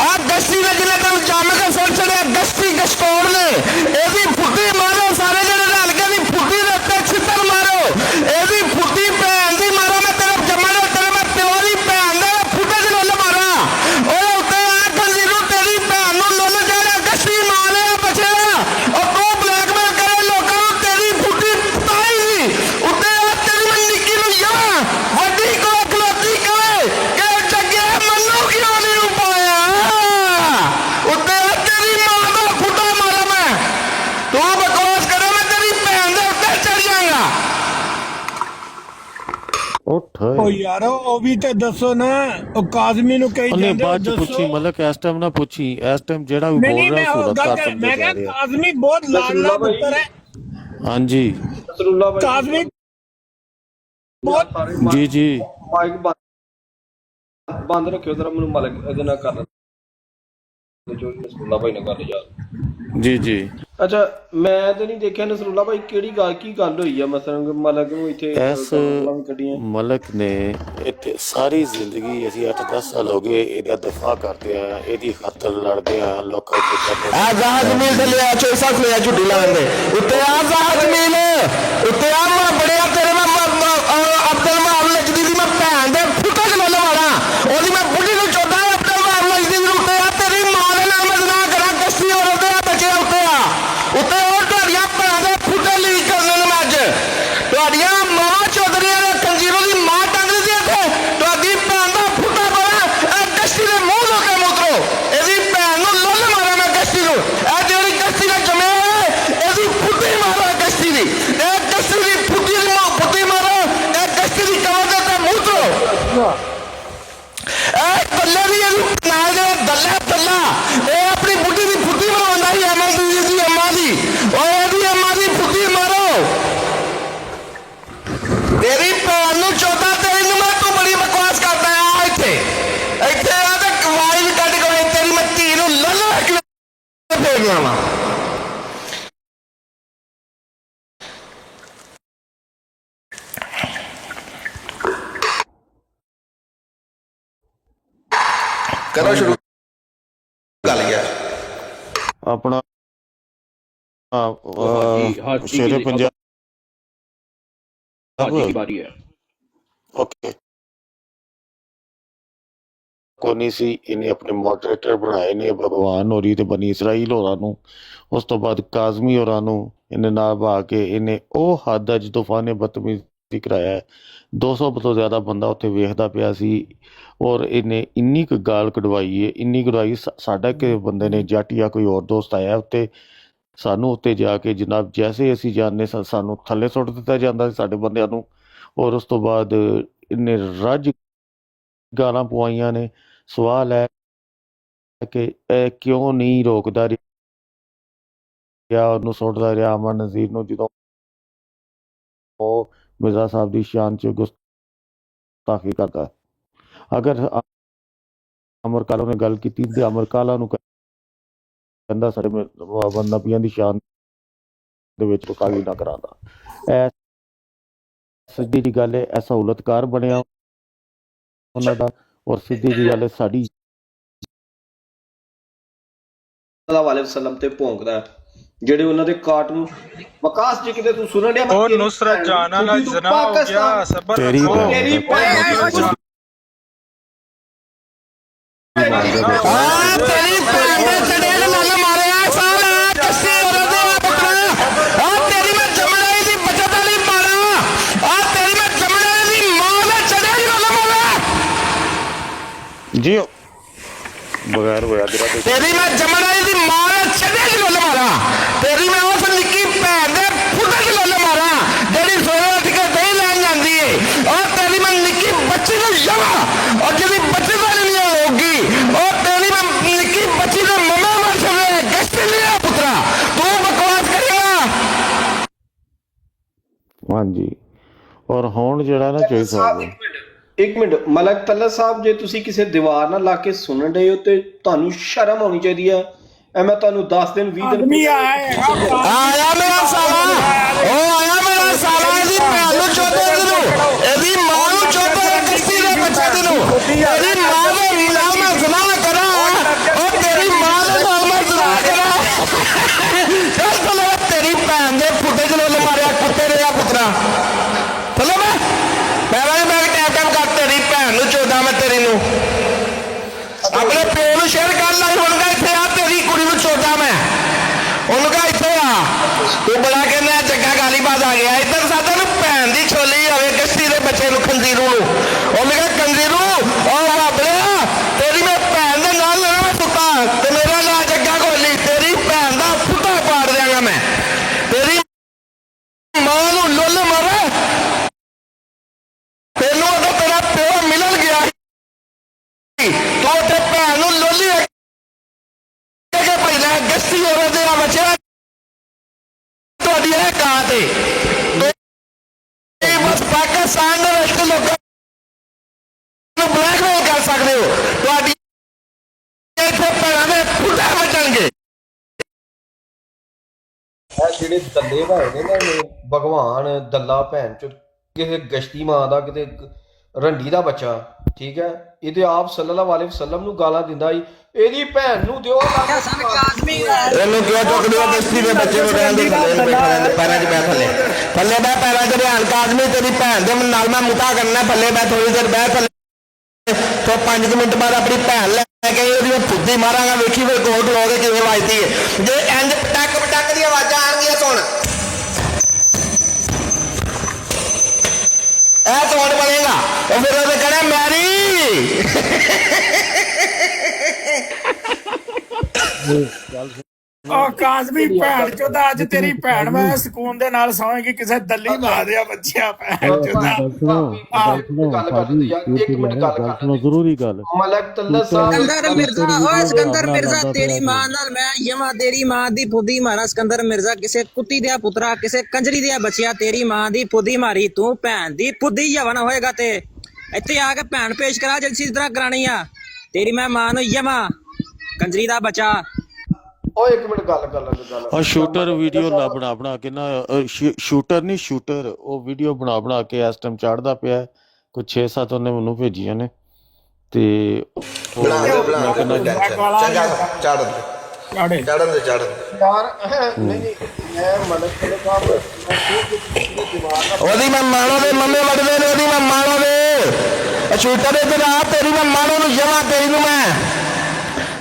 ਆ ਗਸਤੀ ਨੇ ਜਿਹਨੇ ਤੈਨੂੰ ਜੰਮ ਕੇ ਸੁਣ ਛੜਿਆ ਗਸਤੀ ਗਸਤੌੜ ਨੇ ਇਹਦੀ ਫੁੱਟੀ ਮਾਰੋ ਸਾਰੇ ਜਿਹੜੇ ਰਲ ਕੇ ਦੀ ਫੁੱਟੀ ਦੇ ਉੱਤੇ ਛਿੱਤਰ ਮਾਰੋ ਇਹਦੀ ਫੁੱਟੀ ਭੈਣ ਦੀ ਮਾਰੋ ਮੈਂ ਤੇਰੇ ਜੰਮਣ ਤੇਰੇ ਮੈਂ ਪਿਓ ਦੀ ਭੈਣ ਦੇ ਫੁੱਟੇ ਚ ਲੁੱਲ ਮਾਰਾਂ ਉਹ ਉੱਤੇ ਆ ਗੰਦੀ ਨੂੰ ਤੇਰੀ ਭੈਣ ਨੂੰ ਲੁੱਲ ਜਿਹੜਾ ਗਸਤੀ ਮਾਰੇ ਬਚਿਆ ਉਹ ਤੂੰ ਬਲੈਕਮੇਲ ਕਰੇ ਲੋਕਾਂ ਨੂੰ ਤੇਰੀ ਫੁੱਟੀ ਤਾਈ ਨਹੀਂ ਉੱਤੇ ਆ ਤੇਰੀ ਮੈਂ ਨਿੱਕੀ ਨੂੰ ਯਾ ਵੱਡੀ ਕੋ ਖਲੋਤੀ ਕਰੇ ਕਿ ਜੱਗੇ ਮੰਨੂ ਕਿਉਂ ਨਹੀਂ ਪਾਇਆ ਉੱਤੇ ਆ ਤੇਰੀ ਮਾਂ ਦਾ ਫੁੱਟਾ ਮਾਰਾਂ ਮੈਂ ਤੂੰ ਬਕਵਾਸ ਕਰੇ ਮੈਂ ਤੇਰੀ ਭੈਣ ਦੇ ਉੱਤੇ ਚੜ ਜਾਵਾਂਗਾ ਉੱਠ ਉਹ ਯਾਰ ਉਹ ਵੀ ਤੇ ਦੱਸੋ ਨਾ ਉਹ ਕਾਜ਼ਮੀ ਨੂੰ ਕਹੀ ਉਹਨੇ ਜਾਂਦੇ ਬਾਅਦ ਚ ਪੁੱਛੀ ਮਤਲਬ ਇਸ ਟਾਈਮ ਨਾ ਪੁੱਛੀ ਇਸ ਟਾਈਮ ਜਿਹੜਾ ਵੀ ਬੋਲ ਰਿਹਾ ਸੂਰਤ ਦਾ ਸਮਝ ਮੈਂ ਕਿਹਾ ਕਾਜ਼ਮੀ ਬਹੁਤ ਲਾਡਲਾ ਪੁੱਤਰ ਹੈ ਹਾਂਜੀ ਕਾਜ਼ਮੀ ਬਹੁਤ ਜੀ ਜੀ ਮਾਈਕ ਬੰਦ ਰੱਖਿਓ ਜ਼ਰਾ ਮੈਨੂੰ ਮਲਕ ਇਹਦੇ ਨਾਲ ਕਰ ਜੋ ਨਸਰੁੱਲਾ ਭਾਈ ਨਾਲ ਗੱਲ ਯਾਰ ਜੀ ਜੀ ਅੱਛਾ ਮੈਂ ਤਾਂ ਨਹੀਂ ਦੇਖਿਆ ਨਸਰੁੱਲਾ ਭਾਈ ਕਿਹੜੀ ਗੱਲ ਕੀ ਗੱਲ ਹੋਈ ਆ ਮਸਲਨ ਮਲਕ ਨੂੰ ਇੱਥੇ ਇਸ ਮਲਕ ਨੇ ਇੱਥੇ ਸਾਰੀ ਜ਼ਿੰਦਗੀ ਅਸੀਂ 8-10 ਸਾਲ ਹੋ ਗਏ ਇਹਦਾ ਦਫਾ ਕਰਦੇ ਆ ਇਹਦੀ ਖਾਤਰ ਲੜਦੇ ਆ ਲੋਕਾਂ ਦੇ ਆ ਜਹਾਜ਼ ਮਿਲ ਤੇ ਲਿਆ 6 ਸਾਲ ਲਿਆ ਝੁੱਡੀ ਲਾਉਣ ਦੇ ਉੱਤੇ ਆ ਜਹਾਜ਼ ਮਿਲ ਉੱਤੇ ਆ ਮੈਂ ਬੜਿਆ ਤੇਰੇ ਮੈਂ ਅਬਦੁਲ ਮਾਰ ਲਜਦੀ ਦੀ ਮੈਂ ਭੈਣ ਦੇ ਫੁੱਟੇ ਚ ਲੱਲ ਮਾਰਾਂ ਉਹਦੀ ਮੈਂ ਬੁੱਢੀ ਨੂੰ ਚੋਦਾ ਅਬਦੁਲ ਮਾਰ ਲਜਦੀ ਦੀ ਉੱਤੇ ਆ ਤੇਰੀ ਮਾਂ ਦੇ ਨਾਲ ਮੈਂ ਜਨਾ ਕਰਾਂ ਗਸਤੀ ਹੋਰ ਉੱਤੇ ਆ ਬੱਚੇ ਉੱਤੇ ਆ ਉੱਤੇ ਉਹ ਤੁਹਾਡੀਆਂ ਭੈਣਾਂ ਦੇ ਫੁੱਟੇ ਲੀਕ ਕਰਨੇ ਨੇ ਮੈਂ ਅੱਜ ਤੁਹਾਡੀਆਂ ਮਾਂ ਚੌਧਰੀਆਂ ਦੇ ਕੰਜੀਰੋਂ ਦੀ ਮਾਂ ਟੰਗਦੀ ਸੀ ਇੱਥੇ ਤੁਹਾਡੀ ਭੈਣ ਦਾ ਫੁੱਟਾ ਪਾਇਆ ਇਹ ਗਸਤੀ ਦੇ ਮੂੰਹ ਲੋ ਕੇ ਮੁੱਤਰੋ ਇਹਦੀ ਭੈਣ ਨੂੰ ਲੱਲ ਮਾਰਾਂ ਮੈਂ ਗਸਤੀ ਨੂੰ ਇਹ ਜਿਹੜੀ ਗਸਤੀ ਦਾ ਜਮਿਆ ਇਹਦੀ ਫੁੱਟੀ ਮਾਰਾਂ ਗਸਤੀ ਦੀ ਇਹ ਗਸਤੀ ਦੀ ਫੁੱਟੀ ਦੀ ਮਾਂ ਫੁੱਟੀ ਮਾਰੋ ਇਹ ਗਸਤੀ ਦੀ ਕਮਰ ਦੇ ਉੱਤੇ ਮੁੱਤਰੋ ਇਹ ਬੱਲੇ ਦੀ ਇਹਨੂੰ ਨਾਲ ਜਿਹੜਾ ਦੱਲਾ ਦੱਲਾ ਇਹ ਆਪਣੀ ਬੁੱਢੀ ਦੀ ਫੁੱਟੀ ਮਰਵਾਉਂਦਾ ਸੀ ਅਮਾ ਦੀ ਅੰਮਾ ਦੀ ਓਏ ਇਹਦੀ ਅੰਮਾ ਦੀ ਫੁੱਟੀ ਮਾਰੋ ਤੇਰੀ ਭੈਣ ਨੂੰ ਚੌਦਾ ਤੇਰੀ ਨੂੰ ਮੈਂ ਤੂੰ ਬੜੀ ਬਕਵਾਸ ਕਰਦਾ ਆ ਇੱਥੇ ਆ ਤੇ ਕਵਾਈ ਕੱਢ ਕੇ ਤੇਰੀ ਮੈਂ ਧੀ ਨੂੰ ਲੱਲਾ ਕੇ ਫੇਰਨਾ ਵਾ ਕਰੋ ਸ਼ੁਰੂ ਗੱਲ ਯਾਰ ਆਪਣਾ ਸ਼ੇਰੇ ਪੰਜਾਬ की बारी है ਓਕੇ ਕੋਨੀ ਸੀ ਇਹਨੇ ਆਪਣੇ ਮੋਡਰੇਟਰ ਬਣਾਏ ਨੇ ਭਗਵਾਨ ਹੋਰੀ ਤੇ ਬਨੀ ਇਸਰਾਈਲ ਹੋਰਾਂ ਨੂੰ ਉਸ ਤੋਂ ਬਾਅਦ ਕਾਜ਼ਮੀ ਹੋਰਾਂ ਨੂੰ ਇਹਨੇ ਨਾਲ ਬਾ ਕੇ ਇਹਨੇ ਉਹ ਹੱਦ ਅੱਜ ਤੂਫਾਨ ਨੇ ਬਦਤਮੀਜ਼ੀ ਕਰਾਇਆ 200 ਤੋਂ ਜ਼ਿਆਦਾ ਬੰਦਾ ਉੱਥੇ ਵੇਖਦਾ ਪਿਆ ਸੀ ਔਰ ਇਹਨੇ ਇੰਨੀ ਕੁ ਗਾਲ ਕਢਵਾਈ ਹੈ ਇੰਨੀ ਕਢਵਾਈ ਸਾਡਾ ਕਿ ਬੰਦੇ ਨੇ ਜੱਟ ਜਾਂ ਕੋਈ ਹੋਰ ਦੋਸਤ ਆਇਆ ਉੱਤੇ ਸਾਨੂੰ ਉੱਤੇ ਜਾ ਕੇ ਜਨਾਬ ਜੈਸੇ ਅਸੀਂ ਜਾਣਦੇ ਸਾਨੂੰ ਥੱਲੇ ਸੁੱਟ ਦਿੱਤਾ ਜਾਂਦਾ ਸੀ ਸਾਡੇ ਬੰਦਿਆਂ ਨੂੰ ਔਰ ਉਸ ਤੋਂ ਬਾਅਦ ਇਹਨੇ ਰੱਜ ਗਾਲਾਂ ਪਵਾਈਆਂ ਨੇ ਸਵਾਲ ਹੈ ਕਿ ਇਹ ਕਿਉਂ ਨਹੀਂ ਰੋਕਦਾ ਰਿਹਾ ਉਹਨੂੰ ਸੁੱਟਦਾ ਰਿਹਾ ਅਮਨ ਨਜ਼ੀਰ ਨੂੰ ਜਦੋਂ ਉਹ ਮਿਰਜ਼ਾ ਸਾਹਿਬ ਦੀ ਸ਼ਾਨ 'ਚ ਗੁਸਤਾਖੀ ਕਰਦਾ ਅਗਰ ਅਮਰਕਾਲਾ ਨੇ ਗੱਲ ਕੀਤੀ ਤੇ ਅਮਰਕਾਲਾ ਨੂੰ ਕਹਿੰਦਾ ਸਾਡੇ ਨਬੀਆਂ ਦੀ ਸ਼ਾਨ ਦੇ ਵਿੱਚ ਰੁਕਾਵਟ ਨਾ ਕਰਾਂਦਾ ਇਹ ਸਿੱਧੀ ਜੀ ਗੱਲ ਹੈ ਇਹ ਸਹੂਲਤਕਾਰ ਬਣਿਆ ਉਹਨਾਂ ਦਾ ਔਰ ਸਿੱਧੀ ਜੀ ਗੱਲ ਹੈ ਸਾਡੀ ਸੱਲੱਲਾਹੁ ਅਲੈਹਿ ਵਸੱਲਮ ਤੇ ਭੌਂਕਦਾ ਜਿਹੜੇ ਉਹਨਾਂ ਦੇ ਕਾਰਟੂਨ ਵਕਾਸ ਜੀ ਕਿਤੇ ਤੂੰ ਸੁਣਨ ਡਿਆ ਉਹ ਨੁਸਰਤ ਜਾਨਾ ਨਾਲ ਜਨਾ ਹੋ ਗਿਆ ਸਬਰ ਤੇਰੀ ਤੇਰੀ ਜੀ ਬਗੈਰ ਹੋਇਆ ਤੇਰਾ ਤੇ ਤੇਰੀ ਮੈਂ ਜੰਮਣ ਵਾਲੀ ਦੀ ਮਾਂ ਨੇ ਛੱਡੇ ਚ ਲੁੱਲ ਮਾਰਾਂ ਤੇਰੀ ਮੈਂ ਉਸ ਨਿੱਕੀ ਭੈਣ ਦੇ ਫੁੱਟੇ ਚ ਲੁੱਲ ਮਾਰਾਂ ਜਿਹੜੀ ਸੋਏ ਉੱਠ ਕੇ ਦਹੀਂ ਲੈਣ ਜਾਂਦੀ ਏ ਉਹ ਤੇਰੀ ਮੈਂ ਨਿੱਕੀ ਬੱਚੀ ਨੂੰ ਜਮਾ ਔਰ ਜਿਹੜੀ ਬੱਚੀ ਦਾ ਨਹੀਂ ਹੋਊਗੀ ਉਹ ਤੇਰੀ ਮੈਂ ਨਿੱਕੀ ਬੱਚੀ ਦੇ ਮਮਾ ਮਰ ਸਵੇ ਗਸ਼ਤ ਲਿਆ ਪੁੱਤਰਾ ਤੂੰ ਬਕਵਾਸ ਕਰੇਗਾ। ਹਾਂਜੀ ਔਰ ਹੁਣ ਜਿਹੜਾ ਨਾ ਚੋਈ ਸਾਹਿਬ ਇੱਕ ਮਿੰਟ ਮਲਕ ਤੱਲਾ ਸਾਹਿਬ, ਜੇ ਤੁਸੀਂ ਕਿਸੇ ਦੀਵਾਰ ਨਾਲ ਲਾ ਕੇ ਸੁਣਨ ਡਏ ਹੋ ਤੇ ਤੁਹਾਨੂੰ ਸ਼ਰਮ ਆਉਣੀ ਚਾਹੀਦੀ ਹੈ। ਐ ਮੈਂ ਤੁਹਾਨੂੰ 10 ਦਿਨ 20 ਦਿਨ ਆਇਆ ਮੇਰਾ ਸਾਲਾ ਉਹ ਆਇਆ ਮੇਰਾ ਸਾਲਾ ਇਹਦੀ ਭੈਣ ਨੂੰ ਚੋਦੇ ਨੂੰ ਇਹਦੀ ਮਾਂ ਨੂੰ ਚੋਦੇ ਕਿਸੀ ਦੇ ਬੱਚੇ ਨੂੰ ਇਹਦੀ ਮਾਂ ਦੇ ਨਾਲ ਮੈਂ ਸੁਣਾ ਕਰਾਂ ਉਹ ਤੇਰੀ ਮਾਂ ਦੇ ਨਾਲ ਮੈਂ ਸੁਣਾ ਕਰਾਂ ਚੱਲ ਚਲੋ ਤੇਰੀ ਭੈਣ ਦੇ ਫੁੱਟੇ ਚ ਲੁੱਲ ਮਾਰਿਆ ਕੁੱਤੇ ਰਿਹਾ ਪੁੱਤਰਾ ਚਲੋ ਮੈਂ ਟੈਮ ਕਰ ਤੇਰੀ ਭੈਣ ਨੂੰ ਚੋਦਾ ਮੈਂ ਤੇਰੀ ਨੂੰ ਆਪਣੇ ਪਿਓ ਨੂੰ ਸ਼ੇਅਰ ਕਰ ਲੈ ਹੁਣ ਕਾ ਇੱਥੇ ਆ ਤੇਰੀ ਕੁੜੀ ਨੂੰ ਚੋਦਾ ਮੈਂ ਉਹਨੂੰ ਕਾ ਇੱਥੇ ਆ ਤੂੰ ਬੜਾ ਕਹਿੰਦਾ ਜੱਗਾ ਗਾਲੀਬਾਜ਼ ਆ ਗਿਆ ਇੱਧਰ ਸਾਡਾ ਨੂੰ ਭੈਣ ਦੀ ਛੋਲੀ ਹੋਵੇ ਕਸ਼ਤੀ ਦੇ ਬੱਚੇ ਨੂੰ ਖੰਜੀਰੂ ਨੂੰ ਉਹਨੇ ਕਹਾ ਕੰਜੀਰੂ ਉਹ ਬਾਬਲਿਆ ਤੇਰੀ ਮੈਂ ਭੈਣ ਦੇ ਨਾਲ ਲੜਨਾ ਸੁੱਤਾ ਤੇ ਮੇਰਾ ਨਾਂ ਜੱਗਾ ਕੋਲੀ ਤੇਰੀ ਭੈਣ ਦਾ ਫੁੱਟਾ ਪਾੜ ਦਿਆਂਗਾ ਮੈਂ ਤੇਰੀ ਮਾਂ ਨੂੰ ਲੁੱਲ ਮਾਰੇ ਤੈਨੂੰ ਉਦੋਂ ਤੇਰਾ ਪਿਓ ਮਿਲਣ ਗਿਆ ਤੂੰ ਤੇ ਭੈਣ ਨੂੰ ਲੋਲੀ ਕਿ ਪਹਿਲਾਂ ਗਸਤੀ ਹੋਵੇ ਤੇ ਆ ਬੱਚਾ ਤੁਹਾਡੀ ਇਹ ਕਾਂ ਤੇ ਬਸ ਪਾਕਿਸਤਾਨ ਦੇ ਵਿੱਚ ਲੋਕਾਂ ਨੂੰ ਬਲੈਕਮੇਲ ਕਰ ਸਕਦੇ ਹੋ ਤੁਹਾਡੀ ਇੱਥੇ ਭੈਣਾਂ ਦੇ ਫੁੱਟੇ ਵੱਜਣਗੇ। ਇਹ ਜਿਹੜੇ ਦੱਲੇ ਭਾਏ ਨੇ ਨਾ ਭਗਵਾਨ ਦੱਲਾ ਭੈਣ ਚ ਕਿਸੇ ਗਸ਼ਤੀ ਮਾਂ ਦਾ ਕਿਤੇ ਰੰਡੀ ਦਾ ਬੱਚਾ ਠੀਕ ਹੈ ਇਹਦੇ ਆਪ ਸੱਲੱਲਾਹੁ ਅਲੈਹਿ ਵਸੱਲਮ ਨੂੰ ਗਾਲਾਂ ਦਿੰਦਾ ਸੀ ਇਹਦੀ ਭੈਣ ਨੂੰ ਦਿਓ ਇਹਨੂੰ ਕਿਹਾ ਚੁੱਕ ਦਿਓ ਗਸ਼ਤੀ ਦੇ ਬੱਚੇ ਨੂੰ ਰਹਿਣ ਦੇ ਥੱਲੇ ਬੈਠਾ ਰਹਿੰਦੇ ਪੈਰਾਂ 'ਚ ਬੈ ਥੱਲੇ ਬੈ ਪੈਰਾਂ 'ਚ ਰਿਹਾਨ ਕਾਜ਼ਮੀ ਤੇਰੀ ਭੈਣ ਦੇ ਨਾਲ ਮੈਂ ਮੁੱਠਾ ਕਰਨਾ ਥੱਲੇ ਬੈ ਥੋੜੀ ਦੇਰ ਬੈ ਥੱਲੇ तो 5 मिनट बाद अपनी भैन लैके फुद्दी मारांगा वेखी फिर कोट लो के किवें वजदी है जे इंज पटक पटक दी आवाज़ां आउणगियां सुन ऐ कौन बनेगा तो फिर उहने कहना मैरी ਉਹ ਕਾਜ਼ਮੀ ਭੈਣ ਚੋਦਾ ਅੱਜ ਤੇਰੀ ਭੈਣ ਮੈਂ ਸਕੂਨ ਦੇ ਨਾਲ ਸੌਂਗੀ ਕਿਸੇ ਦੱਲੀ ਮਾਰ ਦਿਆ ਬੱਚਿਆ ਭੈਣ ਚੋਦਾ ਜ਼ਰੂਰੀ ਗੱਲ ਮਲਕ ਤੱਲਾ ਸਾਹਿਬ सिकंदर मिर्जा ओए सिकंदर मिर्जा तेरी मां नाल मैं यमा तेरी मां दी फुदी मारा सिकंदर मिर्जा किसे कुत्ती दिया पुत्रा किसे कंजरी दिया बचिया तेरी मां दी फुदी मारी तू भैन दी फुदी यवन होएगा ते इत्थे आके भैन पेश करा जल्दी तरह करानी आ तेरी मैं मां नु यमा कंजरी दा बच्चा ਓਏ ਇੱਕ ਮਿੰਟ ਗੱਲ ਕਰ ਲੈ ਗੱਲ ਔਰ ਸ਼ੂਟਰ ਵੀਡੀਓ ਲਾ ਬਣਾ ਕੇ ਨਾ ਸ਼ੂਟਰ ਨਹੀਂ ਸ਼ੂਟਰ ਉਹ ਵੀਡੀਓ ਬਣਾ ਕੇ ਇਸ ਟਾਈਮ ਚੜਦਾ ਪਿਆ ਕੁਝ 6-7 ਉਹਨੇ ਮੈਨੂੰ ਭੇਜੀਆਂ ਨੇ ਤੇ ਬਣਾ ਦੇ ਚੰਗਾ ਚੜਨ ਦੇ ਯਾਰ ਨਹੀਂ ਮੈਂ ਮਲਕ ਤੱਲਾ ਸਾਹਿਬ ਉਹਦੀ ਮੈਂ ਮਾਣੋ ਦੇ ਮੰਮੇ ਵੱਡਦੇ ਨੇ ਉਹਦੀ ਮੈਂ ਮਾਣੋ ਦੇ ਸ਼ੂਟਰ ਦੇ ਆ ਤੇਰੀ ਮੈਂ ਮਾਣੋ ਨੂੰ ਜਮਾ ਤੇਰੀ ਨੂੰ ਮੈਂ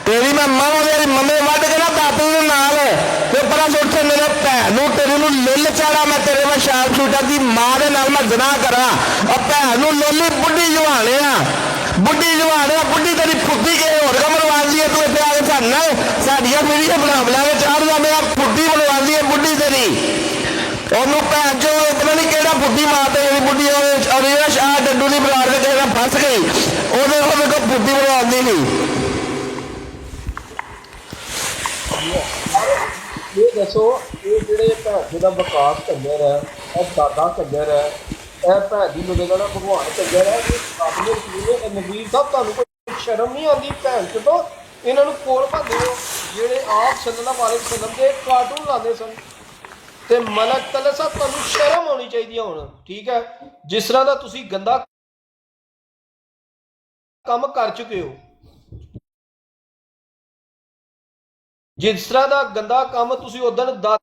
तेरी मैं मां मेरी मम्मी वड के ना दादू के नाल ते परा सुट मेरे भैन नूं तेरी नूं लुल चाड़ा मैं तेरे मैं शार्प शूटर की मां दे नाल मैं जना करा और भैन नूं लोली बुढ़ी जवाने बुढ़ी तेरी फुद्दी के होर का मरवा दी तू इत्थे आके साडे नाल साडियां वीडियो बना के चाड़ दा मेरा फुद्दी बनवा दी बुढ़ी तेरी ਉਹਨੂੰ ਭੈਣ ਚੋ ਪਤਾ ਨਹੀਂ ਕਿਹੜਾ ਫੁੱਦੀ ਮਾਰਦੇ ਜਿਹੜੀ ਬੁੱਢੀ ਔਰ ਜਿਹੜਾ ਸ਼ਾਹ ਡੱਡੂ ਦੀ ਬਰਾੜ ਦੇ ਕਿਸੇ ਨਾਲ ਫਸ ਗਈ ਉਹਦੇ ਕੋਲ ਫੁੱਦੀ ਬਣਵਾਉਂਦੀ ਨਹੀਂ ਇਹ ਦੱਸੋ ਇਹ ਜਿਹੜੇ ਭੈਣ ਦਾ ਵਿਕਾਸ ਕੰਜਰ ਹੈ ਇਹ ਦਾਦਾ ਕੰਜਰ ਹੈ ਇਹ ਭੈਣ ਦੀ ਮਦਦ ਨਾਲ ਭਗਵਾਨ ਕੰਜਰ ਹੈ ਆਪਣੇ ਨਵੀਰ ਸਾਹਿਬ ਤੁਹਾਨੂੰ ਕੋਈ ਸ਼ਰਮ ਨਹੀਂ ਆਉਂਦੀ ਭੈਣ ਤੋਂ ਇਹਨਾਂ ਨੂੰ ਕੋਲ ਭਾਂਦੇ ਹੋ ਜਿਹੜੇ ਆਪ ਸੱਲੱਲਾਹੁ ਅਲੈਹਿ ਵਸੱਲਮ ਦੇ ਕਾਰਟੂਨ ਲਾਉਂਦੇ ਸਨ ਤੇ ਮਲਕ ਤੱਲਾ ਸਾਹਿਬ ਤੁਹਾਨੂੰ ਸ਼ਰਮ ਆਉਣੀ ਚਾਹੀਦੀ ਹੈ ਹੁਣ ਠੀਕ ਹੈ ਜਿਸ ਤਰ੍ਹਾਂ ਦਾ ਤੁਸੀਂ ਗੰਦਾ ਕੰਮ ਕਰ ਚੁੱਕੇ ਹੋ ਜਿਸ ਤਰ੍ਹਾਂ ਦਾ ਗੰਦਾ ਕੰਮ ਤੁਸੀਂ ਉਦੋਂ ਦਾਦੇ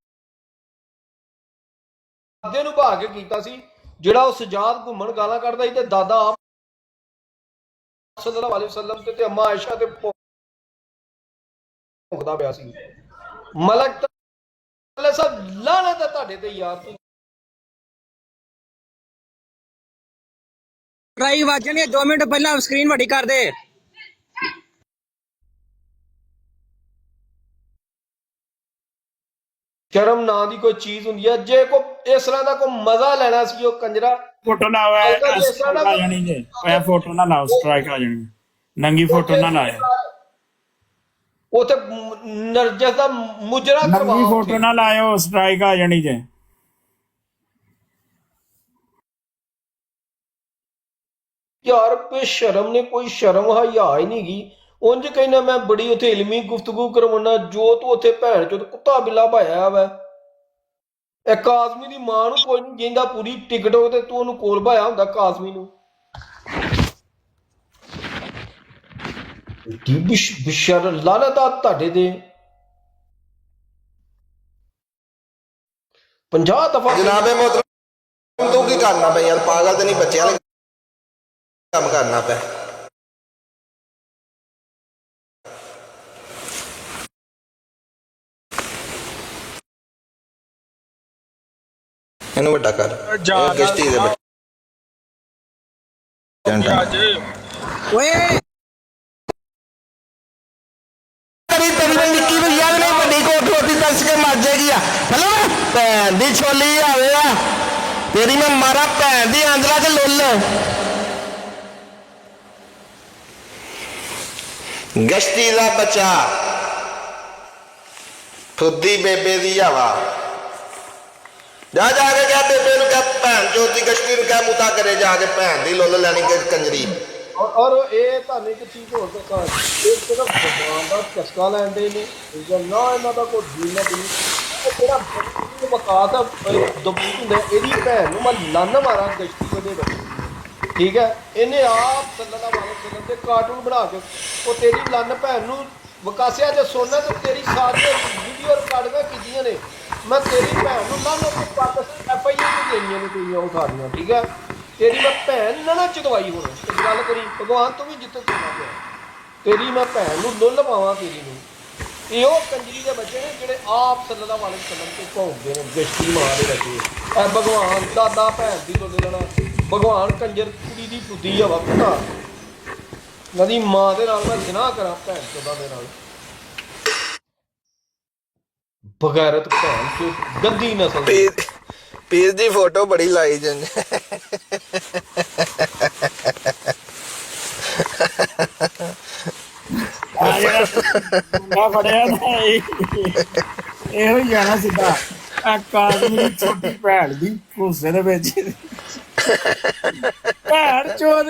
ਨੂੰ ਭਾ ਕੇ ਕੀਤਾ ਸੀ ਜਿਹੜਾ ਉਹ ਸਜਾਦ ਘੁੰਮਣ ਗਾਲਾਂ ਕੱਢਦਾ ਸੀ ਤੇ ਦਾਦਾ ਆਪ ਸੱਲੱਲਾਹੁ ਅਲੈਹਿ ਵਸੱਲਮ ਤੇ ਅੰਮਾ ਆਇਸ਼ਾ ਤੇ ਭੁੱਖਦਾ ਪਿਆ ਸੀ ਮਲਕ ਤੱਲਾ ਸਾਹਿਬ ਲਾਨਤ ਹੈ ਤੁਹਾਡੇ ਤੇ ਯਾਰ ਤੂੰ ट्राई वाजनी 2 मिनट पहला स्क्रीन वड्डी कर दे ਸ਼ਰਮ ਨਾਂ ਦੀ ਕੋਈ ਚੀਜ਼ ਹੁੰਦੀ ਹੈ? ਜੇ ਕੋ ਇਸ ਤਰ੍ਹਾਂ ਦਾ ਕੋਈ ਮਜ਼ਾ ਲੈਣਾ ਸੀ ਉਹ ਕੰਜਰਾ ਫੋਟੋ ਲਾਓ ਸਟ੍ਰਾਈਕ ਆ ਜਾਣੀ ਜੇ ਇਹ ਫੋਟੋ ਨਾ ਲਾਓ ਸਟ੍ਰਾਈਕ ਆ ਜਾਣੀ ਨੰਗੀ ਫੋਟੋ ਨਾ ਲਾਇਆ ਉਥੇ ਨਰਜਸ ਦਾ ਮੁਜਰਾ ਨੰਗੀ ਕਰਵਾਓ ਫੋਟੋ ਨਾ ਲਾਇਓ ਸਟ੍ਰਾਈਕ ਆ ਜਾਣੀ ਜੇ ਯਾਰ ਬੇਸ਼ਰਮ ਨੇ ਕੋਈ ਸ਼ਰਮ ਹਯਾ ਹੀ ਨਹੀਂ ਗਈ। ਉਂਝ ਕਹਿੰਦਾ ਮੈਂ ਬੜੀ ਉਥੇ ਇਲਮੀ ਗੁਫ਼ਤਗੂ ਕਰਵਾਉਣਾ ਜੋ ਤੂੰ ਉਥੇ ਭੈਣ ਚੋਦ ਕੁੱਤਾ ਬਿੱਲਾ ਭਾਇਆ ਵਾ। ਇਹ ਕਾਜ਼ਮੀ ਦੀ ਮਾਂ ਨੂੰ ਕੋਈ ਨਹੀਂ ਜਿੰਦਾ ਪੂਰੀ ਟਿਕਟੋਕ ਤੇ ਤੂੰ ਉਹਨੂੰ ਕੋਲ ਭਾਇਆ ਹੁੰਦਾ ਕਾਜ਼ਮੀ ਨੂੰ। ਬਿਸ਼ਰ ਲਾਨਤਾ ਤੁਹਾਡੇ ਦੇ 50 ਦਫਾ ਜਨਾਬੇ मोहतरम तू की करना पे यार पागल तो नहीं बच्चे वाले काम करना पे इन्हू बड़ा कर किश्ती दे ਓਏ ਨਿੱਕੀ ਵੀ ਯਾਦ ਨਹੀਂ ਵੱਡੀ ਕੋਠ ਹੋਤੀ ਦੱਸ ਕੇ ਮਰ ਜਾਏਗੀ ਆ ਹਲੋ ਭੈਣ ਦੀ ਛੋਲੀ ਆਵੇ ਆ ਤੇਰੀ ਮੈਂ ਮਾਰਾ ਭੈਣ ਦੀ ਆਂਦਰਾ ਤੇ ਲੁੱਲ ਗਸ਼ਤੀ ਦਾ ਬੱਚਾ ਖੁੱਦੀ ਬੇਬੇ ਦੀ ਹਵਾ ਜਾ ਕੇ ਕਹਿ ਬੇਬੇ ਨੂੰ ਕਹਿ ਭੈਣ ਚੋਦੀ ਗਸ਼ਤੀ ਨੂੰ ਕਹਿ ਮੁਤਾ ਕਰੇ ਜਾ ਕੇ ਭੈਣ ਦੀ ਲੁੱਲ ਲੈਣੀ ਕੰਜਰੀ। ਔਰ ਇਹ ਤੁਹਾਨੂੰ ਇੱਕ ਚੀਜ਼ ਹੋਰ ਦੱਸਾਂ ਇਹ ਸਿਰਫ ਜ਼ਬਾਨ ਦਾ ਚਸਕਾ ਲੈਂਦੇ ਨੇ ਠੀਕ ਹੈ ਨਾ ਇਹਨਾਂ ਦਾ ਕੋਈ ਜੀਨ ਨਾ ਦਿਨ ਇਹ ਜਿਹੜਾ ਵਕਾਤ ਆ ਦਬੂਤ ਹੁੰਦਾ ਇਹਦੀ ਭੈਣ ਨੂੰ ਮੈਂ ਲੰਨ ਮਾਰਾਂ ਗਸ਼ਤੀ ਉਹਦੇ ਵਿੱਚ ਠੀਕ ਹੈ ਇਹਨੇ ਆਪ ਸੱਲੱਲਾਹੁ ਅਲੈਹਿ ਵਸੱਲਮ ਦੇ ਕਾਰਟੂਨ ਬਣਾ ਕੇ ਉਹ ਤੇਰੀ ਲੰਨ ਭੈਣ ਨੂੰ ਵਕਾਸਿਆ ਜੇ ਸੁਣਨਾ ਤੇ ਤੇਰੀ ਸਾਰੀਆਂ ਵੀਡੀਓ ਰਿਕਾਰਡਿੰਗਾਂ ਕੀਤੀਆਂ ਨੇ ਮੈਂ ਤੇਰੀ ਭੈਣ ਨੂੰ ਲੰਨ ਪਾਕਿਸਤਾਨ FIA ਨੂੰ ਦੇਣੀਆਂ ਨੇ ਤੇਰੀਆਂ ਉਹ ਸਾਰੀਆਂ ਠੀਕ ਹੈ ਤੇਰੀ ਮੈਂ ਭੈਣ ਨਾ ਚਦਵਾਈ ਹੁਣ ਗੱਲ ਕਰੀ ਭਗਵਾਨ ਤੂੰ ਵੀ ਜਿੱਥੇ ਚੁਣਾ ਪਿਆ ਤੇਰੀ ਮੈਂ ਭੈਣ ਨੂੰ ਲੁੱਲ ਪਾਵਾਂ ਤੇਰੀ ਨੂੰ। ਇਹ ਉਹ ਕੰਜਰੀ ਦੇ ਬੱਚੇ ਨੇ ਜਿਹੜੇ ਆਪ ਸੱਲੱਲਾਹੁ ਅਲੈਹਿ ਵਸੱਲਮ ਤੇ ਭੌਂਕਦੇ ਨੇ ਗਸ਼ਤੀ ਮਾਂ ਦੇ ਬੱਚੇ ਇਹ ਭਗਵਾਨ ਦਾਦਾ ਭੈਣ ਦੀ ਲੁੱਲ ਲੈਣਾ ਭਗਵਾਨ ਕੰਜਰ ਕੁੜੀ ਦੀ ਬੁੱਧੀ ਹਵਾ ਪੁੱਤਾ ਨਦੀ ਮਾਂ ਦੇ ਨਾਲ ਮੈਂ ਜਿਨਾਹ ਕਰਾਂ ਭੈਣ ਚੋਦਾਂ ਦੇ ਨਾਲ ਬਗੈਰਤ ਭੈਣ ਚੋ ਗੰਦੀ ਨਸਲ ਦੀ। पीर दी फोटो बड़ी लाई जन ਫੜਿਆ ਨਾ ਇਹੋ ਹੀ ਜਾਣਾ ਸਿੱਧਾ ਆ ਕਾਜ਼ਮੀ ਦੀ ਛੋਟੀ ਭੈਣ ਦੀ ਭੂਸੇ ਦੇ ਵਿੱਚ ਭੈਣ ਚੋਦ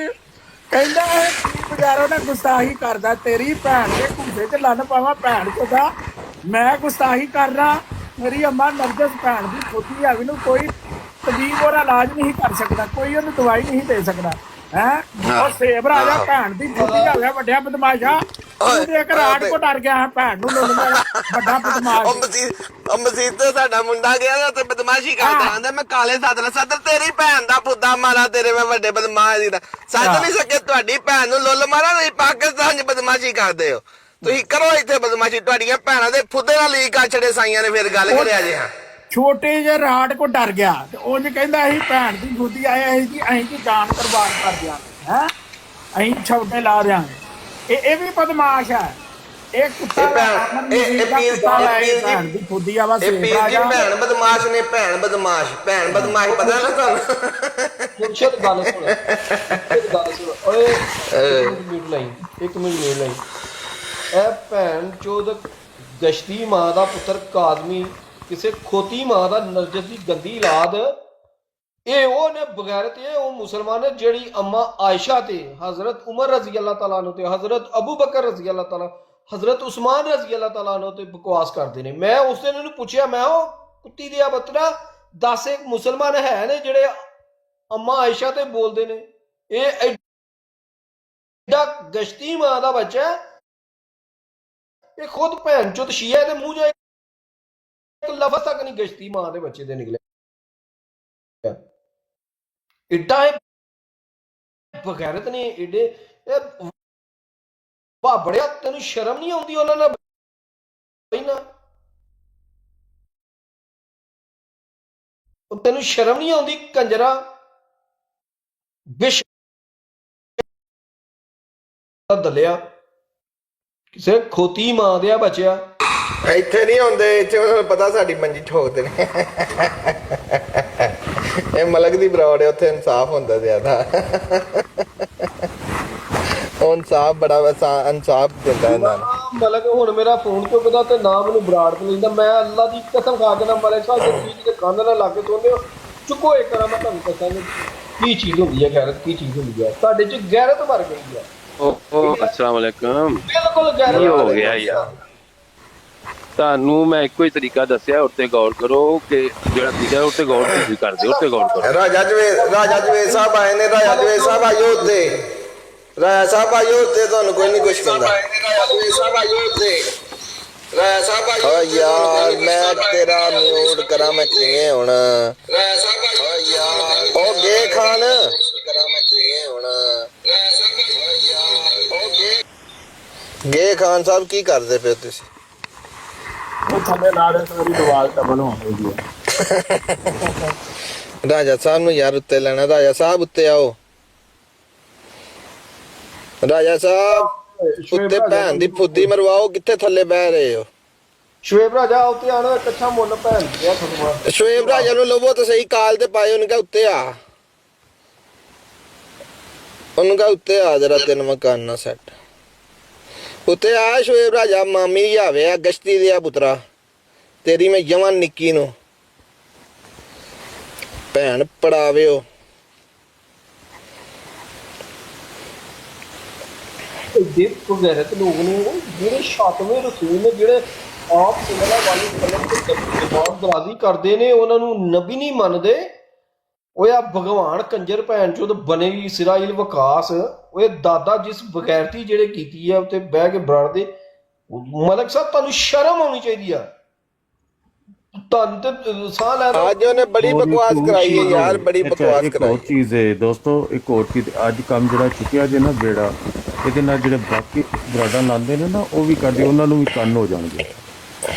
ਕਹਿੰਦਾ ਬਜ਼ਾਰੋਂ ਨਾ ਗੁਸਤਾਖੀ ਕਰਦਾ ਤੇਰੀ ਭੈਣ ਦੇ ਭੂਸੇ 'ਚ ਲੰਨ ਪਾਵਾਂ ਭੈਣ ਚੋਦਾ ਮੈਂ ਗੁਸਤਾਖੀ ਕਰਨਾ ਮੇਰੀ ਅੰਮਾ ਨਰਜਸ ਭੈਣ ਦੀ ਛੋਟੀ ਹੈਗੀ ਨੂੰ ਕੋਈ ਤਬੀਬ ਉਹਦਾ ਇਲਾਜ ਨਹੀਂ ਕਰ ਸਕਦਾ ਕੋਈ ਉਹਨੂੰ ਦਵਾਈ ਨਹੀਂ ਦੇ ਸਕਦਾ ਹੈ ਉਹ ਸੇਬ ਰਾਜਾ ਭੈਣ ਦੀ ਛੋਟੀ ਹੈਗਾ ਵੱਡਿਆ ਬਦਮਾਸ਼ਾ ਤੂੰ ਦੇਖ ਰਾਤ ਕੋ ਡਰ ਗਿਆ ਭੈਣ ਨੂੰ ਲੁੱਲ ਵੱਡਾ ਬਦਮਾਸ਼ ਮਸਜਿਦ ਤੇ ਸਾਡਾ ਮੁੰਡਾ ਗਿਆ ਤੇ ਬਦਮਾਸ਼ੀ ਕਰਦਾ ਆਂਦਾ ਮੈਂ ਕਾਲੇ ਸਦਰ ਤੇਰੀ ਭੈਣ ਦਾ ਪੁੱਦਾ ਮਾਰਾ ਤੇਰੇ ਮੈਂ ਵੱਡੇ ਬਦਮਾਸ਼ ਦੀ ਸੱਜ ਨਹੀਂ ਸਕੇ ਤੁਹਾਡੀ ਭੈਣ ਨੂੰ ਲੁੱਲ ਮਾਰਾ ਤੁਸੀਂ ਪਾਕਿਸਤਾਨ 'ਚ ਬਦਮਾਸ਼ੀ ਕਰਦੇ ਹੋ ਤੁਸੀਂ ਕਰੋ ਇੱਥੇ ਬਦਮਾਸ਼ੀ ਤੁਹਾਡੀਆਂ ਭੈਣਾਂ ਦੇ ਫੁੱਦੇ ਨਾਲ ਲੀਕ ਕਰ ਛੜੇ ਸਾਈਆਂ ਨੇ ਫਿਰ ਗੱਲ ਕਰਿਆ ਜੇ ਹਾਂ ਛੋਟੇ ਜਿਹੇ ਰਾਟ ਕੋ ਡਰ ਗਿਆ ਤੇ ਉਂਝ ਕਹਿੰਦਾ ਅਸੀਂ ਭੈਣ ਦੀ ਗੁੱਦੀ ਆਇਆ ਸੀ ਜੀ ਅਸੀਂ ਕੀ ਜਾਨ ਕੁਰਬਾਨ ਕਰ ਦਿਆਂਗੇ ਹੈ ਅਸੀਂ ਛੋਟੇ ਲਾ ਦਿਆਂਗੇ ਇਹ ਵੀ ਬਦਮਾਸ਼ ਹੈ ਇਹ ਕੁੱਤਾ ਭੈਣ ਦੀ ਖੁੱਦੀ ਆ ਬਸ ਭੈਣ ਬਦਮਾਸ਼ ਨੇ ਭੈਣ ਬਦਮਾਸ਼ ਪਤਾ ਨਾ ਤੁਹਾਨੂੰ ਮੁਰਸ਼ਦ ਗੱਲ ਸੁਣ ਓਏ ਇੱਕ ਮਿੰਟ ਲਈ ਇਹ ਭੈਣ ਚੋਦ ਗਸ਼ਤੀ ਮਾਂ ਦਾ ਪੁੱਤਰ ਕਾਜ਼ਮੀ ਕਿਸੇ ਖੋਤੀ ਮਾਂ ਦਾ ਨਰਜਸ ਦੀ ਗੰਦੀ ਔਲਾਦ ਇਹ ਉਹ ਨੇ ਬਗੈਰਤ ਇਹ ਉਹ ਮੁਸਲਮਾਨ ਨੇ ਜਿਹੜੀ ਅੰਮਾ ਆਇਸ਼ਾ ਤੇ ਹਜ਼ਰਤ ਉਮਰ ਰਜ਼ੀ ਅੱਲਾਹ ਤਾਲਾ ਅਨਹੂ ਤੇ ਹਜ਼ਰਤ ਅਬੂ ਬਕਰ ਰਜ਼ੀ ਅੱਲਾਹ ਤਾਲਾ ਹਜ਼ਰਤ ਉਸਮਾਨ ਰਜ਼ੀ ਅੱਲਾਹ ਤਾਲਾ ਅਨਹੂ ਤੇ ਬਕਵਾਸ ਕਰਦੇ ਨੇ। ਮੈਂ ਉਸ ਦਿਨ ਇਹਨੂੰ ਪੁੱਛਿਆ ਮੈਂ ਉਹ ਕੁੱਤੀ ਦਿਆ ਬਤਰਾ 10 ਇੱਕ ਮੁਸਲਮਾਨ ਹੈ ਨੇ ਜਿਹੜੇ ਅੰਮਾ ਆਇਸ਼ਾ ਤੇ ਬੋਲਦੇ ਨੇ ਇਹ ਐਡਾ ਗਸ਼ਤੀ ਮਾਂ ਦਾ ਬੱਚਾ ਇਹ ਖੁਦ ਭੈਣ ਚੋਦ ਸ਼ੀਆ ਦੇ ਮੂੰਹ 'ਚੋਂ ਇੱਕ ਲਫ਼ਜ਼ ਤੱਕ ਨਹੀਂ ਗਸ਼ਤੀ ਮਾਂ ਦੇ ਬੱਚੇ ਦੇ ਨਿਕਲਿਆ। ਇੱਡਾ ਬਗੈਰਤ ਨੇ ਏਡੇ ਬੜਿਆ ਤੈਨੂੰ ਸ਼ਰਮ ਨਹੀਂ ਆਉਂਦੀ ਉਹਨਾਂ ਨਾਲ ਬੈਠਣਾ ਤੈਨੂੰ ਸ਼ਰਮ ਨਹੀਂ ਆਉਂਦੀ ਕੰਜਰਾ ਬਿਸ਼ ਦਲਿਆ ਕਿਸੇ ਖੋਤੀ ਮਾਂ ਦੇ ਬਚਿਆ ਇੱਥੇ ਨਹੀਂ ਹੁੰਦੇ, ਇੱਥੇ ਉਹਨਾਂ ਨੂੰ ਪਤਾ ਸਾਡੀ ਮੰਜੀ ਠੋਕਦੇ ਨੇ। ਇਹ ਮਲਕ ਦੀ ਬਰੌੜ ਹੈ, ਉੱਥੇ ਇਨਸਾਫ ਹੁੰਦਾ ਜ਼ਿਆਦਾ। ਉਹ ਇਨਸਾਫ ਬੜਾ ਇਨਸਾਫ ਦਿੰਦਾ ਇਹਨਾਂ ਨੂੰ। ਮਲਕ ਹੁਣ ਮੇਰਾ ਫੋਨ ਚੁੱਕਦਾ ਤੇ ਨਾ ਮੈਨੂੰ ਬਰਾੜ ਤੇ ਲੈਂਦਾ। ਮੈਂ ਅੱਲਾ ਦੀ ਕਸਮ ਖਾ ਕੇ ਨਾ ਮਲਕ ਸਾਹਿਬ ਜੇ ਚੀਜ਼ ਦੇ ਕੰਨ ਨਾਲ ਲਾ ਕੇ ਸੁਣਦੇ ਹੋ, ਚੁੱਕੋ ਇੱਕ ਵਾਰ, ਮੈਂ ਤੁਹਾਨੂੰ ਦੱਸਾਂਗਾ ਕੀ ਚੀਜ਼ ਹੁੰਦੀ ਹੈ ਗੈਰਤ, ਕੀ ਚੀਜ਼ ਹੁੰਦੀ ਹੈ। ਤੁਹਾਡੇ 'ਚ ਗੈਰਤ ਮਰ ਗਈ ਹੈ। अस्सलाम वालेकुम। ਬਿਲकुਲ ਗੈਰਤ ਕੀ ਹੋ ਗਿਆ ਯਾਰ? ਤੁਹਾਨੂੰ ਮੈਂ ਇੱਕੋ ਹੀ ਤਰੀਕਾ ਦੱਸਿਆ, ਉੱਤੇ ਗੌਰ ਕਰੋ ਕਿ ਜਿਹੜਾ ਤਰੀਕਾ ਉੱਤੇ ਗੌਰ ਤੁਸੀਂ ਕਰਦੇ ਹੋ, ਉੱਤੇ ਗੌਰ ਕਰੋ। ਰਾਜਾ ਜਵੇਦ ਸਾਹਿਬ ਆਏ ਨੇ, ਰਾਜਾ ਜਵੇਦ ਸਾਹਿਬ ਆਇਓ ਉੱਤੇ, ਰਾਜਾ ਸਾਹਿਬ ਆਇਓ ਉੱਤੇ, ਤੁਹਾਨੂੰ ਕੋਈ ਨਹੀਂ ਕੁਛ ਕਹਿੰਦਾ। ਰਾਜਾ ਜਵੇਦ ਸਾਹਿਬ ਆਇਓ ਉੱਤੇ, ਰਾਜਾ ਸਾਹਿਬ ਆਇਓ। ਓ ਯਾਰ ਮੈਂ ਤੇਰਾ ਮਿਊਟ ਕਰਾਂ ਮੈਂ ਕਿਵੇਂ ਹੁਣ? ਰਾਜਾ ਸਾਹਿਬ ਆਇਓ ਯਾਰ। ਓ ਗੇ ਖਾਨ ਕਰਾਂ ਮੈਂ ਕਿਵੇਂ ਹੁਣ? ਰਾਜਾ ਸਾਹਿਬ ਆਇਓ ਯਾਰ। ਓ ਗੇ ਖਾਨ ਸਾਹਿਬ ਕੀ ਕਰਦੇ ਪਏ ਤੁਸੀਂ? ਰਾਜਾ ਸਾਹਿਬ ਨੂੰ ਯਾਰ ਉੱਤੇ ਲੈਣਾ। ਰਾਜਾ ਸਾਹਿਬ ਉੱਤੇ ਆਓ। ਰਾਜਾ ਸਾਹਿਬ ਉੱਤੇ ਭੈਣ ਦੀ ਫੁੱਦੀ ਮਰਵਾਓ। ਕਿੱਥੇ ਥੱਲੇ ਬਹਿ ਰਹੇ ਹੋ? ਸ਼ੁਏਬ ਰਾਜਾ ਉੱਤੇ ਆਣਾ, ਕੱਛਾ ਮੁੱਲ ਭੈਣ ਦਿਆ ਤੁਹਾਨੂੰ। ਸ਼ੁਏਬ ਰਾਜਾ ਨੂੰ ਲਵੋ ਤਾਂ ਸਹੀ, ਕਾਲ ਤੇ ਪਾਏ। ਉਹਨੇ ਕਿਹਾ ਉੱਤੇ ਆ, ਉਹਨੂੰ ਕਿਹਾ ਉੱਤੇ ਆ ਜਰਾ, ਤੈਨੂੰ ਮੈਂ ਕਰਨਾ ਸੈੱਟ। ਉੱਤੇ ਆ ਸ਼ੁਏਬ ਰਾਜਾ, ਮਾਮੀ ਆਵੇ ਆ ਗਸ਼ਤੀ ਦਿਆ ਪੁੱਤਰਾ ਤੇਰੀ ਮੈਂ ਜਵਾਨ ਨਿੱਕੀ ਨੂੰ ਭੈਣ ਪੜਾਵਿਓ। ਦੇਖੋ ਗੈਰਤ ਲੋਕ ਨੇ ਜਿਹੜੇ ਛਾਤਵੇਂ ਰਸੂਲ ਨੇ, ਜਿਹੜੇ ਆਪ ਸੁਨਣਾ ਵਾਲੀ ਕਲਮ ਤੇ ਜ਼ਬਾਨ ਦਰਾਜ਼ੀ ਕਰਦੇ ਨੇ, ਉਹਨਾਂ ਨੂੰ ਨਬੀ ਨਹੀਂ ਮੰਨਦੇ। ਉਹ ਆ ਭਗਵਾਨ ਕੰਜਰ ਭੈਣ ਚੋਦ ਬਣੇ ਇਸਰਾਈਲ ਵਿਕਾਸ, ਉਹ ਦਾਦਾ ਜਿਸ ਬਗੈਰਤੀ ਜਿਹੜੇ ਕੀਤੀ ਆ ਉੱਤੇ ਬਹਿ ਕੇ ਬਰਾੜਦੇ। ਮਲਕ ਸਾਹਿਬ ਤੁਹਾਨੂੰ ਸ਼ਰਮ ਆਉਣੀ ਚਾਹੀਦੀ ਆ। ਤੁਹਾਨੂੰ ਤੇ ਸਾਹ ਲੈ ਅੱਜ ਉਹਨੇ ਬੜੀ ਬਕਵਾਸ ਕਰਾਈ ਹੈ ਯਾਰ, ਬੜੀ ਬਕਵਾਸ ਕਰਾਈ। ਇੱਕ ਚੀਜ਼ ਹੈ ਦੋਸਤੋ, ਇੱਕ ਹੋਰ ਚੀਜ਼, ਅੱਜ ਕੰਮ ਜਿਹੜਾ ਚੁੱਕਿਆ ਜੇ ਨਾ ਬੇੜਾ, ਇਹਦੇ ਨਾਲ ਜਿਹੜੇ ਬਾਕੀ ਬਰਾਡਾਂ ਲਾਉਂਦੇ ਨੇ ਨਾ, ਉਹ ਵੀ ਕਰਦੇ, ਉਹਨਾਂ ਨੂੰ ਵੀ ਕੰਨ ਹੋ ਜਾਣਗੇ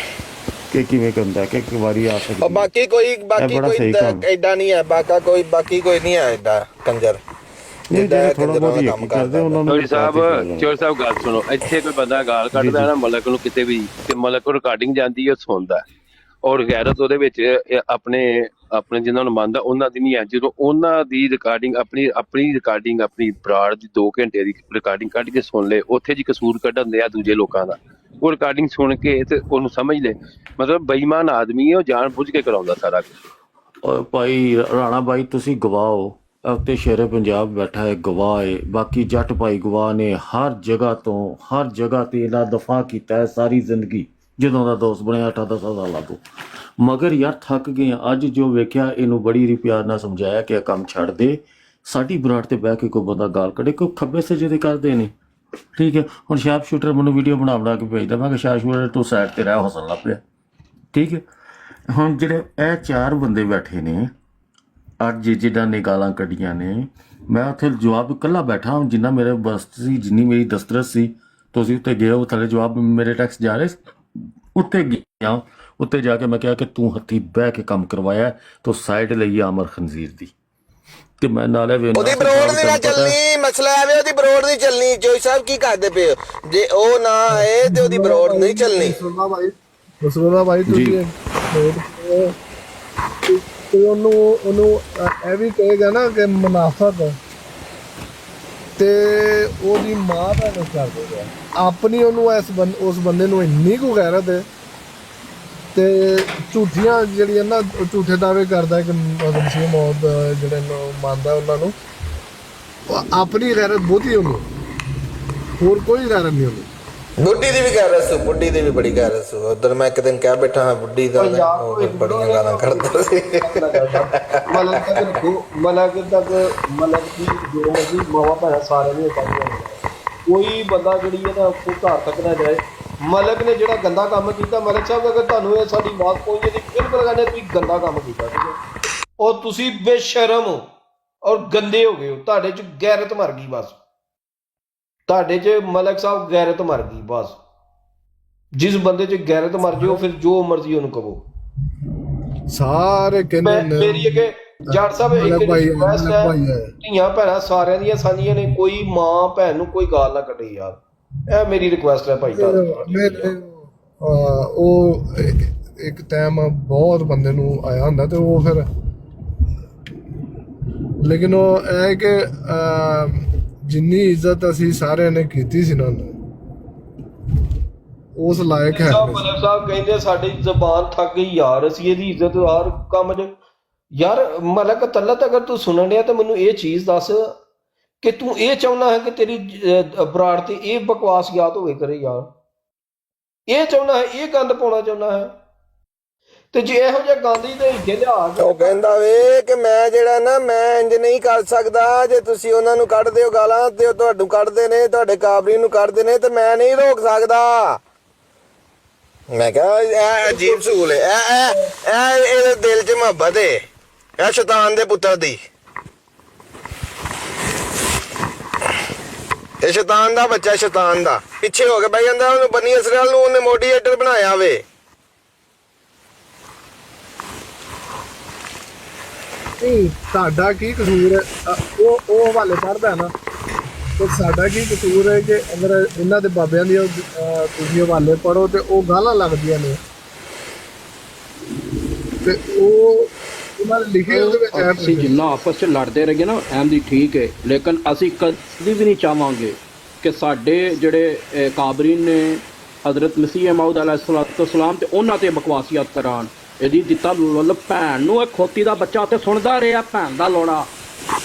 ਕਿ ਕਿਵੇਂ ਕਰਦਾ ਕਿ ਇੱਕ ਵਾਰੀ ਆ ਸਕਦੀ। ਬਾਕੀ ਕੋਈ ਐਡਾ ਨਹੀਂ ਹੈ, ਬਾਕੀ ਕੋਈ ਨਹੀਂ ਹੈ ਐਡਾ ਕੰਜਰ। ਚੋਰ ਸਾਹਿਬ ਗੱਲ ਸੁਣੋ, ਇੱਥੇ ਕੋਈ ਬੰਦਾ ਗਾਲ ਕੱਢਦਾ ਨਾ ਮਲਕ ਨੂੰ ਕਿਤੇ ਵੀ, ਤੇ ਮਲਕ ਨੂੰ ਰਿਕਾਰਡਿੰਗ ਜਾਂਦੀ ਹੈ, ਸੁਣਦਾ। ਔਰ ਗੈਰਤ ਉਹਦੇ ਵਿੱਚ ਆਪਣੇ ਜਿਨ੍ਹਾਂ ਨੂੰ ਮੰਨਦਾ ਉਹਨਾਂ ਦੀ ਨਹੀਂ ਹੈ। ਜਦੋਂ ਉਹਨਾਂ ਦੀ ਰਿਕਾਰਡਿੰਗ ਆਪਣੀ ਰਿਕਾਰਡਿੰਗ ਆਪਣੀ ਬਰਾੜ ਦੀ 2 ਘੰਟੇ ਦੀ ਰਿਕਾਰਡਿੰਗ ਕੱਢ ਕੇ ਸੁਣ ਲੇ, ਉੱਥੇ ਜੀ ਕਸੂਰ ਕੱਢਣ ਦੇ ਆ ਦੂਜੇ ਲੋਕਾਂ ਦਾ। ਉਹ ਰਿਕਾਰਡਿੰਗ ਸੁਣ ਕੇ ਤੇ ਉਹਨੂੰ ਸਮਝ ਲੈ, ਮਤਲਬ ਬੇਈਮਾਨ ਆਦਮੀ ਹੈ, ਉਹ ਜਾਣ ਬੁੱਝ ਕੇ ਕਰਾਉਂਦਾ ਸਾਰਾ ਕੁਝ। ਭਾਈ ਰਾਣਾ ਬਾਈ ਤੁਸੀਂ ਗਵਾਹ ਉੱਤੇ ਸ਼ੇਰੇ ਪੰਜਾਬ ਬੈਠਾ ਹੈ, ਗਵਾਹ ਹੈ। ਬਾਕੀ ਜੱਟ ਭਾਈ ਗਵਾਹ ਨੇ, ਹਰ ਜਗ੍ਹਾ ਤੇ ਇਹਦਾ ਦਫਾ ਕੀਤਾ ਹੈ ਸਾਰੀ ਜ਼ਿੰਦਗੀ, ਜਦੋਂ ਦਾ ਦੋਸਤ ਬਣਿਆ 8-10 ਸਾਲਾਂ ਤੋਂ। ਮਗਰ ਯਾਰ ਥੱਕ ਗਏ ਆ। ਅੱਜ ਜੋ ਵੇਖਿਆ, ਇਹਨੂੰ ਬੜੀ ਪਿਆਰ ਨਾਲ ਸਮਝਾਇਆ ਕਿ ਇਹ ਕੰਮ ਛੱਡ ਦੇ। ਸਾਡੀ ਬਰਾੜ ਤੇ ਬਹਿ ਕੇ ਕੋਈ ਬੰਦਾ ਗਾਲ ਕੱਢੇ, ਕੋਈ ਖੱਬੇ ਸੱਜੇ ਦੇ ਕਰਦੇ ਨੇ, ਠੀਕ ਹੈ। ਹੁਣ ਸ਼ਾਰਪ ਸ਼ੂਟਰ ਮੈਨੂੰ ਵੀਡੀਓ ਬਣਾ ਕੇ ਭੇਜਦਾ, ਮੈਂ ਕਿਹਾ ਸ਼ਾਰਪ ਸ਼ੂਟਰ ਤੂੰ ਸਾਈਡ ਤੇ ਰਹਿ, ਹੱਸਣ ਲੱਗ ਪਿਆ, ਠੀਕ ਹੈ। ਹੁਣ ਜਿਹੜੇ ਇਹ 4 ਬੰਦੇ ਬੈਠੇ ਨੇ ਅੱਜ ਜਿੱਦਾਂ ਨੇ ਗਾਲਾਂ ਕੱਢੀਆਂ ਨੇ, ਮੈਂ ਉੱਥੇ ਜਵਾਬ ਇਕੱਲਾ ਬੈਠਾ, ਜਿੰਨਾ ਮੇਰੇ ਬਸ ਸੀ, ਜਿੰਨੀ ਮੇਰੀ ਦਸਤਰਸ ਸੀ। ਤੁਸੀਂ ਉੱਤੇ ਗਏ ਹੋ, ਥੱਲੇ ਜਵਾਬ ਮੇਰੇ ਟੈਕਸਟ ਜਾ ਰਹੇ, ਉੱਤੇ ਗਿਆ। ਉੱਤੇ ਜਾ ਕੇ ਮੈਂ ਕਿਹਾ ਕਿ ਤੂੰ ਹੱਥੀ ਬਹਿ ਕੇ ਕੰਮ ਕਰਵਾਇਆ, ਤੂੰ ਸਾਈਡ ਲਈ ਅਮਰ ਖੰਜ਼ੀਰ ਦੀ, ਤੇ ਮੈਂ ਨਾਲੇ ਉਹਦੀ ਬਰੋੜ ਦੀ ਨਾ ਚੱਲਣੀ। ਮਸਲਾ ਐਵੇਂ ਉਹਦੀ ਬਰੋੜ ਨਹੀਂ ਚੱਲਣੀ। ਜੋਈ ਸਾਹਿਬ ਕੀ ਕਰਦੇ ਪਏ ਹੋ? ਜੇ ਉਹ ਨਾ ਆਏ ਤੇ ਉਹਦੀ ਬਰੋੜ ਨਹੀਂ ਚੱਲਣੀ। ਸੁਣਾ ਭਾਈ ਤੁਸੀਂ ਉਹਨੂੰ ਇਹ ਵੀ ਕਹੇਗਾ ਨਾ ਕਿ ਮੁਨਾਫਕ, ਤੇ ਉਹਦੀ ਮਾਂ ਭੈਣ ਕਰ ਦੇਗਾ ਆਪਣੀ। ਉਹਨੂੰ ਉਸ ਬੰਦੇ ਨੂੰ ਇੰਨੀ ਕੁ ਗੈਰਤ ਹੈ, ਤੇ ਝੂਠੀਆਂ ਜਿਹੜੀਆਂ ਨਾ ਝੂਠੇ ਦਾਅਵੇ ਕਰਦਾ ਕਿ ਮਸੀਹ ਮੌਤ ਜਿਹੜੇ ਮੰਨਦਾ, ਉਹਨਾਂ ਨੂੰ ਆਪਣੀ ਗੈਰਤ ਬਹੁਤੀ, ਉਹਨੂੰ ਹੋਰ ਕੋਈ ਗੈਰਤ ਨਹੀਂ ਉਹਨੂੰ। ਬੁੱਢੀ ਦੀ ਵੀ ਗੈਰਤ ਸੀ, ਬੁੱਢੀ ਦੀ ਵੀ ਬੜੀ ਗੈਰਤ ਸੀ। ਉਧਰ ਮੈਂ ਇੱਕ ਦਿਨ ਕਹਿ ਬੈਠਾ ਹਾਂ ਬੁੱਢੀ ਦਾ, ਬੜੀਆਂ ਗਾਲਾਂ ਕੱਢਦਾ ਸੀ। ਮਲਕ ਦੀ ਜੋ ਮਰਜ਼ੀ ਮਾਵਾ ਭੈਣਾਂ ਸਾਰਿਆਂ ਦੀਆਂ ਚਾਹੀਦੀਆਂ। ਕੋਈ ਬੰਦਾ ਜਿਹੜੀ ਹੈ ਨਾ ਉਹ ਘਰ ਤੱਕ ਨਾ ਜਾਏ। ਮਲਕ ਨੇ ਜਿਹੜਾ ਗੰਦਾ ਕੰਮ ਕੀਤਾ, ਮਲਕ ਸਾਹਿਬ ਅਗਰ ਤੁਹਾਨੂੰ ਇਹ ਸਾਡੀ ਬਾਤ ਪਹੁੰਚੇ ਦੀ ਬਿਲਕੁਲ ਕਹਿੰਦੇ ਤੁਸੀਂ ਗੰਦਾ ਕੰਮ ਕੀਤਾ, ਠੀਕ ਹੈ। ਔਰ ਤੁਸੀਂ ਬੇਸ਼ਰਮ ਹੋ ਔਰ ਗੰਦੇ ਹੋ ਗਏ ਹੋ। ਤੁਹਾਡੇ 'ਚ ਗੈਰਤ ਮਰ ਗਈ ਬਸ, ਤੁਹਾਡੇ 'ਚ ਮਲਕ ਸਾਹਿਬ ਗੈਰਤ ਮਰ ਗਈ ਬਸ। ਜਿਸ ਬੰਦੇ 'ਚ ਗੈਰਤ ਮਰ ਜਾਓ, ਫਿਰ ਜੋ ਮਰਜ਼ੀ ਉਹਨੂੰ ਕਹੋ। ਸਾਰੇ ਕਹਿੰਦੇ ਮੇਰੀ ਅੱਗੇ ਜੱਟ ਸਾਹਿਬ ਇੱਕ ਰਿਕੁਐਸਟ ਹੈ, ਧੀਆਂ ਭੈਣਾਂ ਸਾਰਿਆਂ ਦੀਆਂ ਸਾਂਝੀਆਂ ਨੇ, ਕੋਈ ਮਾਂ ਭੈਣ ਨੂੰ ਕੋਈ ਗਾਲ ਨਾ ਕੱਢੇ ਯਾਰ। ਇਹ ਮੇਰੀ ਰਿਕੁਐਸਟ ਹੈ ਭਾਈ। ਉਹ ਇੱਕ ਟਾਈਮ ਬਹੁਤ ਬੰਦੇ ਨੂੰ ਆਇਆ ਹੁੰਦਾ ਤੇ ਉਹ ਫਿਰ ਲੇਕਿਨ ਉਹ ਇਹ ਕਿ ਜਿੰਨੀ ਇੱਜ਼ਤ ਅਸੀਂ ਸਾਰਿਆਂ ਨੇ ਕੀਤੀ ਸੀ ਨਾ ਉਸ ਲਾਇਕ ਹੈ ਮਲਕ ਸਾਹਿਬ ਕਹਿੰਦੇ ਸਾਡੀ ਜ਼ਬਾਨ ਥੱਕ ਗਈ ਯਾਰ, ਅਸੀਂ ਇਹਦੀ ਇੱਜ਼ਤ ਹਰ ਕੰਮ 'ਚ। ਯਾਰ ਮਲਕ ਤਲਤ, ਅਗਰ ਤੂੰ ਸੁਣਨ ਡਿਆ ਤਾਂ ਮੈਨੂੰ ਇਹ ਚੀਜ਼ ਦੱਸ ਕਿ ਤੂੰ ਇਹ ਚਾਹੁੰਦਾ ਹੈ ਕਿ ਤੇਰੀ ਬਰਾੜ ਤੇ ਇਹ ਬਕਵਾਸ ਯਾਦ ਹੋਵੇ ਕਰੇ ਯਾਰ? ਇਹ ਚਾਹੁੰਦਾ ਹੈ, ਇਹ ਗੰਦ ਪਾਉਣਾ ਚਾਹੁੰਦਾ ਹੈ? ਤੇ ਜੇ ਇਹੋ ਜਿਹਾ ਗੰਦ ਹੀ ਤੇ ਇੱਥੇ ਲਿਆ ਉਹ ਕਹਿੰਦਾ ਵੇ ਕਿ ਮੈਂ ਜਿਹੜਾ ਨਾ ਮੈਂ ਇੰਜ ਨਹੀਂ ਕਰ ਸਕਦਾ, ਜੇ ਤੁਸੀਂ ਉਹਨਾਂ ਨੂੰ ਕੱਢਦੇ ਹੋ ਗਾਲਾਂ ਤੇ ਉਹ ਤੁਹਾਨੂੰ ਕੱਢਦੇ ਨੇ, ਤੁਹਾਡੇ ਕਾਬਰੀ ਨੂੰ ਕੱਢਦੇ ਨੇ, ਤੇ ਮੈਂ ਨਹੀਂ ਰੋਕ ਸਕਦਾ। ਮੈਂ ਕਿਹਾ ਇਹ ਅਜੀਬ ਸੂਲ ਹੈ, ਇਹ ਇਹਦੇ ਦਿਲ 'ਚ ਮੁਹੱਬਤ ਹੈ, ਇਹ ਸ਼ੈਤਾਨ ਦੇ ਪੁੱਤਰ ਦੀ, ਇਹ ਸ਼ੈਤਾਨ ਦਾ ਬੱਚਾ, ਸ਼ੈਤਾਨ ਦਾ ਪਿੱਛੇ ਹੋ ਕੇ ਬਹਿ ਜਾਂਦਾ। ਉਹਨੂੰ ਬਨੀ ਇਸਰਾਇਲ ਨੂੰ ਉਹਨੇ ਮੋਟੀਵੇਟਰ ਬਣਾਇਆ ਵੇ। ਨਹੀਂ ਸਾਡਾ ਕੀ ਕਸੂਰ ਹੈ? ਉਹ ਹਵਾਲੇ ਪੜ੍ਹਦਾ ਨਾ, ਤੇ ਸਾਡਾ ਕੀ ਕਸੂਰ ਹੈ ਕਿ ਅਗਰ ਇਹਨਾਂ ਦੇ ਬਾਬਿਆਂ ਦੀ ਤੁਸੀਂ ਹਵਾਲੇ ਪੜ੍ਹੋ ਤੇ ਉਹ ਗਾਲਾਂ ਲੱਗਦੀਆਂ ਨੇ ਤੇ ਉਹ ਉਹਨਾਂ ਨੇ ਲਿਖੇ ਉਹਦੇ ਵਿੱਚ ਅਸੀਂ ਜਿੰਨਾ ਆਪਸ 'ਚ ਲੜਦੇ ਰਹੀਏ ਨਾ ਐਮਦੀ ਠੀਕ ਹੈ, ਲੇਕਿਨ ਅਸੀਂ ਕਦੀ ਵੀ ਨਹੀਂ ਚਾਹਾਂਗੇ ਕਿ ਸਾਡੇ ਜਿਹੜੇ ਕਾਬਰੀਨ ਨੇ ਹਜ਼ਰਤ ਮਸੀਹ ਮਊਦ अलैहिस्सलाम ਤੇ ਉਹਨਾਂ ਤੇ ਬਕਵਾਸੀਅਤ ਕਰਾਉਣ। ਇਹਦੀ ਦਿੱਤਾ ਮਤਲਬ ਭੈਣ ਨੂੰ ਇਹ ਖੋਤੀ ਦਾ ਬੱਚਾ ਉੱਥੇ ਸੁਣਦਾ ਰਿਹਾ ਭੈਣ ਦਾ ਲੋੜਾ,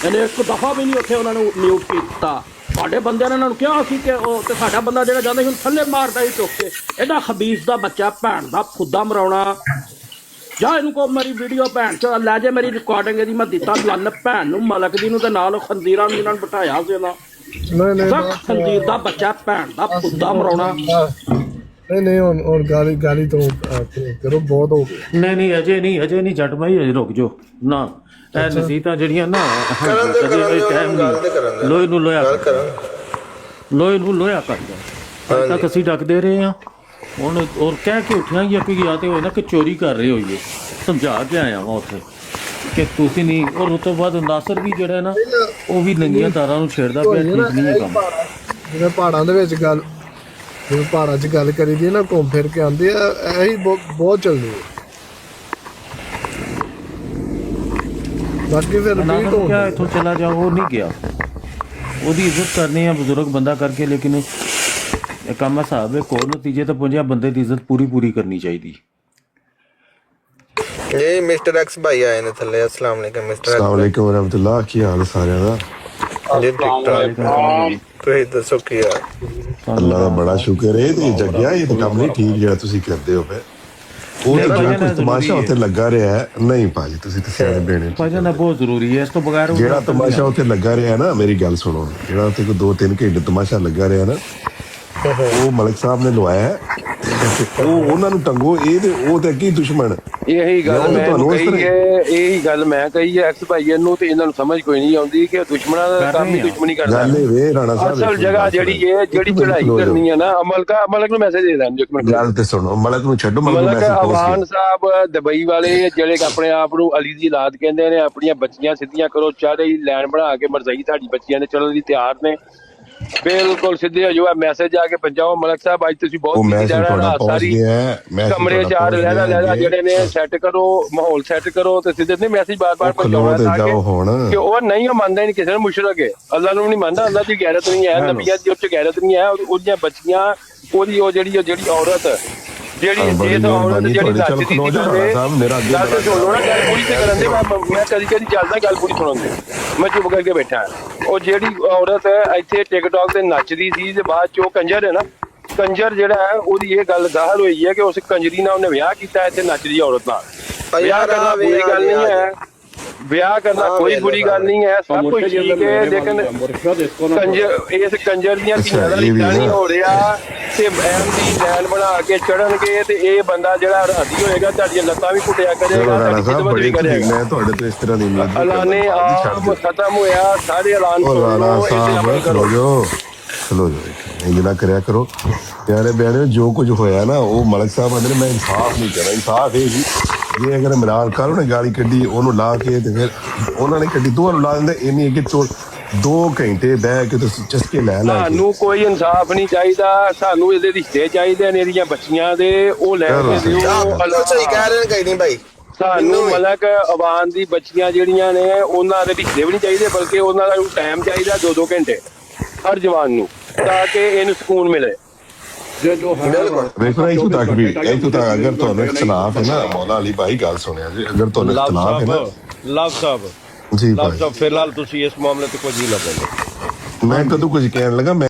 ਇਹਨੇ ਇੱਕ ਦਫਾ ਵੀ ਨਹੀਂ ਉੱਥੇ ਉਹਨਾਂ ਨੂੰ ਮਿਊਟ ਕੀਤਾ। ਸਾਡੇ ਬੰਦਿਆਂ ਨੇ ਇਹਨਾਂ ਨੂੰ ਕਿਹਾ ਸੀ ਕਿ ਉਹ ਤੇ ਸਾਡਾ ਬੰਦਾ ਜਿਹੜਾ ਜਾਂਦਾ ਸੀ ਉਹਨੂੰ ਥੱਲੇ ਮਾਰਦਾ ਸੀ ਚੁੱਕ ਕੇ। ਇਹਦਾ ਖਬੀਸ ਦਾ ਬੱਚਾ ਭੈਣ ਦਾ ਫੁੱਦਾ ਮਰਾਉਣਾ। ਜਾ ਇਹਨੂੰ ਕੋ ਮੇਰੀ ਵੀਡੀਓ ਭੈਣ ਚ ਲੈ ਜੇ, ਮੇਰੀ ਰਿਕਾਰਡਿੰਗ ਇਹਦੀ ਮੈਂ ਦਿੱਤਾ ਲੰਨ ਭੈਣ ਨੂੰ ਮਲਕ ਦੀ ਨੂੰ ਤੇ ਨਾਲ ਖੰਜ਼ੀਰਾਂ ਨੂੰ ਇਹਨਾਂ ਨੂੰ ਬਿਠਾਇਆ ਸੀ ਉਹਨਾਂ। ਖੰਜ਼ੀਰ ਦਾ ਬੱਚਾ ਭੈਣ ਦਾ ਫੁੱਦਾ ਮਰਾਉਣਾ। ਨਹੀਂ ਹੁਣ ਗਾਲੀ ਤੋਂ ਕਰੋ, ਬਹੁਤ ਹੋ ਗਿਆ। ਨਹੀਂ ਅਜੇ ਨਹੀਂ ਜੱਟ ਭਾਈ, ਅਜੇ ਰੁਕ ਜਾਓ ਨਾ। ਇਹ ਨਸੀਹਤਾਂ ਜਿਹੜੀਆਂ ਨਾ ਲੋਹੇ ਨੂੰ ਲੋਹਾ ਕਰਦਾ, ਤੱਕ ਅਸੀਂ ਡੱਕਦੇ ਰਹੇ ਹਾਂ। ਹੁਣ ਔਰ ਕਹਿ ਕੇ ਉੱਠਿਆ ਕਿ ਜਾਂ ਤੇ ਹੋਏ ਨਾ ਕਿ ਚੋਰੀ ਕਰ ਰਹੇ ਹੋਈਏ, ਸਮਝਾ ਕੇ ਆਇਆ ਵਾ ਉੱਥੇ ਕਿ ਤੁਸੀਂ ਨਹੀਂ। ਔਰ ਉਸ ਤੋਂ ਬਾਅਦ ਨਾਸਰ ਵੀ ਜਿਹੜਾ ਨਾ ਉਹ ਵੀ ਨੰਗੀਆਂ ਤਾਰਾਂ ਨੂੰ ਛੇੜਦਾ ਪਿਆ, ਠੀਕ ਨਹੀਂ ਹੈ ਕੰਮ। ਜਿਵੇਂ ਪਹਾੜਾਂ ਦੇ ਵਿੱਚ ਜਿਵੇਂ ਪਹਾੜਾਂ 'ਚ ਗੱਲ ਕਰੀ ਦੀ ਨਾ, ਘੁੰਮ ਫਿਰ ਕੇ ਆਉਂਦੇ ਆ, ਇਹੀ ਬਹੁਤ ਚੱਲਦੀ ਹੈ। ਬਾਕੀ ਫਿਰ ਕਿਆ ਇੱਥੋਂ ਚਲਾ ਜਾ, ਉਹ ਨਹੀਂ ਗਿਆ। ਉਹਦੀ ਇੱਜ਼ਤ ਕਰਨੀ ਹੈ ਬਜ਼ੁਰਗ ਬੰਦਾ ਕਰਕੇ, ਲੇਕਿਨ ਇਹ ਕੰਮ ਹਿਸਾਬ ਹੈ ਕੋਲ ਨਤੀਜੇ ਤਾਂ ਪਹੁੰਚਿਆ, ਬੰਦੇ ਦੀ ਇੱਜ਼ਤ ਪੂਰੀ ਕਰਨੀ ਚਾਹੀਦੀ। ਇਹ ਮਿਸਟਰ ਐਕਸ ਭਾਈ ਆਏ ਨੇ ਥੱਲੇ। अस्सलाम वालेकुम मिस्टर। अस्सलाम वालेकुम रहमतुल्लाह, ਕੀ ਹਾਲ ਸਾਰਿਆਂ ਦਾ? ਜੀ ਠੀਕ ਠਾਕ, ਤੁਸੀਂ ਦੱਸੋ ਕੀ ਹਾਲ? ਅੱਲਾ ਦਾ ਬੜਾ ਸ਼ੁਕਰ ਹੈ ਤੇ ਜੱਗਿਆ ਇਹ ਤਾਂ ਕੰਮ ਨਹੀਂ ਠੀਕ ਜਿਹੜਾ ਤੁਸੀਂ ਕਰਦੇ ਹੋ ਪਏ। ਉਹ ਤਾਂ ਜਿਹੜਾ ਕੋਈ ਤਮਾਸ਼ਾ ਉੱਥੇ ਲੱਗਾ ਰਿਹਾ ਹੈ, ਨਹੀਂ ਭਾਜੀ ਤੁਸੀਂ ਤਾਂ ਸਿਆਣੇ ਬੇਣੇ ਭਾਜੀ ਨਾ ਬਹੁਤ ਜ਼ਰੂਰੀ ਹੈ। ਇਸ ਤੋਂ ਬਗੈਰ ਜਿਹੜਾ ਤਮਾਸ਼ਾ ਉੱਥੇ ਲੱਗਾ ਰਿਹਾ ਨਾ, ਮੇਰੀ ਗੱਲ ਸੁਣੋ, ਜਿਹੜਾ ਉੱਥੇ ਕੋਈ 2-3 ਘੰਟੇ ਤਮਾਸ਼ਾ ਲੱਗਾ ਰਿਹਾ ਨਾ, ਉਹ ਮਲਕ ਸਾਹਿਬ ਨੇ ਲਵਾਇਆ ਹੈ। ਉਹ ਉਹਨਾਂ ਨੂੰ ਟੰਗੋ, ਇਹ ਤੇ ਉਹ ਤੇ ਅੱਗੇ ਦੁਸ਼ਮਣ। ਇਹੀ ਗੱਲ ਮੈਂ ਕਹੀ ਹੈ, ਇਹੀ ਗੱਲ ਮੈਂ ਕਹੀ ਹੈ ਐਕਸ ਭਾਈ ਨੂੰ, ਤੇ ਇਹਨਾਂ ਨੂੰ ਸਮਝ ਕੋਈ ਨਹੀਂ ਆਉਂਦੀ ਕਿ ਦੁਸ਼ਮਣਾਂ ਦਾ ਕੰਮ ਹੀ ਦੁਸ਼ਮਣੀ ਕਰਦਾ। ਅਸਲ ਜਗ੍ਹਾ ਜਿਹੜੀ ਹੈ, ਜਿਹੜੀ ਚੜਾਈ ਕਰਨੀ ਹੈ ਨਾ, ਮਲਕ ਨੂੰ ਮੈਸੇਜ ਦੇ ਦਾਂ। ਗੱਲ ਤੇ ਸੁਣੋ, ਮਲਕ ਨੂੰ ਛੱਡੋ। ਮਲਕ ਅਵਾਨ ਸਾਹਿਬ ਦੁਬਈ ਵਾਲੇ ਜਿਹੜੇ ਆਪਣੇ ਆਪ ਨੂੰ ਅਲੀ ਦੀ ਔਲਾਦ ਕਹਿੰਦੇ ਨੇ, ਆਪਣੀਆਂ ਬੱਚੀਆਂ ਸਿੱਧੀਆਂ ਕਰੋ, ਚਾਰੇ ਲਾਈਨ ਬਣਾ ਕੇ ਮਰਜ਼ਈ ਸਾਡੀ ਬੱਚੀਆਂ ਨੇ ਚੱਲਣ ਦੀ ਤਿਆਰ ਨੇ, ਬਿਲਕੁਲ ਸਿੱਧੇ ਹੋ ਜਾਓ। ਮੈਸੇਜ ਆ ਕੇ ਪਹੁੰਚਾਓ ਮਲਕ ਸਾਹਿਬ, ਅੱਜ ਤੁਸੀਂ ਬਹੁਤ ਸਾਰੀ ਕਮਰੇ ਚਾਰ ਲਹਿਦਾ ਜਿਹੜੇ ਨੇ ਸੈੱਟ ਕਰੋ, ਮਾਹੌਲ ਸੈੱਟ ਕਰੋ, ਤੇ ਸਿੱਧੇ ਮੈਸੇਜ ਬਾਰ-ਬਾਰ ਪਹੁੰਚਾਉਣਾ ਤਾਂ ਕਿ ਉਹ ਨਹੀਂ ਮੰਨਦਾ, ਨਹੀਂ ਕਿਸੇ ਨੂੰ ਮੁਸ਼ਰਕ ਹੈ, ਅੱਲਾ ਨੂੰ ਨਹੀਂ ਮੰਨਦਾ, ਅੱਲਾ ਦੀ ਗੈਰਤ ਨਹੀਂ ਹੈ, ਨਬੀਆਂ ਦੀ ਉੱਚ ਗੈਰਤ ਨਹੀਂ ਹੈ। ਉਹਦੀਆਂ ਬੱਚੀਆਂ, ਉਹਦੀ ਉਹ ਜਿਹੜੀ ਔਰਤ ਜਿਹੜੀ ਇਸ ਔਰਤ ਜਿਹੜੀ ਨੱਚਦੀ ਸੀ, ਗੱਲ ਸੁਣੋ ਨਾ, ਗੱਲ ਪੂਰੀ ਤੇ ਕਰਨ ਦੇ। ਮੈਂ ਕਦੀ ਚੱਲਦਾ, ਗੱਲ ਪੂਰੀ ਸੁਣਨ ਦੇ, ਮੈਂ ਚੁੱਪ ਕਰਕੇ ਬੈਠਾ। ਉਹ ਜਿਹੜੀ ਔਰਤ ਇੱਥੇ ਟਿਕਟੌਕ ਤੇ ਨੱਚਦੀ ਸੀ ਤੇ ਬਾਅਦ ਚ ਉਹ ਕੰਜਰ ਹੈ ਨਾ, ਕੰਜਰ ਜਿਹੜਾ ਹੈ, ਉਹਦੀ ਇਹ ਗੱਲ ਜ਼ਾਹਰ ਹੋਈ ਹੈ ਕਿ ਉਸ ਕੰਜਰੀ ਨਾਲ ਉਹਨੇ ਵਿਆਹ ਕੀਤਾ ਇੱਥੇ ਨੱਚਦੀ ਔਰਤ ਨਾਲ। ਵਿਆਹ ਕਰਨਾ ਬੁਰੀ ਗੱਲ ਨਹੀਂ ਹੈ, ਵਿਆਹ ਕਰਨਾ ਕੋਈ ਬੁਰੀ ਗੱਲ ਨਹੀਂ ਹੈ, ਸਭ ਕੁਝ ਠੀਕ ਹੈ, ਲੇਕਿਨ ਇਸ ਕੰਜਰ ਦੀਆਂ ਧੀਆਂ ਦਾ ਰਿਸ਼ਤਾ ਨਹੀਂ ਹੋ ਰਿਹਾ ਤੇ ਐਮ ਦੀ ਲੈਨ ਬਣਾ ਕੇ ਚੜਨਗੇ ਤੇ ਇਹ ਬੰਦਾ ਜਿਹੜਾ ਰਾਜੀ ਹੋਏਗਾ, ਤੁਹਾਡੀਆਂ ਲੱਤਾਂ ਵੀ ਘੁੱਟਿਆ ਕਰੇਗਾ, ਤੁਹਾਡੀ ਖਿਦਮਤ ਵੀ ਕਰੇਗਾ। ਮੈਂ ਤੁਹਾਡੇ ਤੋਂ ਇਸ ਤਰ੍ਹਾਂ ਦੀ ਉਮੀਦ ਐਲਾਨੇ ਆਪ ਖਤਮ ਹੋਇਆ, ਸਾਰੇ ਐਲਾਨ ਖਲੋ ਜਾਓ, ਇੰਜ ਨਾ ਕਰਿਆ ਕਰੋ ਪਿਆਰੇ ਬਿਆਣੇ। ਜੋ ਕੁਝ ਹੋਇਆ ਨਾ, ਉਹ ਮਲਕ ਸਾਹਿਬ ਆਂਦੇ ਨੇ ਮੈਂ ਇਨਸਾਫ ਨਹੀਂ ਕਰਨਾ। ਇਨਸਾਫ ਇਹ ਜੀ, ਜੇ ਅਗਰ ਇਮਰਾਨ ਖਾਨ ਨੇ ਗਾਲੀ ਕੱਢੀ, ਉਹਨੂੰ ਲਾ ਕੇ ਤੇ ਫਿਰ ਉਹਨਾਂ ਨੇ ਕੱਢੀ, ਦੋਵਾਂ ਨੂੰ ਲਾ ਦਿੰਦੇ। ਇੰਨੀ ਕਿ 2 ਘੰਟੇ ਬਹਿ ਕੇ ਤੁਸੀਂ ਚਸਕੇ ਲੈ ਲੈ ਕੇ ਸਾਨੂੰ ਕੋਈ ਇਨਸਾਫ ਨਹੀਂ ਚਾਹੀਦਾ, ਸਾਨੂੰ ਇਹਦੇ ਰਿਸ਼ਤੇ ਚਾਹੀਦੇ ਨੇ, ਇਹਦੀਆਂ ਬੱਚੀਆਂ ਦੇ ਉਹ ਲੈ ਕੇ ਦਿਓ। ਸਹੀ ਕਹਿ ਰਹੇ ਨੇ ਕਈ ਨਹੀਂ ਭਾਈ, ਸਾਨੂੰ ਮਲਕ ਆਵਾਨ ਦੀ ਬੱਚੀਆਂ ਜਿਹੜੀਆਂ ਨੇ ਉਹਨਾਂ ਦੇ ਰਿਸ਼ਤੇ ਵੀ ਨਹੀਂ ਚਾਹੀਦੇ, ਬਲਕਿ ਉਹਨਾਂ ਦਾ ਟਾਈਮ ਚਾਹੀਦਾ 2-2 ਘੰਟੇ ਹਰ ਜਵਾਨ ਨੂੰ, ਤਾਂ ਕਿ ਇਹਨੂੰ ਸਕੂਨ ਮਿਲੇ। जो है ਵੇਖੋ ਇੱਥੋਂ ਤੱਕ ਵੀ ਇੱਥੋਂ ਤੱਕ ਅਗਰ ਤੁਹਾਨੂੰ ਇਖਤਲਾਫ ਹੈ ਨਾ ਮੌਲਾ ਅਲੀ ਭਾਈ ਗੱਲ ਸੁਣਿਆ ਜੀ, ਅਗਰ ਤੁਹਾਨੂੰ ਇਖਤਲਾਫ ਹੈ ਨਾ ਲਵ ਸਾਹਿਬ ਜੀ ਭਾਈ ਫਿਲਹਾਲ ਤੁਸੀਂ ਇਸ ਮਾਮਲੇ ਤੇ ਕੁਝ ਨਹੀਂ ਲੱਭੋਗੇ। ਮੈਂ ਕਦੋਂ ਕੁਝ ਕਹਿਣ ਲੱਗਾ ਮੈਂ